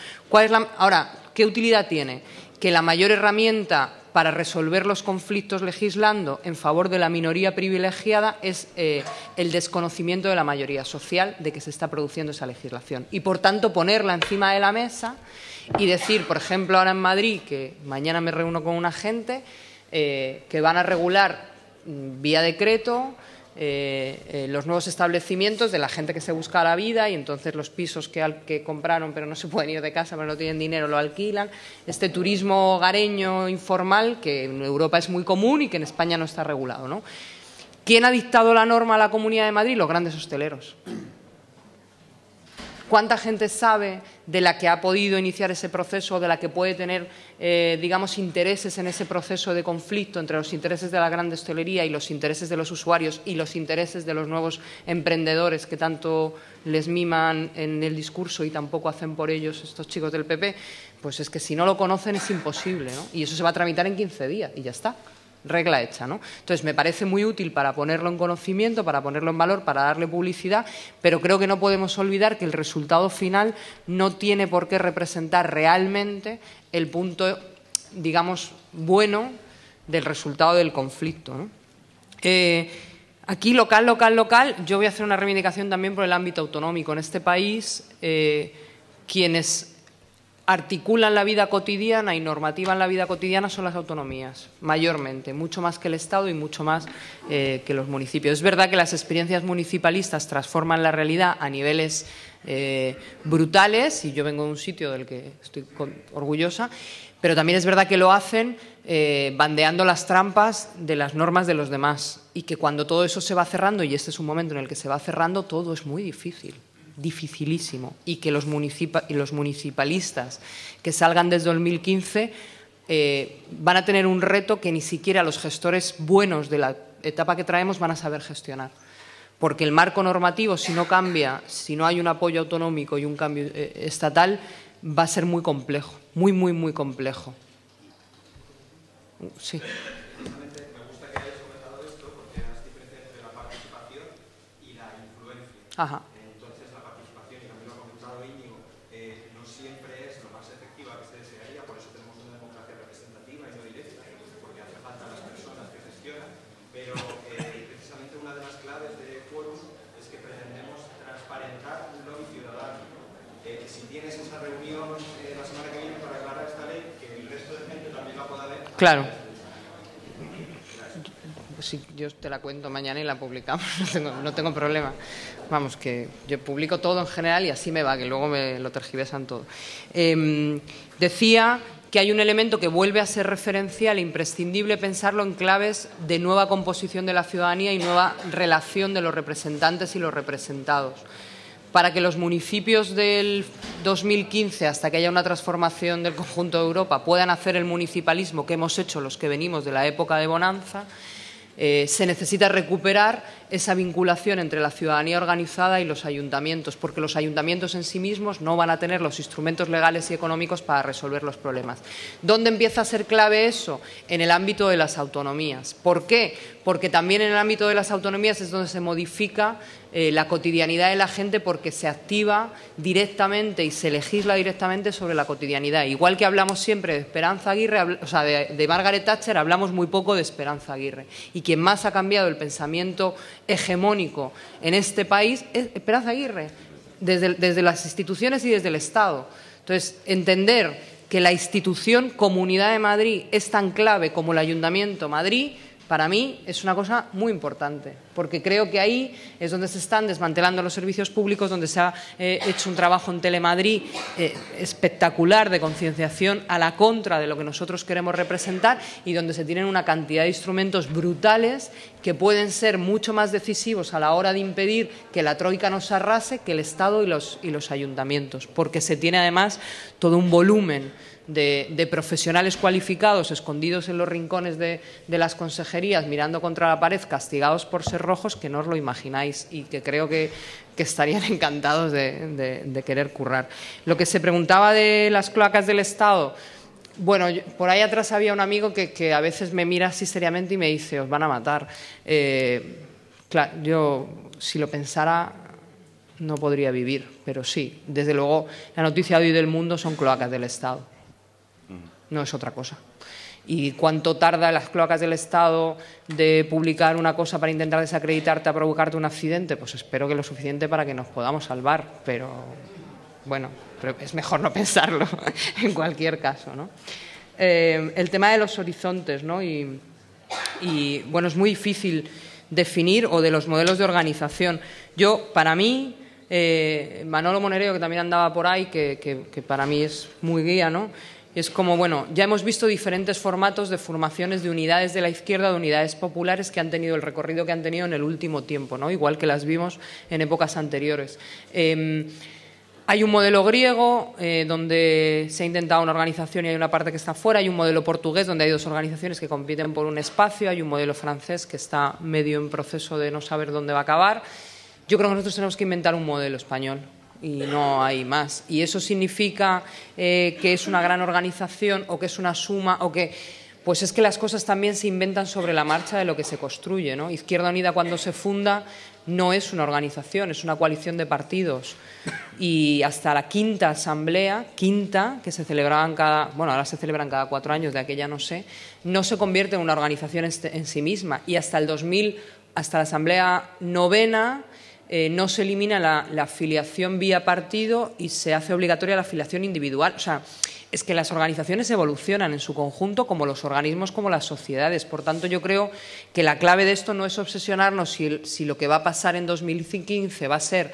Ahora, ¿qué utilidad tiene? Que la mayor herramienta para resolver los conflictos legislando en favor de la minoría privilegiada es el desconocimiento de la mayoría social de que se está produciendo esa legislación. Y, por tanto, ponerla encima de la mesa y decir, por ejemplo, ahora en Madrid, que mañana me reúno con una gente, que van a regular vía decreto los nuevos establecimientos de la gente que se busca la vida, y entonces los pisos que compraron pero no se pueden ir de casa, pero no tienen dinero, lo alquilan. Este turismo hogareño informal que en Europa es muy común y que en España no está regulado, ¿no? ¿Quién ha dictado la norma a la Comunidad de Madrid? Los grandes hosteleros. ¿Cuánta gente sabe de la que ha podido iniciar ese proceso, de la que puede tener, digamos, intereses en ese proceso de conflicto entre los intereses de la gran hostelería y los intereses de los usuarios y los intereses de los nuevos emprendedores que tanto les miman en el discurso y tampoco hacen por ellos estos chicos del PP? Pues es que si no lo conocen es imposible, ¿no? Y eso se va a tramitar en 15 días y ya está. Regla hecha, ¿no? Entonces, me parece muy útil para ponerlo en conocimiento, para ponerlo en valor, para darle publicidad, pero creo que no podemos olvidar que el resultado final no tiene por qué representar realmente el punto, digamos, bueno del resultado del conflicto, ¿no? Aquí, local, yo voy a hacer una reivindicación también por el ámbito autonómico. En este país, quienes articulan la vida cotidiana y normativan la vida cotidiana son las autonomías, mayormente, mucho más que el Estado y mucho más que los municipios. Es verdad que las experiencias municipalistas transforman la realidad a niveles brutales, y yo vengo de un sitio del que estoy orgullosa, pero también es verdad que lo hacen bandeando las trampas de las normas de los demás, y que cuando todo eso se va cerrando, y este es un momento en el que se va cerrando, todo es muy difícil. Dificilísimo, y que los municipalistas que salgan desde 2015 van a tener un reto que ni siquiera los gestores buenos de la etapa que traemos van a saber gestionar, porque el marco normativo, si no cambia, si no hay un apoyo autonómico y un cambio estatal, va a ser muy complejo, muy complejo. Sí. Me gusta que hayas comentado esto porque has diferenciado entre la participación y la influencia. Ajá. Claro. Pues sí, yo te la cuento mañana y la publicamos, no tengo problema. Vamos, que yo publico todo en general y así me va, que luego me lo tergiversan todo. Decía que hay un elemento que vuelve a ser referencial e imprescindible pensarlo en claves de nueva composición de la ciudadanía y nueva relación de los representantes y los representados. Para que los municipios del 2015, hasta que haya una transformación del conjunto de Europa, puedan hacer el municipalismo que hemos hecho los que venimos de la época de bonanza, se necesita recuperar esa vinculación entre la ciudadanía organizada y los ayuntamientos, porque los ayuntamientos en sí mismos no van a tener los instrumentos legales y económicos para resolver los problemas. ¿Dónde empieza a ser clave eso? En el ámbito de las autonomías. ¿Por qué? Porque también en el ámbito de las autonomías es donde se modifica la cotidianidad de la gente, porque se activa directamente y se legisla directamente sobre la cotidianidad. Igual que hablamos siempre de Esperanza Aguirre, o sea, de Margaret Thatcher, hablamos muy poco de Esperanza Aguirre. Y quien más ha cambiado el pensamiento hegemónico en este país es Esperanza Aguirre, desde las instituciones y desde el Estado. Entonces, entender que la institución Comunidad de Madrid es tan clave como el Ayuntamiento Madrid, para mí es una cosa muy importante, porque creo que ahí es donde se están desmantelando los servicios públicos, donde se ha hecho un trabajo en Telemadrid espectacular de concienciación a la contra de lo que nosotros queremos representar, y donde se tienen una cantidad de instrumentos brutales que pueden ser mucho más decisivos a la hora de impedir que la troika nos arrase que el Estado y los ayuntamientos, porque se tiene además todo un volumen de profesionales cualificados escondidos en los rincones de las consejerías mirando contra la pared, castigados por ser rojos, que no os lo imagináis, y que creo que estarían encantados de querer currar. Lo que se preguntaba de las cloacas del Estado, bueno, por ahí atrás había un amigo que a veces me mira así seriamente y me dice: os van a matar. Claro, yo si lo pensara no podría vivir, pero sí, desde luego la noticia de hoy del mundo son cloacas del Estado. No es otra cosa. ¿Y cuánto tarda las cloacas del Estado de publicar una cosa para intentar desacreditarte, a provocarte un accidente? Pues espero que lo suficiente para que nos podamos salvar, pero bueno, pero es mejor no pensarlo en cualquier caso, ¿no? El tema de los horizontes, ¿no? Y bueno, es muy difícil definir o de los modelos de organización. Para mí, Manolo Monereo, que también andaba por ahí, que para mí es muy guía, ¿no? Es como, bueno, ya hemos visto diferentes formatos de formaciones de unidades de la izquierda, de unidades populares que han tenido el recorrido que han tenido en el último tiempo, ¿no? Igual que las vimos en épocas anteriores. Hay un modelo griego donde se ha intentado una organización y hay una parte que está fuera. Hay un modelo portugués donde hay dos organizaciones que compiten por un espacio. Hay un modelo francés que está medio en proceso de no saber dónde va a acabar. Yo creo que nosotros tenemos que inventar un modelo español y no hay más. Y eso significa que es una gran organización o que es una suma o que... Pues es que las cosas también se inventan sobre la marcha de lo que se construye, ¿no? Izquierda Unida, cuando se funda, no es una organización, es una coalición de partidos. Y hasta la quinta asamblea, que se celebraban ahora se celebran cada 4 años, de aquella no sé, no se convierte en una organización en sí misma. Y hasta el 2000, hasta la asamblea 9ª, no se elimina la afiliación vía partido y se hace obligatoria la afiliación individual. O sea, es que las organizaciones evolucionan en su conjunto como los organismos, como las sociedades. Por tanto, yo creo que la clave de esto no es obsesionarnos si lo que va a pasar en 2015 va a ser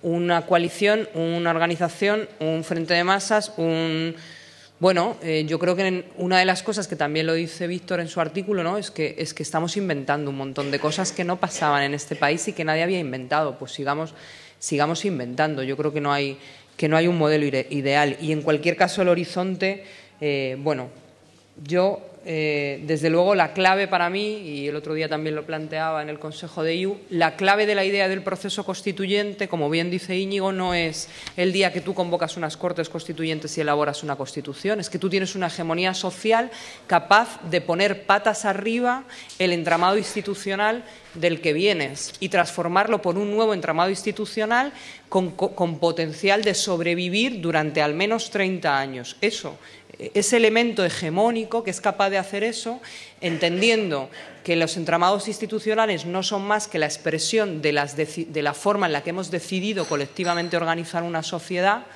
una coalición, una organización, un frente de masas, yo creo que una de las cosas que también lo dice Víctor en su artículo, ¿no? es que estamos inventando un montón de cosas que no pasaban en este país y que nadie había inventado. Pues sigamos inventando. Yo creo que no hay un modelo ideal. Y en cualquier caso el horizonte, desde luego la clave para mí, y el otro día también lo planteaba en el Consejo de IU, la clave de la idea del proceso constituyente, como bien dice Íñigo, no es el día que tú convocas unas Cortes Constituyentes y elaboras una Constitución, es que tú tienes una hegemonía social capaz de poner patas arriba el entramado institucional del que vienes y transformarlo por un nuevo entramado institucional con potencial de sobrevivir durante al menos 30 años. Ese elemento hegemónico que es capaz de hacer eso, entendiendo que los entramados institucionales no son más que la expresión de la forma en la que hemos decidido colectivamente organizar una sociedad,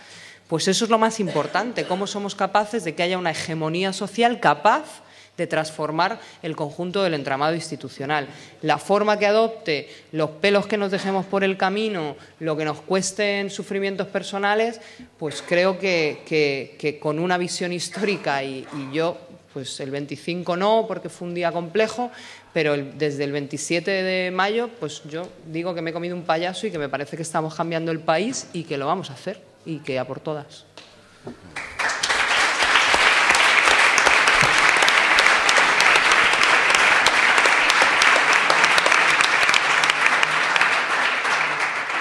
pues eso es lo más importante, cómo somos capaces de que haya una hegemonía social capaz de transformar el conjunto del entramado institucional. La forma que adopte, los pelos que nos dejemos por el camino, lo que nos cuesten sufrimientos personales, pues creo que con una visión histórica y yo, pues el 25 no, porque fue un día complejo, pero desde el 27 de mayo, pues yo digo que me he comido un payaso y que me parece que estamos cambiando el país y que lo vamos a hacer y que a por todas.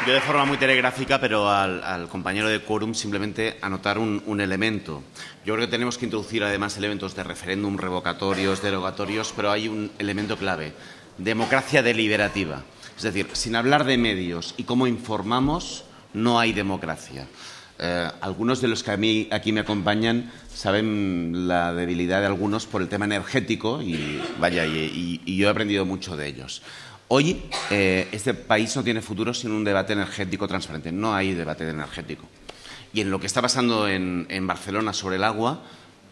Yo de forma muy telegráfica, pero al compañero de Quórum simplemente anotar un elemento. Yo creo que tenemos que introducir además elementos de referéndum, revocatorios, derogatorios, pero hay un elemento clave, democracia deliberativa. Es decir, sin hablar de medios y cómo informamos, no hay democracia. Algunos de los que aquí me acompañan saben la debilidad de algunos por el tema energético y yo he aprendido mucho de ellos. Hoy este país no tiene futuro sin un debate energético transparente. No hay debate energético. Y en lo que está pasando en Barcelona sobre el agua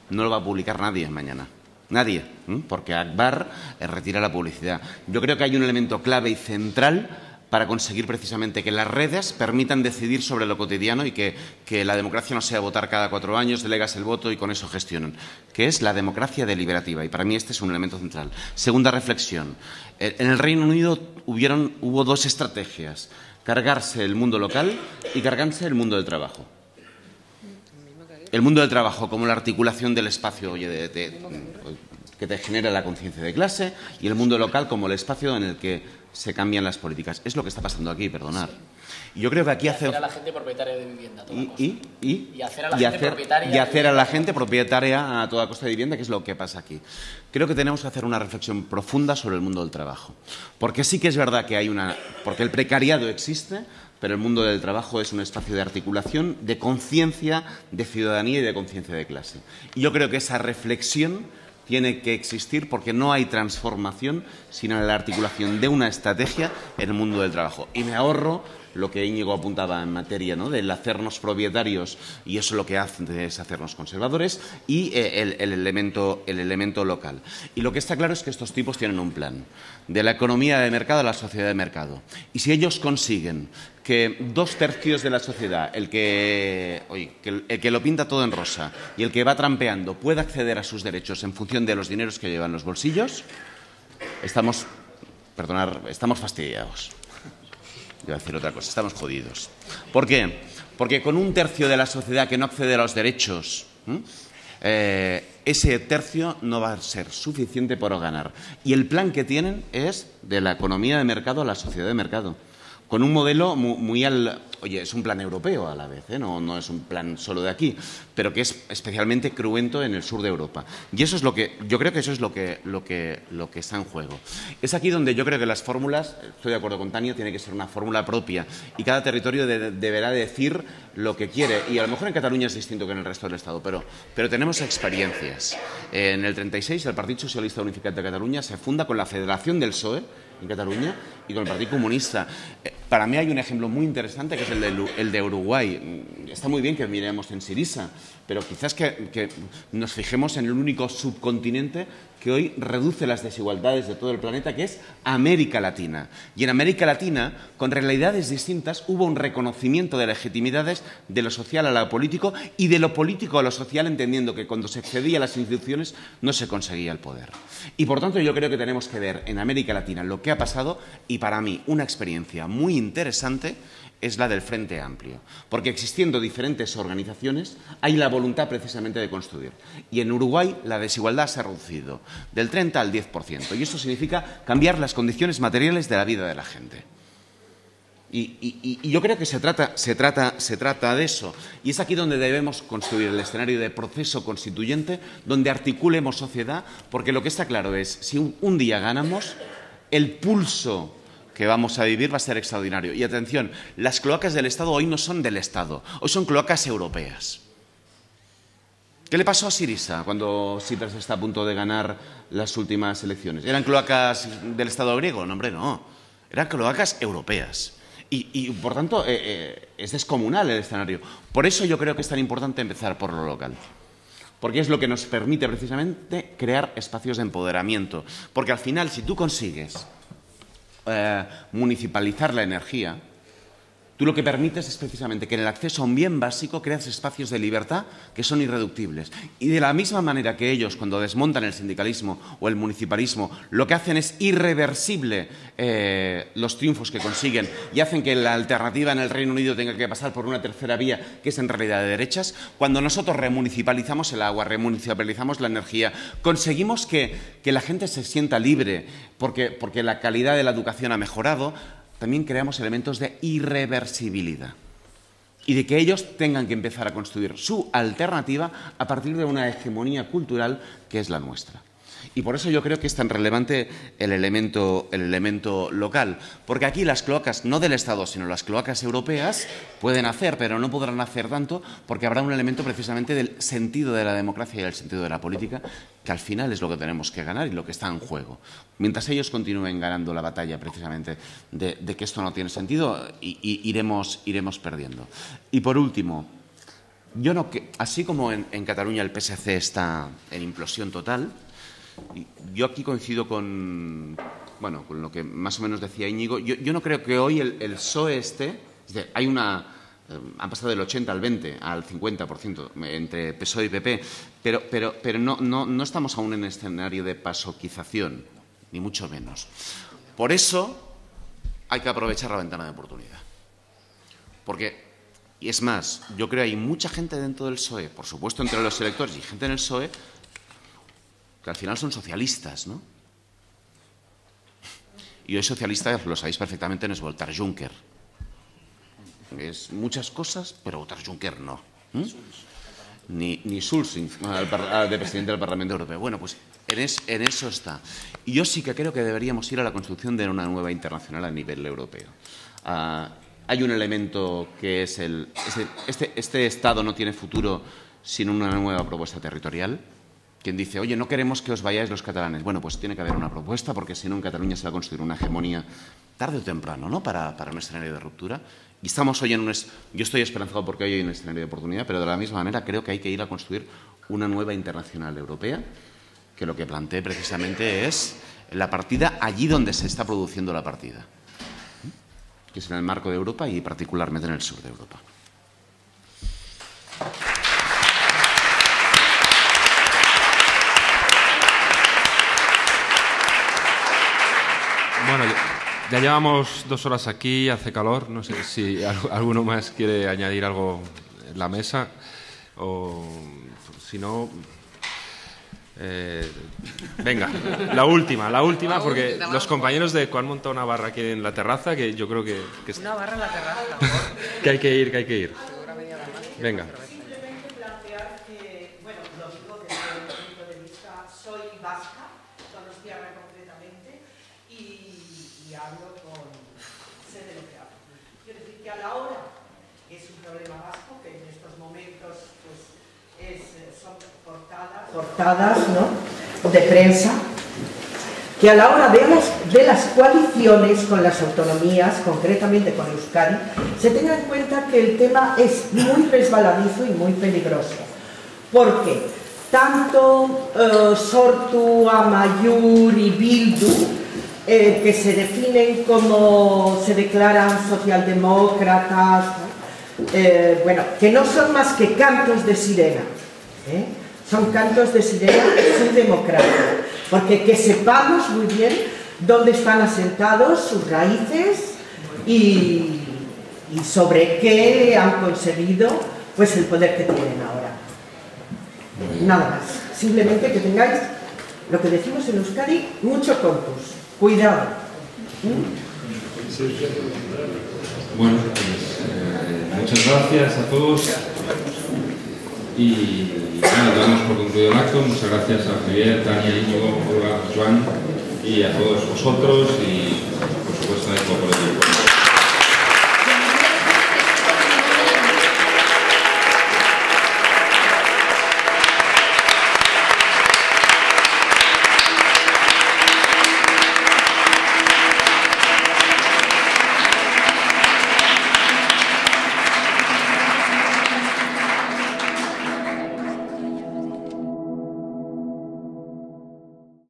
no lo va a publicar nadie mañana. Nadie, porque Agbar retira la publicidad. Yo creo que hay un elemento clave y central para conseguir precisamente que las redes permitan decidir sobre lo cotidiano y que la democracia no sea votar cada 4 años, delegas el voto y con eso gestionan, que es la democracia deliberativa. Y para mí este es un elemento central. Segunda reflexión. En el Reino Unido hubo 2 estrategias, cargarse el mundo local y cargarse el mundo del trabajo. El mundo del trabajo como la articulación del espacio que te genera la conciencia de clase y el mundo local como el espacio en el que se cambian las políticas. Es lo que está pasando aquí, perdonad. Y yo creo que aquí hacer a la gente propietaria de vivienda. Y hacer a la gente propietaria a toda costa de vivienda, que es lo que pasa aquí. Creo que tenemos que hacer una reflexión profunda sobre el mundo del trabajo. Porque sí que es verdad que porque el precariado existe, pero el mundo del trabajo es un espacio de articulación, de conciencia, de ciudadanía y de conciencia de clase. Y yo creo que esa reflexión tiene que existir porque no hay transformación sin la articulación de una estrategia en el mundo del trabajo. Y me ahorro lo que Íñigo apuntaba en materia, ¿no?, del hacernos propietarios, y eso lo que hace es hacernos conservadores, y el elemento local. Y lo que está claro es que estos tipos tienen un plan, de la economía de mercado a la sociedad de mercado. Y si ellos consiguen que 2/3 de la sociedad, el que lo pinta todo en rosa y el que va trampeando, pueda acceder a sus derechos en función de los dineros que llevan los bolsillos, estamos fastidiados. Iba a decir otra cosa, estamos jodidos. ¿Por qué? Porque con 1/3 de la sociedad que no accede a los derechos, ese tercio no va a ser suficiente para ganar. Y el plan que tienen es de la economía de mercado a la sociedad de mercado, con un modelo Oye, es un plan europeo a la vez, no es un plan solo de aquí, pero que es especialmente cruento en el sur de Europa. Y eso es yo creo que eso es lo que está en juego. Es aquí donde yo creo que las fórmulas, estoy de acuerdo con Tania, tiene que ser una fórmula propia y cada territorio deberá decir lo que quiere. Y a lo mejor en Cataluña es distinto que en el resto del Estado, pero tenemos experiencias. En el 36 el Partido Socialista Unificat de Cataluña se funda con la Federación del PSOE en Cataluña y con el Partido Comunista. Para mí hay un ejemplo muy interesante que es el de Uruguay. Está muy bien que miremos en Syriza, pero quizás que nos fijemos en el único subcontinente que hoy reduce las desigualdades de todo el planeta, que es América Latina. Y en América Latina, con realidades distintas, hubo un reconocimiento de legitimidades de lo social a lo político y de lo político a lo social, entendiendo que cuando se accedía a las instituciones no se conseguía el poder. Y por tanto yo creo que tenemos que ver en América Latina lo que ha pasado, y para mí una experiencia muy interesante es la del Frente Amplio, porque existiendo diferentes organizaciones hay la voluntad precisamente de construir. Y en Uruguay la desigualdad se ha reducido del 30 al 10%, y eso significa cambiar las condiciones materiales de la vida de la gente. Y yo creo que se trata de eso, y es aquí donde debemos construir el escenario de proceso constituyente, donde articulemos sociedad, porque lo que está claro es, si un día ganamos, el pulso que vamos a vivir va a ser extraordinario. Y atención, las cloacas del Estado hoy no son del Estado, hoy son cloacas europeas. ¿Qué le pasó a Syriza cuando Tsipras está a punto de ganar las últimas elecciones? ¿Eran cloacas del Estado griego? No, hombre, no. Eran cloacas europeas. Y por tanto, es descomunal el escenario. Por eso yo creo que es tan importante empezar por lo local. Porque es lo que nos permite precisamente crear espacios de empoderamiento. Porque al final, si tú consigues municipalizar la energía, tú lo que permites es precisamente que en el acceso a un bien básico creas espacios de libertad que son irreductibles. Y de la misma manera que ellos, cuando desmontan el sindicalismo o el municipalismo, lo que hacen es irreversible los triunfos que consiguen y hacen que la alternativa en el Reino Unido tenga que pasar por una tercera vía que es en realidad de derechas, cuando nosotros remunicipalizamos el agua, remunicipalizamos la energía, conseguimos que la gente se sienta libre porque la calidad de la educación ha mejorado. También creamos elementos de irreversibilidad y de que ellos tengan que empezar a construir su alternativa a partir de una hegemonía cultural que es la nuestra. Y por eso yo creo que es tan relevante el elemento local, porque aquí las cloacas, no del Estado, sino las cloacas europeas, pueden hacer, pero no podrán hacer tanto, porque habrá un elemento precisamente del sentido de la democracia y del sentido de la política, que al final es lo que tenemos que ganar y lo que está en juego. Mientras ellos continúen ganando la batalla precisamente de que esto no tiene sentido, iremos perdiendo. Y por último, así como en Cataluña el PSC está en implosión total, yo aquí coincido con lo que más o menos decía Íñigo. Yo no creo que hoy el PSOE han pasado del 80 al 20 al 50% entre PSOE y PP, pero no estamos aún en escenario de pasoquización, ni mucho menos. Por eso hay que aprovechar la ventana de oportunidad. Y es más, yo creo que hay mucha gente dentro del PSOE, por supuesto entre los electores y gente en el PSOE, que al final son socialistas, ¿no? Y hoy socialistas, lo sabéis perfectamente, no es votar Juncker. Es muchas cosas, pero votar Juncker no. Ni Schulz, de presidente del Parlamento Europeo. Bueno, pues en eso está. Y yo sí que creo que deberíamos ir a la construcción de una nueva internacional a nivel europeo. Hay un elemento que es este Estado no tiene futuro sin una nueva propuesta territorial. quien dice, oye, no queremos que os vayáis los catalanes. Bueno, pues tiene que haber una propuesta, porque si no en Cataluña se va a construir una hegemonía tarde o temprano, ¿no?, para un escenario de ruptura. Y estamos hoy en un... Yo estoy esperanzado porque hoy hay un escenario de oportunidad, pero de la misma manera creo que hay que ir a construir una nueva internacional europea, que lo que planteé precisamente es la partida allí donde se está produciendo la partida, que es en el marco de Europa y particularmente en el sur de Europa. Bueno, ya llevamos 2 horas aquí, hace calor, no sé si alguno más quiere añadir algo en la mesa, o si no... venga, la última, porque los compañeros de ECO han montado una barra aquí en la terraza, que yo creo que Una barra en la terraza. que hay que ir. Venga. Simplemente plantear que, bueno, lo digo desde mi punto de vista, soy vasca, donostiarra concretamente, y hablo sé de lo que hablo. Quiero decir que a la hora, es un problema vasco, que en estos momentos pues, son portadas, ¿no?, de prensa, que a la hora de las coaliciones con las autonomías, concretamente con Euskadi, se tenga en cuenta que el tema es muy resbaladizo y muy peligroso, porque tanto Sortu, Amaiur y Bildu, que se definen como, se declaran socialdemócratas, bueno, que no son más que cantos de sirena, son cantos de sirena de su democracia, porque que sepamos muy bien dónde están asentados sus raíces y sobre qué han conseguido pues el poder que tienen ahora. Nada más, simplemente que tengáis, lo que decimos en Euskadi, mucho compus, cuidado. Bueno, pues, muchas gracias a todos y nada, damos por concluido el acto. Muchas gracias a Javier, Tania, Íñigo, Olga, Joan y a todos vosotros y por supuesto a ECO por el tiempo.